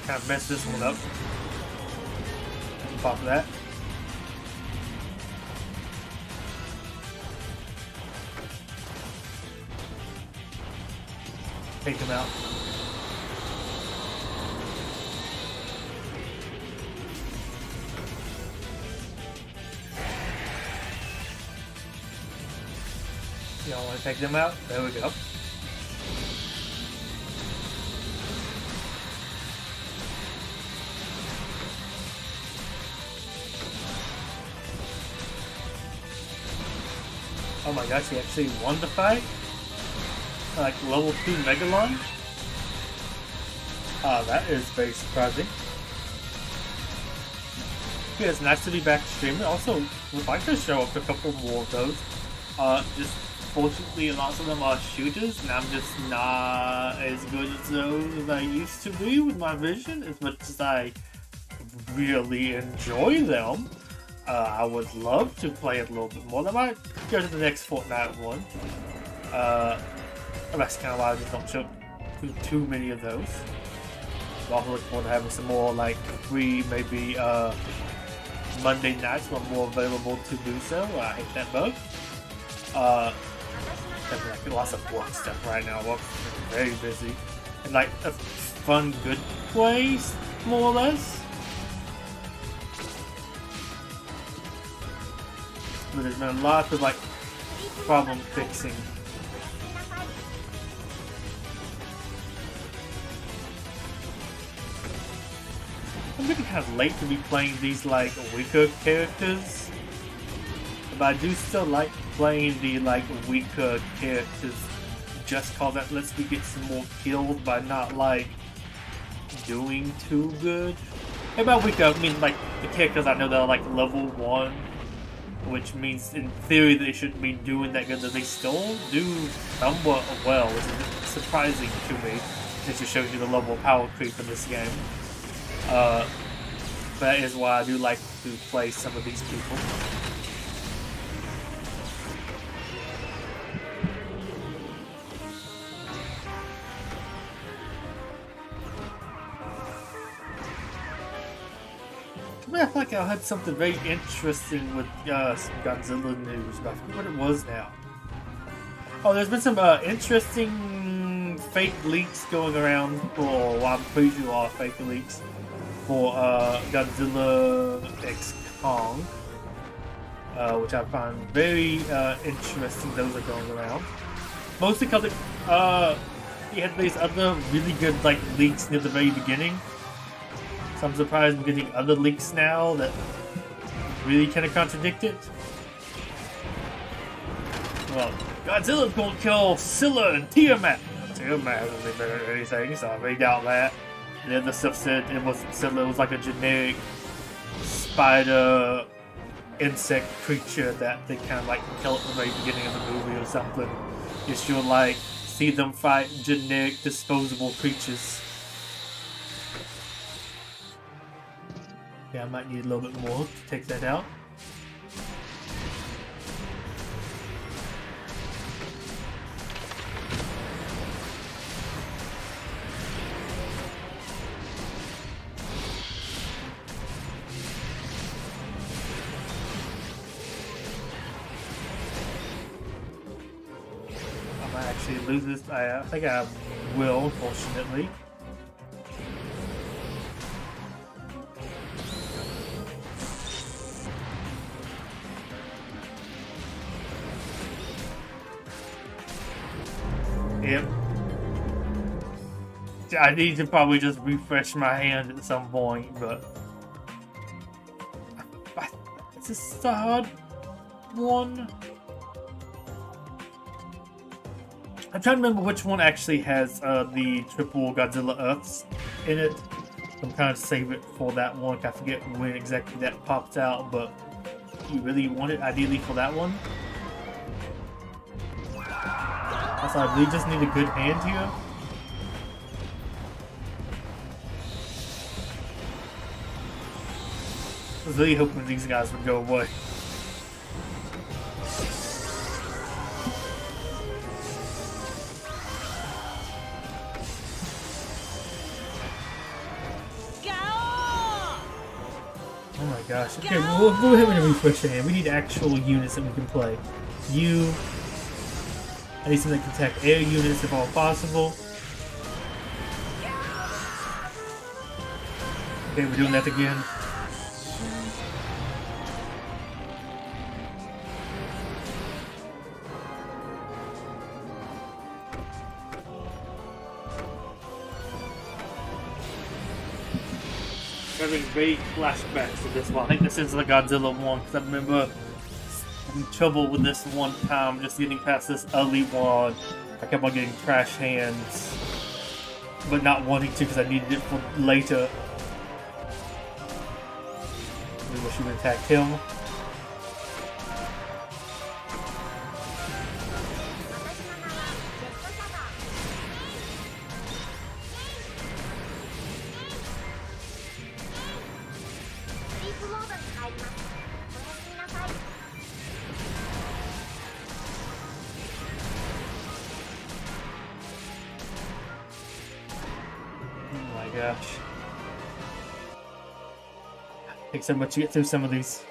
kind of messed this one up. Pop that. Take him out. Y'all want to take them out? There we go. Oh my gosh, he actually won the fight? Like level 2 Megalon? Ah, that is very surprising. Yeah, it's nice to be back streaming. Also, would like to show up a couple more of those. Just fortunately, lots of them are shooters, and I'm just not as good as those as I used to be with my vision, as much as I really enjoy them. I would love to play it a little bit more. I might go to the next Fortnite one. That's kind of why I just don't show too many of those. I'm also looking forward to having some more like free, maybe Monday nights when I'm more available to do so. I hate that bug. Like, lots of work stuff right now. Work's very busy. And like a fun, good place, more or less. But there's been lots of like problem fixing. I'm getting kind of late to be playing these like weaker characters, but I do still like playing the like weaker characters just cause that lets me get some more kills by not like doing too good. And by weaker I mean like the characters I know that are like level 1. Which means, in theory, they shouldn't be doing that good, but they still do somewhat well, which is surprising to me, since it shows you the level of power creep in this game. That is why I do like to play some of these people. I feel like I had something very interesting with some Godzilla news, but I forget what it was now. Oh, there's been some interesting fake leaks going around for, well, I'm pretty sure all fake leaks for Godzilla X Kong, which I find very interesting. Those are going around. Mostly because he had these other really good like leaks near the very beginning. So I'm surprised I'm getting other leaks now that really kind of contradict it. Well, Godzilla's gonna kill Scylla and Tiamat. Tiamat hasn't been better than anything, so I really doubt that. The other stuff said it wasn't Scylla, it was like a generic spider insect creature that they kind of like kill at the very beginning of the movie or something. Just you'll like see them fight generic disposable creatures. Yeah, I might need a little bit more to take that out. I might actually lose this. I think I will, unfortunately. Yep. I need to probably just refresh my hand at some point, but it's just a hard one. I'm trying to remember which one actually has the triple Godzilla Earths in it. I'm trying to save it for that one. I forget when exactly that pops out, but you really want it ideally for that one. Also, I really just need a good hand here. I was really hoping these guys would go away. Oh my gosh. Okay, we'll go ahead and refresh the hand. We need actual units that we can play. You. I need something that can attack air units if all possible. Okay, we're doing that again. Having vague flashbacks to this one. I think this is the Godzilla one because I remember having trouble with this one time, just getting past this ugly one. I kept on getting trash hands, but not wanting to because I needed it for later. We wish we would attack him. Gosh. Takes so much to get through some of these.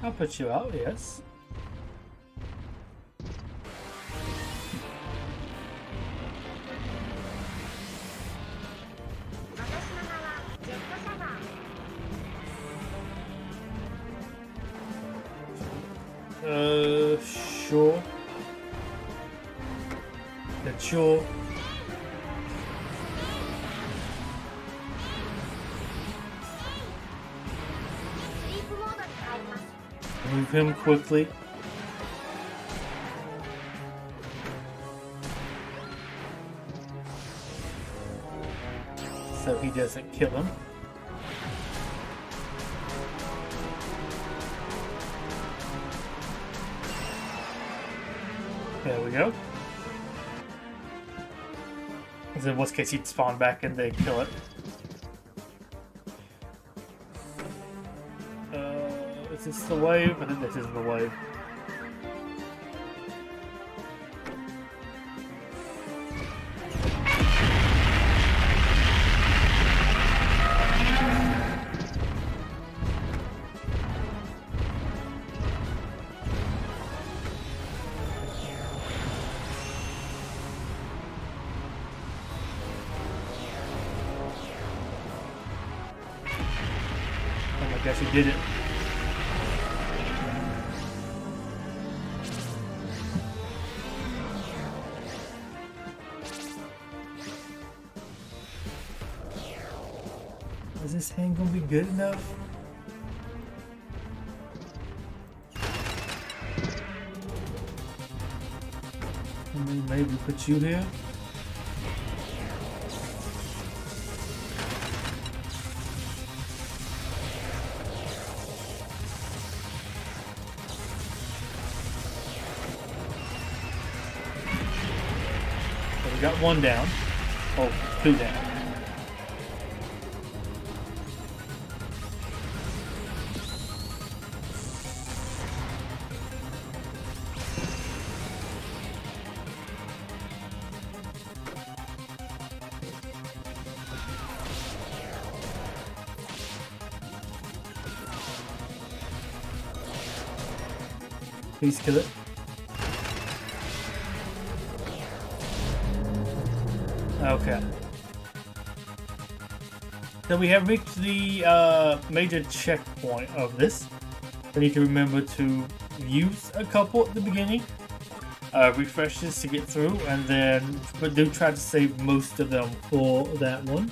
I'll put you out, yes. Sure. That's sure. Move him quickly. So he doesn't kill him. There we go. Because in worst case, he'd spawn back and they'd kill it. Is this the wave? I think this is the wave. Oh my gosh, he did it. Is this hand gonna be good enough? Can we maybe put you here? So we got one down. Oh, two down. Please kill it. Okay. So we have reached the major checkpoint of this. We need to remember to use a couple at the beginning, refreshes to get through, and then but do try to save most of them for that one.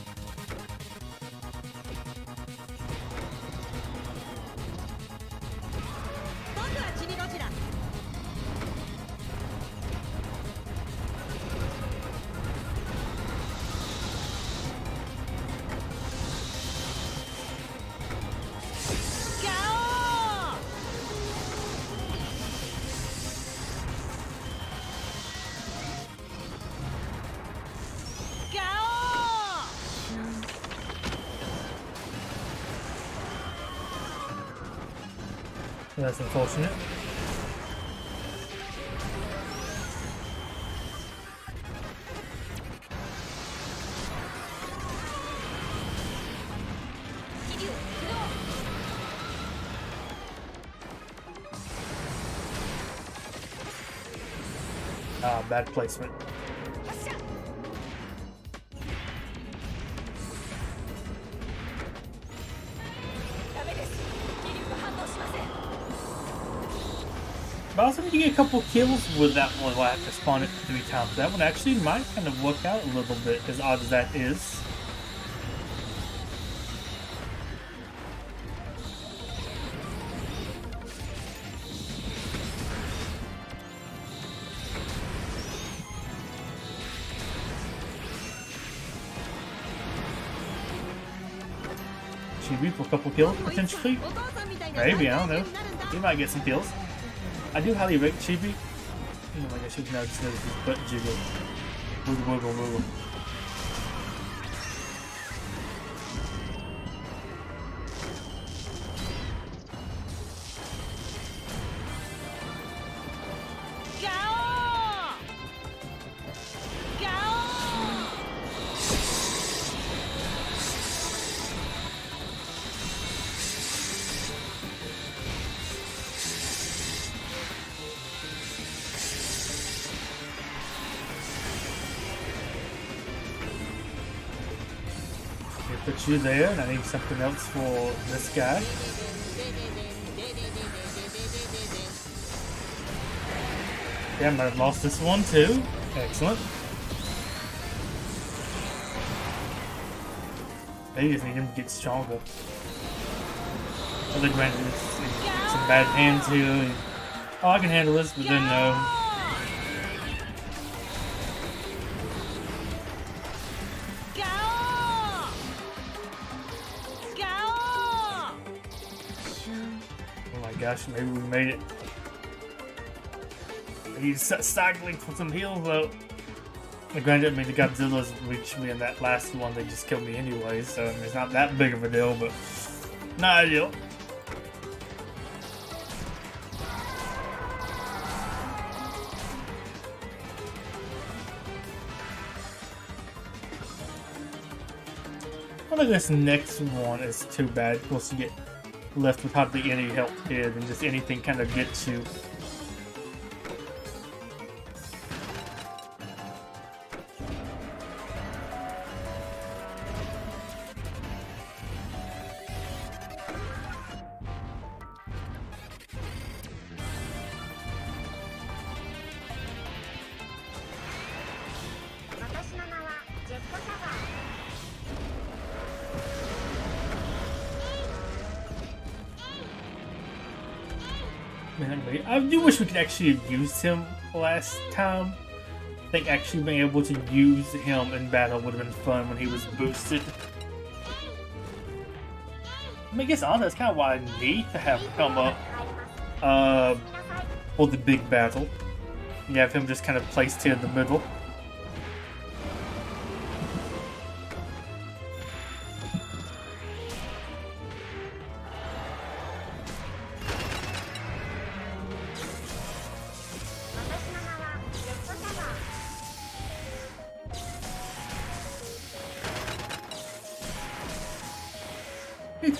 That's unfortunate. Ah, bad placement. But also need to get a couple kills with that one. I have to spawn it 3 times. That one actually might kind of work out a little bit, as odd as that is. Chibi for a couple kills, potentially? Maybe, I don't know. He might get some kills. I do highly rate Chibi. Oh my gosh, now just noticed his butt jiggle. Wiggle, wiggle, wiggle. Put you there, and I need something else for this guy. Yeah, I might have lost this one too. Excellent. They just need him to get stronger. Other granted, it's some bad hands here. Oh, I can handle this, but then no. Gosh, maybe we made it. he's cycling for some heals though. Granted, I mean, the Godzillas reached me in that last one, they just killed me anyway, so I mean, it's not that big of a deal, but not ideal. I don't think this next one is too bad. Of course, you get left with hardly any help here, and just anything kind of gets you. I do wish we could actually have used him last time. I think actually being able to use him in battle would have been fun when he was boosted. I mean, I guess honestly, that's kind of why I need to have him up for the big battle. You have him just kind of placed here in the middle.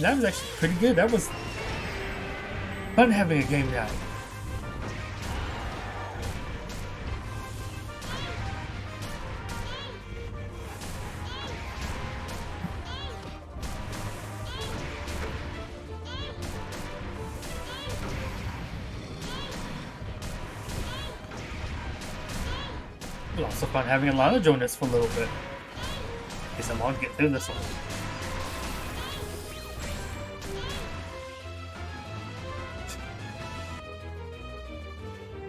That was actually pretty good. That was fun having a game night. It was also fun having Alana join us for a little bit. Guess I'm gonna get through this one.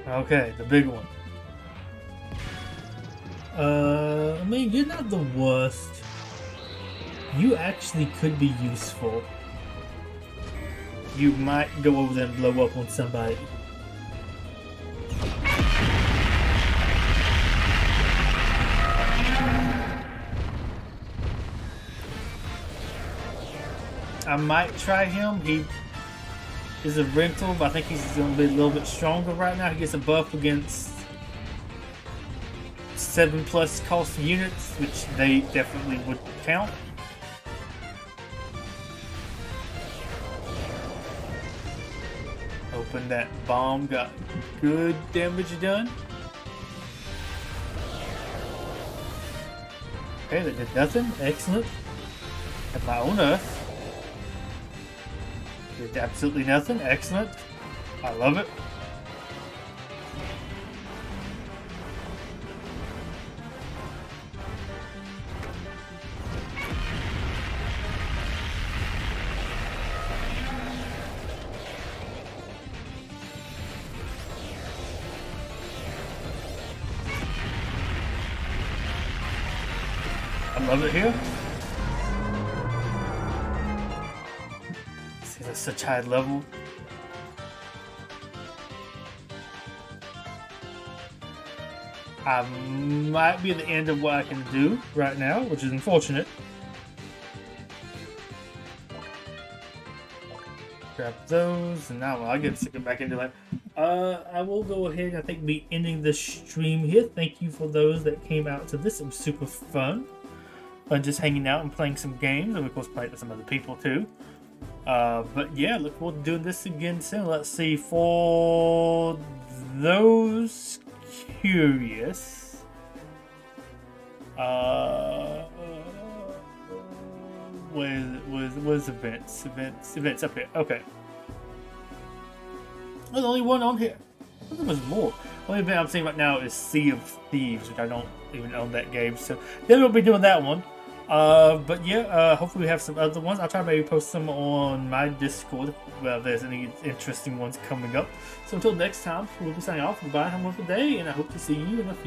Okay, the big one. I mean, you're not the worst. You actually could be useful. You might go over there and blow up on somebody. I might try him. He is a rental, but I think he's going to be a little bit stronger right now. He gets a buff against 7+ cost units, which they definitely would count. Open that bomb, got good damage done. Okay, that did nothing. Excellent. Have my own earth. Did absolutely nothing. Excellent. I love it. I love it here. See, that's such high level. I might be at the end of what I can do right now, which is unfortunate. Grab those, and now I get to get back into that. I will go ahead and I think be ending the stream here. Thank you for those that came out to this. It was super fun. Just hanging out and playing some games, and of course playing with some other people too. But yeah, look forward to doing this again soon. Let's see, for those curious, where's events up here? Okay, there's only one on here. I think there's more. The only event I'm seeing right now is Sea of Thieves, which I don't even own that game, so then we'll be doing that one. But yeah, hopefully we have some other ones. I'll try to maybe post some on my Discord if there's any interesting ones coming up. So until next time, we'll be signing off. Goodbye, have a wonderful day, and I hope to see you in the future.